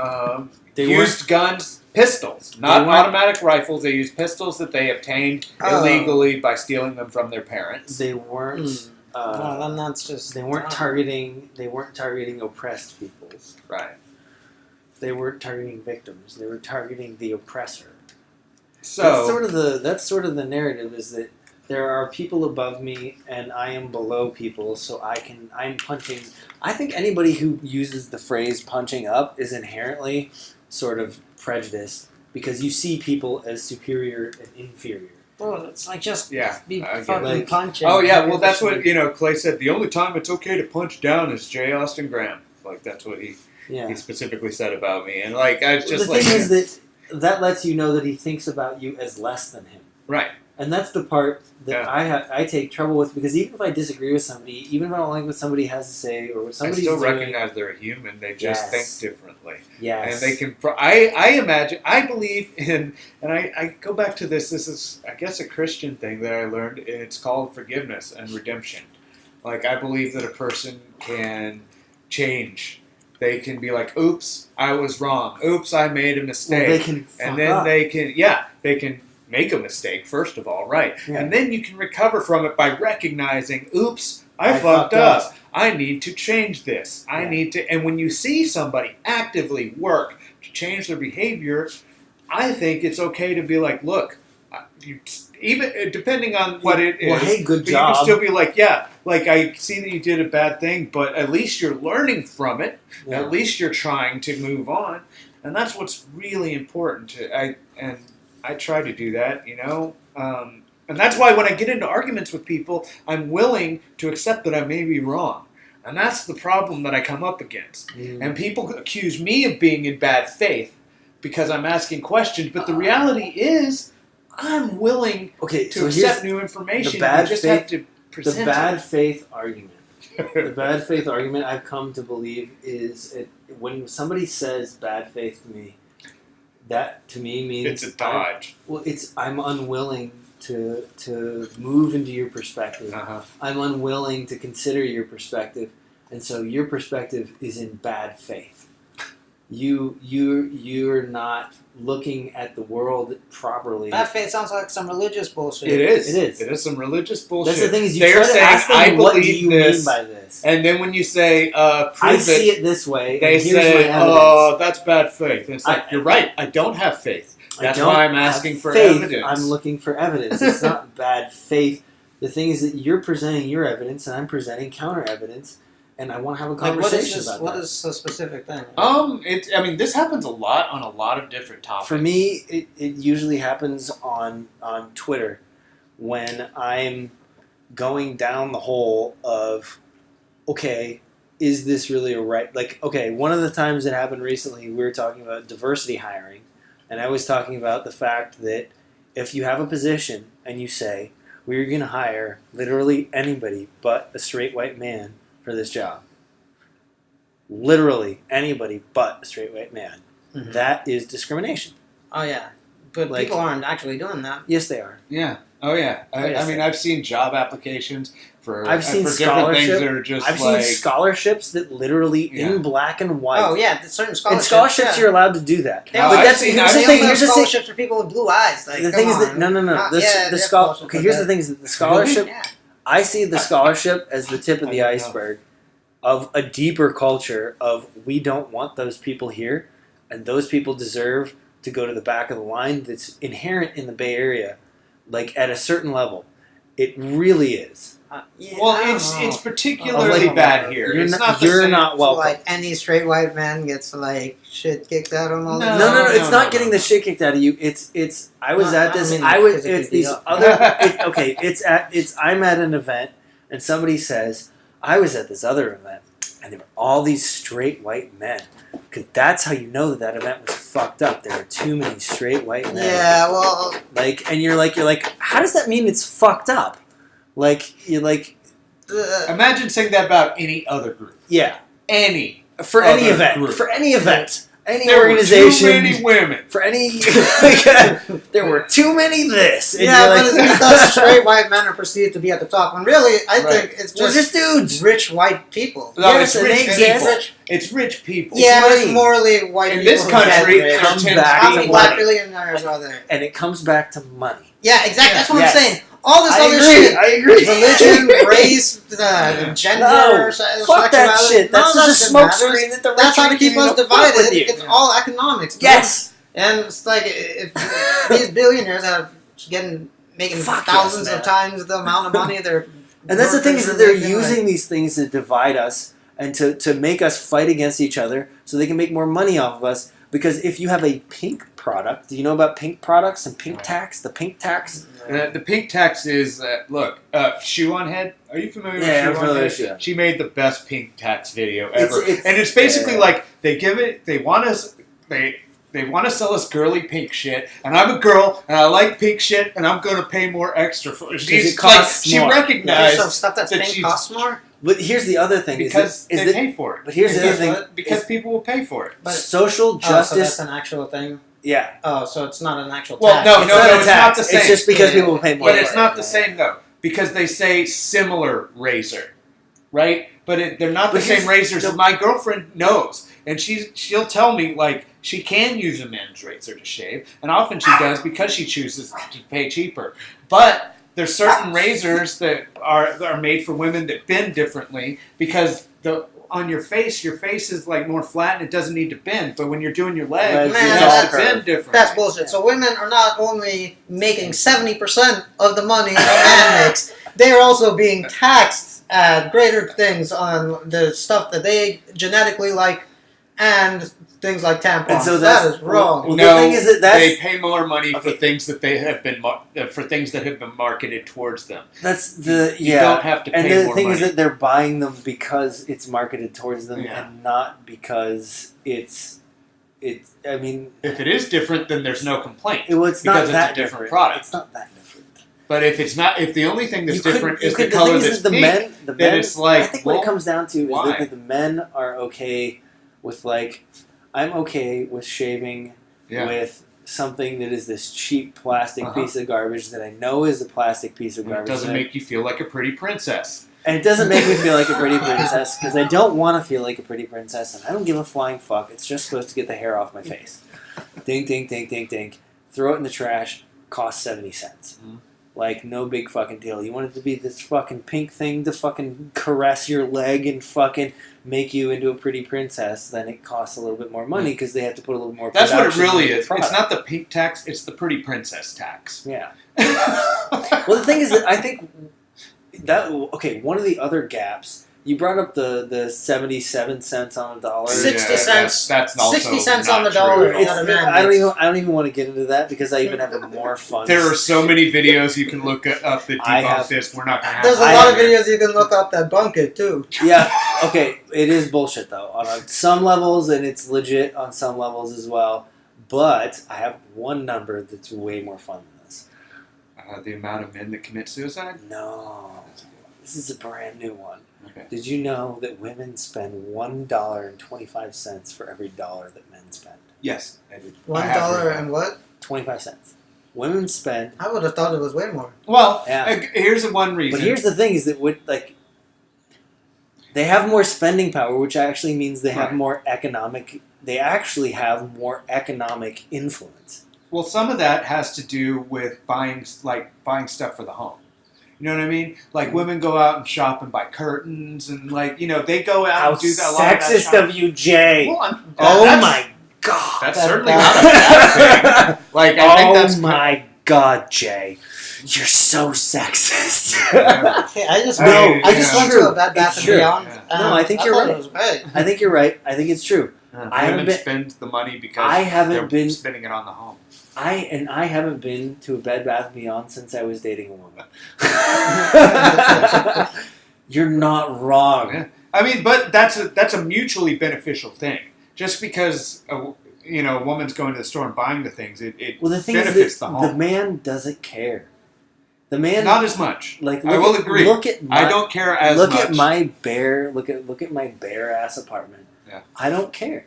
[SPEAKER 3] used guns, pistols, not automatic rifles. They used pistols that they obtained illegally by stealing them from their parents.
[SPEAKER 1] They weren't.
[SPEAKER 2] Well, that's just.
[SPEAKER 1] They weren't targeting. They weren't targeting oppressed peoples.
[SPEAKER 3] Right.
[SPEAKER 1] They weren't targeting victims. They were targeting the oppressor.
[SPEAKER 3] So
[SPEAKER 1] that's sort of the narrative is that there are people above me and I am below people, so I'm punching. I think anybody who uses the phrase punching up is inherently sort of prejudiced because you see people as superior and inferior.
[SPEAKER 2] Well, it's just be
[SPEAKER 3] fucking
[SPEAKER 2] punching.
[SPEAKER 3] Oh yeah, well that's what Clay said. The only time it's okay to punch down is J. Austin Graham. That's what he specifically said about me, and I just
[SPEAKER 1] the thing is that lets you know that he thinks about you as less than him.
[SPEAKER 3] Right.
[SPEAKER 1] And that's the part that I take trouble with because even if I disagree with somebody, even if I don't like what somebody has to say or what somebody's doing,
[SPEAKER 3] I still recognize they're a human. They just think differently.
[SPEAKER 1] Yes.
[SPEAKER 3] And they can. I believe in, and I go back to this. This is, I guess, a Christian thing that I learned. And it's called forgiveness and redemption. I believe that a person can change. They can be like, "Oops, I was wrong. Oops, I made a mistake."
[SPEAKER 1] Well, they can
[SPEAKER 3] and then they can make a mistake, first of all, right? Yeah. And then you can recover from it by recognizing, oops, I fucked up. I need to change this. I need to... And when you see somebody actively work to change their behavior, I think it's okay to be like, look, even depending on what it is...
[SPEAKER 1] Well, hey, good job.
[SPEAKER 3] You can still be like, I see that you did a bad thing, but at least you're learning from it. Yeah. At least you're trying to move on. And that's what's really important. I try to do that, and that's why when I get into arguments with people, I'm willing to accept that I may be wrong. And that's the problem that I come up against. Mm. And people accuse me of being in bad faith because I'm asking questions, but the reality is I'm willing to accept new information. You just have to present
[SPEAKER 1] the bad faith argument. The bad faith argument I've come to believe is when somebody says bad faith to me, that to me means
[SPEAKER 3] it's a dodge.
[SPEAKER 1] I'm unwilling to move into your perspective.
[SPEAKER 3] Uh-huh.
[SPEAKER 1] I'm unwilling to consider your perspective, and so your perspective is in bad faith. You're not looking at the world properly.
[SPEAKER 2] Bad faith sounds like some religious bullshit.
[SPEAKER 3] It is.
[SPEAKER 1] It
[SPEAKER 3] is some religious bullshit.
[SPEAKER 1] That's the thing is you try to ask them what do you mean by this,
[SPEAKER 3] and then when you say
[SPEAKER 1] I see it this way,
[SPEAKER 3] they say, "Oh, that's bad faith." And it's you're right. I don't have faith. That's why I'm asking for evidence.
[SPEAKER 1] I'm looking for evidence. It's not bad faith. The thing is that you're presenting your evidence, and I'm presenting counter evidence. and I want to have a
[SPEAKER 2] Like,
[SPEAKER 1] conversation about
[SPEAKER 2] what
[SPEAKER 1] that.
[SPEAKER 2] is a specific thing?
[SPEAKER 3] This happens a lot on a lot of different topics.
[SPEAKER 1] For me, it usually happens on Twitter when I'm going down the hole of, okay, is this really a right? Like, okay, one of the times it happened recently, we were talking about diversity hiring, and I was talking about the fact that if you have a position and you say, we're going to hire literally anybody but a straight white man for this job, literally anybody but a straight white man, that is discrimination.
[SPEAKER 2] Oh, yeah. But
[SPEAKER 1] Like,
[SPEAKER 2] people aren't actually doing that.
[SPEAKER 1] Yes, they are.
[SPEAKER 3] Yeah. Oh yeah. I mean, I've seen job applications for
[SPEAKER 1] I've seen
[SPEAKER 3] for different things that are
[SPEAKER 1] I've
[SPEAKER 3] just like
[SPEAKER 1] seen scholarships that literally in black and white.
[SPEAKER 2] Oh, yeah. Certain scholarships.
[SPEAKER 1] And scholarships, you're allowed to do that.
[SPEAKER 2] Yeah,
[SPEAKER 1] But
[SPEAKER 3] I've
[SPEAKER 1] that's
[SPEAKER 3] seen-
[SPEAKER 1] here's
[SPEAKER 3] I've
[SPEAKER 1] the
[SPEAKER 3] seen
[SPEAKER 1] thing.
[SPEAKER 2] They
[SPEAKER 1] Here's the thing.
[SPEAKER 2] scholarships for people with blue eyes. Like,
[SPEAKER 1] The thing is that
[SPEAKER 2] come
[SPEAKER 1] no.
[SPEAKER 2] on.
[SPEAKER 1] The
[SPEAKER 2] Yeah,
[SPEAKER 1] scholarship. Okay, here's the
[SPEAKER 2] that.
[SPEAKER 1] thing: is that the scholarship.
[SPEAKER 2] Yeah.
[SPEAKER 1] I see the scholarship as the tip of the iceberg of a deeper culture of we don't want those people here, and those people deserve to go to the back of the line. That's inherent in the Bay Area, like at a certain level. It really is.
[SPEAKER 2] Yeah,
[SPEAKER 3] well,
[SPEAKER 2] I don't
[SPEAKER 3] it's
[SPEAKER 2] know.
[SPEAKER 3] particularly
[SPEAKER 1] Like,
[SPEAKER 3] bad here.
[SPEAKER 1] You're
[SPEAKER 3] It's
[SPEAKER 1] not,
[SPEAKER 3] not the
[SPEAKER 1] you're
[SPEAKER 3] same.
[SPEAKER 1] not
[SPEAKER 2] So,
[SPEAKER 1] welcome.
[SPEAKER 2] like, any straight white man gets, like, shit kicked out of him all the
[SPEAKER 3] No,
[SPEAKER 2] time?
[SPEAKER 1] No, it's not
[SPEAKER 3] no,
[SPEAKER 1] getting
[SPEAKER 3] no.
[SPEAKER 1] the shit kicked out of you. It's. I was
[SPEAKER 2] No,
[SPEAKER 1] at
[SPEAKER 2] I
[SPEAKER 1] this.
[SPEAKER 2] mean,
[SPEAKER 1] I
[SPEAKER 2] like,
[SPEAKER 1] was.
[SPEAKER 2] physically
[SPEAKER 1] It's these
[SPEAKER 2] beat up.
[SPEAKER 1] other. It's. I'm at an event, and somebody says I was at this other event, and there were all these straight white men. Because that's how you know that event was fucked up. There were too many straight white men.
[SPEAKER 2] Yeah, well...
[SPEAKER 1] Like, and you're like, how does that mean it's fucked up? Like, you're like,
[SPEAKER 3] Imagine saying that about any other group.
[SPEAKER 1] yeah,
[SPEAKER 3] Any.
[SPEAKER 1] for any
[SPEAKER 3] Other
[SPEAKER 1] event,
[SPEAKER 3] group.
[SPEAKER 1] for any event, any
[SPEAKER 3] There
[SPEAKER 1] organization.
[SPEAKER 3] were too many women.
[SPEAKER 1] For any, there were too many this. And
[SPEAKER 2] Yeah,
[SPEAKER 1] you're
[SPEAKER 2] but
[SPEAKER 1] like,
[SPEAKER 2] it's because straight white men are perceived to be at the top. When really, I think it's
[SPEAKER 1] we're just dudes.
[SPEAKER 2] rich white people.
[SPEAKER 3] No,
[SPEAKER 1] Yes,
[SPEAKER 3] it's
[SPEAKER 1] and
[SPEAKER 3] rich
[SPEAKER 1] they exist.
[SPEAKER 3] people. It's rich people.
[SPEAKER 2] Yeah, but
[SPEAKER 1] money.
[SPEAKER 2] it's morally white
[SPEAKER 3] In
[SPEAKER 2] people.
[SPEAKER 3] this
[SPEAKER 2] who get
[SPEAKER 3] country,
[SPEAKER 2] rich.
[SPEAKER 3] it
[SPEAKER 1] comes
[SPEAKER 3] tends
[SPEAKER 1] back
[SPEAKER 2] How
[SPEAKER 3] to
[SPEAKER 2] many
[SPEAKER 3] be
[SPEAKER 2] black
[SPEAKER 3] money.
[SPEAKER 2] billionaires are there?
[SPEAKER 1] And it comes back to money.
[SPEAKER 2] Yeah, exactly. That's what
[SPEAKER 1] Yes.
[SPEAKER 2] I'm saying. All this
[SPEAKER 1] I
[SPEAKER 2] other
[SPEAKER 1] agree.
[SPEAKER 2] shit.
[SPEAKER 1] I agree.
[SPEAKER 2] Religion, race, gender,
[SPEAKER 1] No, fuck that
[SPEAKER 2] sexuality.
[SPEAKER 1] shit. That's
[SPEAKER 2] None of
[SPEAKER 1] just a
[SPEAKER 2] that
[SPEAKER 1] smoke
[SPEAKER 2] matters.
[SPEAKER 1] screen that the
[SPEAKER 2] That's
[SPEAKER 1] rich
[SPEAKER 2] how to
[SPEAKER 1] are
[SPEAKER 2] keep
[SPEAKER 1] using
[SPEAKER 2] us
[SPEAKER 1] to fuck with
[SPEAKER 2] divided.
[SPEAKER 1] you.
[SPEAKER 2] It's all economics.
[SPEAKER 1] Yes.
[SPEAKER 2] And it's like if these billionaires are making
[SPEAKER 1] Fuck
[SPEAKER 2] thousands
[SPEAKER 1] yes,
[SPEAKER 2] of times the amount of money they're
[SPEAKER 1] And that's the thing is that they're
[SPEAKER 2] making,
[SPEAKER 1] using these things to divide us and to make us fight against each other so they can make more money off of us. Because if you have a pink product, do you know about pink products and pink tax? The pink tax?
[SPEAKER 3] The pink tax is Shoe on Head. Are you familiar with
[SPEAKER 1] Yeah, I'm
[SPEAKER 3] Shoe on
[SPEAKER 1] familiar
[SPEAKER 3] Head?
[SPEAKER 1] with Shoe.
[SPEAKER 3] She made the best pink tax video ever,
[SPEAKER 1] It's-
[SPEAKER 3] and it's basically
[SPEAKER 1] yeah.
[SPEAKER 3] like they want us they want to sell us girly pink shit, and I'm a girl and I like pink shit, and I'm going to pay more extra for it.
[SPEAKER 1] Because it costs
[SPEAKER 3] she
[SPEAKER 1] more.
[SPEAKER 3] recognized
[SPEAKER 2] so stuff that's
[SPEAKER 3] that
[SPEAKER 2] pink
[SPEAKER 3] she's-
[SPEAKER 2] costs more.
[SPEAKER 1] But here's the other thing:
[SPEAKER 3] because
[SPEAKER 1] is
[SPEAKER 3] they
[SPEAKER 1] that,
[SPEAKER 3] pay for it.
[SPEAKER 1] but here's the other thing:
[SPEAKER 3] Because people will pay for it.
[SPEAKER 2] But-
[SPEAKER 1] social
[SPEAKER 2] So
[SPEAKER 1] justice.
[SPEAKER 2] that's an actual thing.
[SPEAKER 1] Yeah,
[SPEAKER 2] Oh, so it's not an actual
[SPEAKER 3] Well,
[SPEAKER 2] tax.
[SPEAKER 3] no,
[SPEAKER 1] it's
[SPEAKER 3] no,
[SPEAKER 1] not
[SPEAKER 3] no,
[SPEAKER 1] a
[SPEAKER 3] it's
[SPEAKER 1] tax.
[SPEAKER 3] not the same.
[SPEAKER 1] It's just because
[SPEAKER 2] Yeah.
[SPEAKER 1] people will pay more.
[SPEAKER 3] But
[SPEAKER 1] for
[SPEAKER 3] it's
[SPEAKER 1] it.
[SPEAKER 3] not the same though, because they say similar razor, right? But they're not the
[SPEAKER 1] But here's-
[SPEAKER 3] same razors.
[SPEAKER 1] no.
[SPEAKER 3] My girlfriend knows, and she'll tell me like she can use a men's razor to shave, and often she does because she chooses to pay cheaper. But there's certain razors that are made for women that bend differently because on your face is like more flat and it doesn't need to bend. But when you're doing your legs,
[SPEAKER 1] Man,
[SPEAKER 3] it
[SPEAKER 2] that's-
[SPEAKER 3] has to bend differently.
[SPEAKER 2] That's bullshit. So women are not only making 70% of the money a man makes, they are also being taxed at greater things on the stuff that they genetically like and things like tampons.
[SPEAKER 1] And so
[SPEAKER 2] that
[SPEAKER 1] that's
[SPEAKER 2] is wrong.
[SPEAKER 1] Well,
[SPEAKER 3] no,
[SPEAKER 1] the thing is that
[SPEAKER 3] they pay more money for
[SPEAKER 1] Okay.
[SPEAKER 3] things that they have been for things that have been marketed towards them.
[SPEAKER 1] that's the
[SPEAKER 3] You
[SPEAKER 1] yeah.
[SPEAKER 3] don't have to
[SPEAKER 1] And
[SPEAKER 3] pay
[SPEAKER 1] the
[SPEAKER 3] more
[SPEAKER 1] thing
[SPEAKER 3] money.
[SPEAKER 1] is that they're buying them because it's marketed towards them,
[SPEAKER 3] Yeah.
[SPEAKER 1] and not because it's. I mean,
[SPEAKER 3] If it is different, then there's no complaint.
[SPEAKER 1] it's
[SPEAKER 3] Because
[SPEAKER 1] not
[SPEAKER 3] it's a
[SPEAKER 1] that
[SPEAKER 3] different
[SPEAKER 1] different.
[SPEAKER 3] product.
[SPEAKER 1] It's not that different.
[SPEAKER 3] But if it's not, if the only thing that's different is the
[SPEAKER 1] thing
[SPEAKER 3] color
[SPEAKER 1] is
[SPEAKER 3] that's
[SPEAKER 1] that
[SPEAKER 3] pink,
[SPEAKER 1] the
[SPEAKER 3] then
[SPEAKER 1] men.
[SPEAKER 3] it's like,
[SPEAKER 1] I think what
[SPEAKER 3] well,
[SPEAKER 1] it comes down to is
[SPEAKER 3] why?
[SPEAKER 1] that the men are okay with like, I'm okay with shaving
[SPEAKER 3] yeah.
[SPEAKER 1] with something that is this cheap plastic
[SPEAKER 3] Uh-huh.
[SPEAKER 1] piece of garbage that I know is a plastic piece of
[SPEAKER 3] It
[SPEAKER 1] garbage.
[SPEAKER 3] doesn't
[SPEAKER 1] and
[SPEAKER 3] make you feel like a pretty princess.
[SPEAKER 1] And it doesn't make me feel like a pretty princess because I don't want to feel like a pretty princess, and I don't give a flying fuck. It's just supposed to get the hair off my face. Ding, ding, ding, ding, ding. Throw it in the trash. Cost 70 cents.
[SPEAKER 3] Mhm.
[SPEAKER 1] Like, no big fucking deal. You want it to be this fucking pink thing to fucking caress your leg and fucking make you into a pretty princess, then it costs a little bit more money because they have to put a little more
[SPEAKER 3] That's what it
[SPEAKER 1] production
[SPEAKER 3] really
[SPEAKER 1] into the
[SPEAKER 3] is.
[SPEAKER 1] product.
[SPEAKER 3] It's not the pink tax, it's the pretty princess tax.
[SPEAKER 1] Yeah. Well, the thing is that I think that, okay, one of the other gaps You brought up the 77 cents on the dollar.
[SPEAKER 2] 60 cents.
[SPEAKER 3] That's also
[SPEAKER 2] 60 cents
[SPEAKER 3] not
[SPEAKER 2] on the
[SPEAKER 3] true.
[SPEAKER 2] dollar.
[SPEAKER 1] I don't even want to get into that because I even have a more fun.
[SPEAKER 3] There are so many videos you can look up that debunk this. We're not going to have.
[SPEAKER 2] There's a lot of videos you can look up that bunk it too.
[SPEAKER 1] Yeah. Okay. It is bullshit though on some levels, and it's legit on some levels as well. But I have one number that's way more fun than this.
[SPEAKER 3] The amount of men that commit suicide?
[SPEAKER 1] No. This is a brand new one.
[SPEAKER 3] Okay.
[SPEAKER 1] Did you know that women spend $1.25 for every dollar that men spend?
[SPEAKER 3] Yes, I did.
[SPEAKER 2] $1 and what?
[SPEAKER 1] 25 cents. Women spend.
[SPEAKER 2] I would have thought it was way more.
[SPEAKER 3] Well,
[SPEAKER 1] Yeah.
[SPEAKER 3] Here's the one reason.
[SPEAKER 1] But here's the thing: is that they have more spending power, which actually means they have
[SPEAKER 3] Right.
[SPEAKER 1] more economic. They actually have more economic influence.
[SPEAKER 3] Well, some of that has to do with buying stuff for the home. You know what I mean? Like women go out and shop and buy curtains, and they go out
[SPEAKER 1] How
[SPEAKER 3] and do that. A lot of that
[SPEAKER 1] sexist
[SPEAKER 3] shopping.
[SPEAKER 1] of you, Jay!
[SPEAKER 3] Well,
[SPEAKER 1] Oh my god!
[SPEAKER 3] That's certainly not a bad thing. Like I think that's
[SPEAKER 1] my god, Jay! You're so sexist.
[SPEAKER 2] Okay, I just went to a Bed Bath
[SPEAKER 1] It's
[SPEAKER 2] and
[SPEAKER 1] true.
[SPEAKER 2] Beyond.
[SPEAKER 3] Yeah.
[SPEAKER 1] No, I think you're
[SPEAKER 2] thought
[SPEAKER 1] right.
[SPEAKER 2] It was great.
[SPEAKER 1] I think you're right. I think it's true. I haven't
[SPEAKER 3] women
[SPEAKER 1] been-
[SPEAKER 3] spend the money because
[SPEAKER 1] I haven't
[SPEAKER 3] they're
[SPEAKER 1] been-
[SPEAKER 3] spending it on the home.
[SPEAKER 1] I haven't been to a Bed Bath & Beyond since I was dating a woman. You're not wrong.
[SPEAKER 3] Yeah. I mean, but that's a mutually beneficial thing. Just because a woman's going to the store and buying the things, it
[SPEAKER 1] Well, the thing
[SPEAKER 3] benefits
[SPEAKER 1] is
[SPEAKER 3] the
[SPEAKER 1] that
[SPEAKER 3] home.
[SPEAKER 1] the man doesn't care. The man
[SPEAKER 3] Not as much.
[SPEAKER 1] like
[SPEAKER 3] I will agree.
[SPEAKER 1] Look at
[SPEAKER 3] I don't care as
[SPEAKER 1] look
[SPEAKER 3] much.
[SPEAKER 1] at my bare look at my bare ass apartment.
[SPEAKER 3] Yeah.
[SPEAKER 1] I don't care.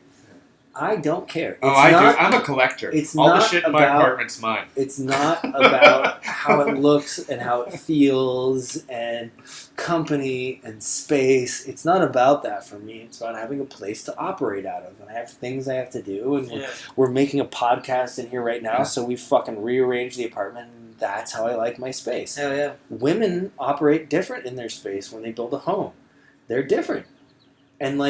[SPEAKER 1] I don't care.
[SPEAKER 3] Oh,
[SPEAKER 1] It's
[SPEAKER 3] I
[SPEAKER 1] not,
[SPEAKER 3] do. I'm a collector.
[SPEAKER 1] it's
[SPEAKER 3] All the
[SPEAKER 1] not
[SPEAKER 3] shit in my
[SPEAKER 1] about-
[SPEAKER 3] apartment's mine.
[SPEAKER 1] It's not about how it looks and how it feels and company and space. It's not about that for me. It's about having a place to operate out of. And I have things I have to do. And we're making a podcast in here right now, so we fucking rearranged the apartment. And that's how I like my space.
[SPEAKER 2] Hell yeah.
[SPEAKER 1] Women operate different in their space when they build a home. They're different. And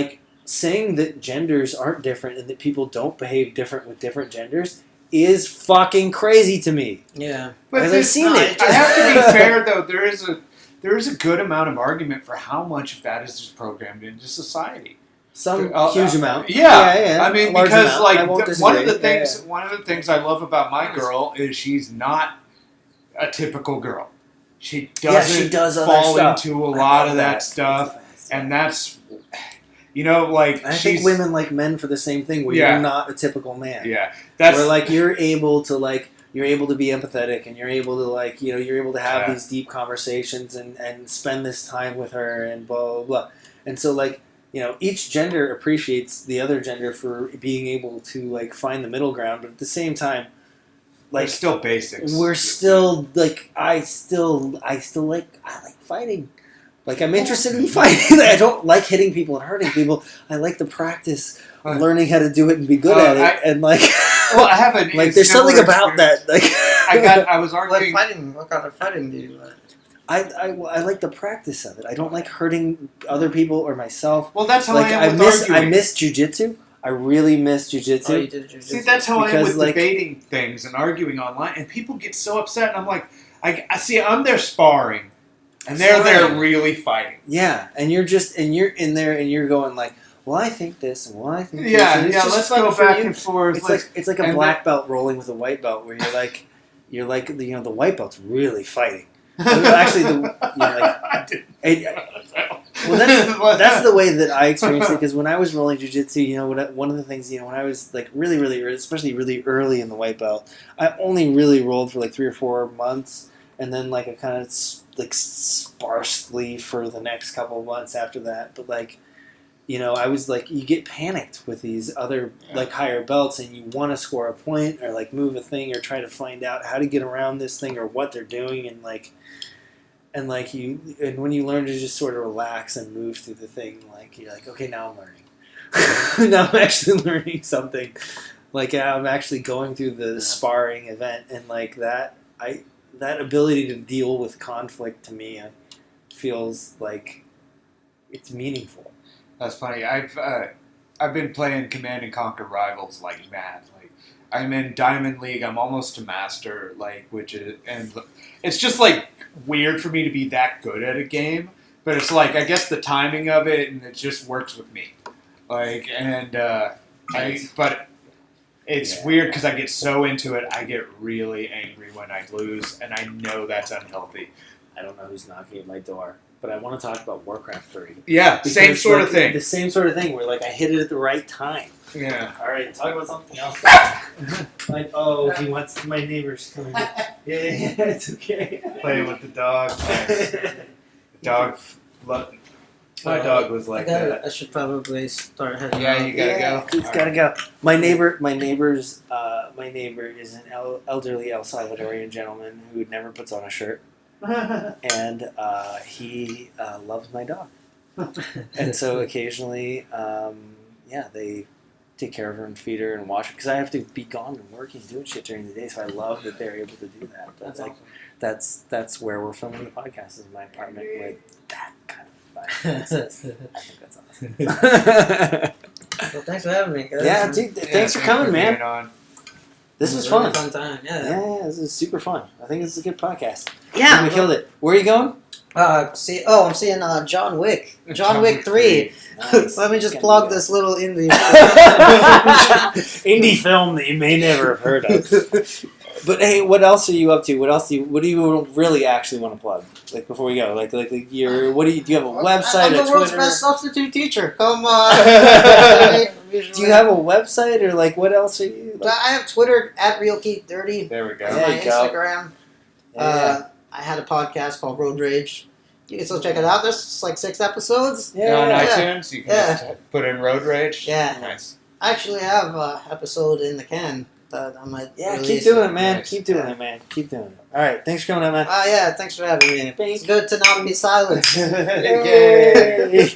[SPEAKER 1] saying that genders aren't different and that people don't behave different with different genders is fucking crazy to me.
[SPEAKER 2] Yeah.
[SPEAKER 3] But
[SPEAKER 1] Because I've seen it.
[SPEAKER 3] I have to be fair, though. There is a good amount of argument for how much of that is just programmed into society.
[SPEAKER 1] Some huge amount.
[SPEAKER 3] Yeah. I mean,
[SPEAKER 1] a large
[SPEAKER 3] because
[SPEAKER 1] amount. I won't
[SPEAKER 3] one of
[SPEAKER 1] disagree.
[SPEAKER 3] the things I love about my girl is she's not a typical girl. She doesn't
[SPEAKER 1] she does other
[SPEAKER 3] fall
[SPEAKER 1] stuff.
[SPEAKER 3] into a
[SPEAKER 1] I
[SPEAKER 3] lot
[SPEAKER 1] love
[SPEAKER 3] of that stuff, and that's
[SPEAKER 1] I
[SPEAKER 3] she's,
[SPEAKER 1] think women like men for the same thing. Where
[SPEAKER 3] Yeah.
[SPEAKER 1] you're not a typical man.
[SPEAKER 3] Yeah, that's
[SPEAKER 1] where you're able to you're able to be empathetic and you're able to you're able to have
[SPEAKER 3] Yeah.
[SPEAKER 1] these deep conversations and spend this time with her and blah blah blah. And so each gender appreciates the other gender for being able to find the middle ground, but at the same time,
[SPEAKER 3] there's still basics.
[SPEAKER 1] we're still I like fighting. I'm interested in fighting. I don't like hitting people and hurting people. I like the practice of learning how to do it and be good at it.
[SPEAKER 3] Well, I have an
[SPEAKER 1] there's something about that.
[SPEAKER 3] I was arguing.
[SPEAKER 2] What kind of fighting do you like?
[SPEAKER 1] I like the practice of it. I don't like hurting other people or myself.
[SPEAKER 3] Well, that's how I am with arguing.
[SPEAKER 1] I miss jujitsu. I really miss jujitsu.
[SPEAKER 2] Oh, you did jujitsu.
[SPEAKER 3] See, that's how I am
[SPEAKER 1] Because,
[SPEAKER 3] with debating things and arguing online, and people get so upset, and I'm like, I see, I'm there sparring, and they're there really fighting.
[SPEAKER 1] Yeah, and you're in there and you're going well, I think this, and well, I think this.
[SPEAKER 3] Yeah,
[SPEAKER 1] And it's
[SPEAKER 3] yeah.
[SPEAKER 1] just
[SPEAKER 3] Let's
[SPEAKER 1] fun
[SPEAKER 3] go
[SPEAKER 1] for
[SPEAKER 3] back
[SPEAKER 1] you.
[SPEAKER 3] and forth.
[SPEAKER 1] It's like a black belt rolling with a white belt, where the white belt's really fighting. Actually, that's the way that I experienced it. Because when I was rolling jiu-jitsu, one of the things, when I was really, really early, especially really early in the white belt, I only really rolled for 3 or 4 months, and then I kind of sparsely for the next couple of months after that. But I was you get panicked with these other higher belts, and you want to score a point or move a thing or try to find out how to get around this thing or what they're doing, and when you learn to just sort of relax and move through the thing, you're okay, now I'm learning. Now I'm actually learning something. I'm actually going through the sparring event, and that ability to deal with conflict to me feels like it's meaningful.
[SPEAKER 3] That's funny. I've been playing Command and Conquer Rivals like mad. I'm in Diamond League. I'm almost to Master. Which is, and it's just weird for me to be that good at a game. but it's like I guess the timing of it, and it just works with me. Like, and but it's weird because I get so into it, I get really angry when I lose, and I know that's unhealthy.
[SPEAKER 1] I don't know who's knocking at my door, but I want to talk about Warcraft 3.
[SPEAKER 3] Yeah, same sort of thing.
[SPEAKER 1] The same sort of thing where like I hit it at the right time.
[SPEAKER 3] Yeah.
[SPEAKER 1] All right, talk about something else. Like, he wants my neighbors coming. Yeah, it's okay.
[SPEAKER 3] Playing with the dog. My dog was like that.
[SPEAKER 2] I should probably start heading.
[SPEAKER 3] Yeah, you gotta go.
[SPEAKER 1] It's gotta go. My neighbor is an elderly El Salvadorian gentleman who never puts on a shirt, and he loves my dog, and so occasionally, they take care of her and feed her and wash her because I have to be gone and working and doing shit during the day. So I love that they're able to do that. That's like that's where we're filming the podcast, is my apartment with that kind of vibe. I think that's awesome.
[SPEAKER 2] Well, thanks for having me.
[SPEAKER 1] Yeah, dude. Thanks for coming, man. This was fun.
[SPEAKER 2] Fun time.
[SPEAKER 1] Yeah, this is super fun. I think it's a good podcast.
[SPEAKER 2] Yeah,
[SPEAKER 1] we killed it. Where are you going?
[SPEAKER 2] I'm seeing John Wick. John Wick 3.
[SPEAKER 1] Nice.
[SPEAKER 2] Let me just plug this little indie
[SPEAKER 1] indie film that you may never have heard of. But hey, what else are you up to? What do you really actually want to plug? Like before we go, do you have a website?
[SPEAKER 2] I'm the
[SPEAKER 1] a
[SPEAKER 2] world's
[SPEAKER 1] Twitter?
[SPEAKER 2] best substitute teacher. Come on.
[SPEAKER 1] Do you have a website or like what else are you?
[SPEAKER 2] I have Twitter at RealKeith30.
[SPEAKER 3] There we go.
[SPEAKER 1] There
[SPEAKER 2] My
[SPEAKER 1] you go.
[SPEAKER 2] Instagram.
[SPEAKER 1] Yeah.
[SPEAKER 2] I had a podcast called Road Rage. You can still check it out. There's like 6 episodes.
[SPEAKER 1] Yeah.
[SPEAKER 3] On
[SPEAKER 2] Yeah.
[SPEAKER 3] iTunes, you can just put in Road Rage.
[SPEAKER 2] Yeah.
[SPEAKER 3] Nice.
[SPEAKER 2] I actually have an episode in the can that I might release.
[SPEAKER 1] Keep doing it, man.
[SPEAKER 3] Nice.
[SPEAKER 1] Keep doing it, man. Keep doing it. All right, thanks for coming out, man.
[SPEAKER 2] Yeah, thanks for having me. It's good to not be silent.
[SPEAKER 1] Yay.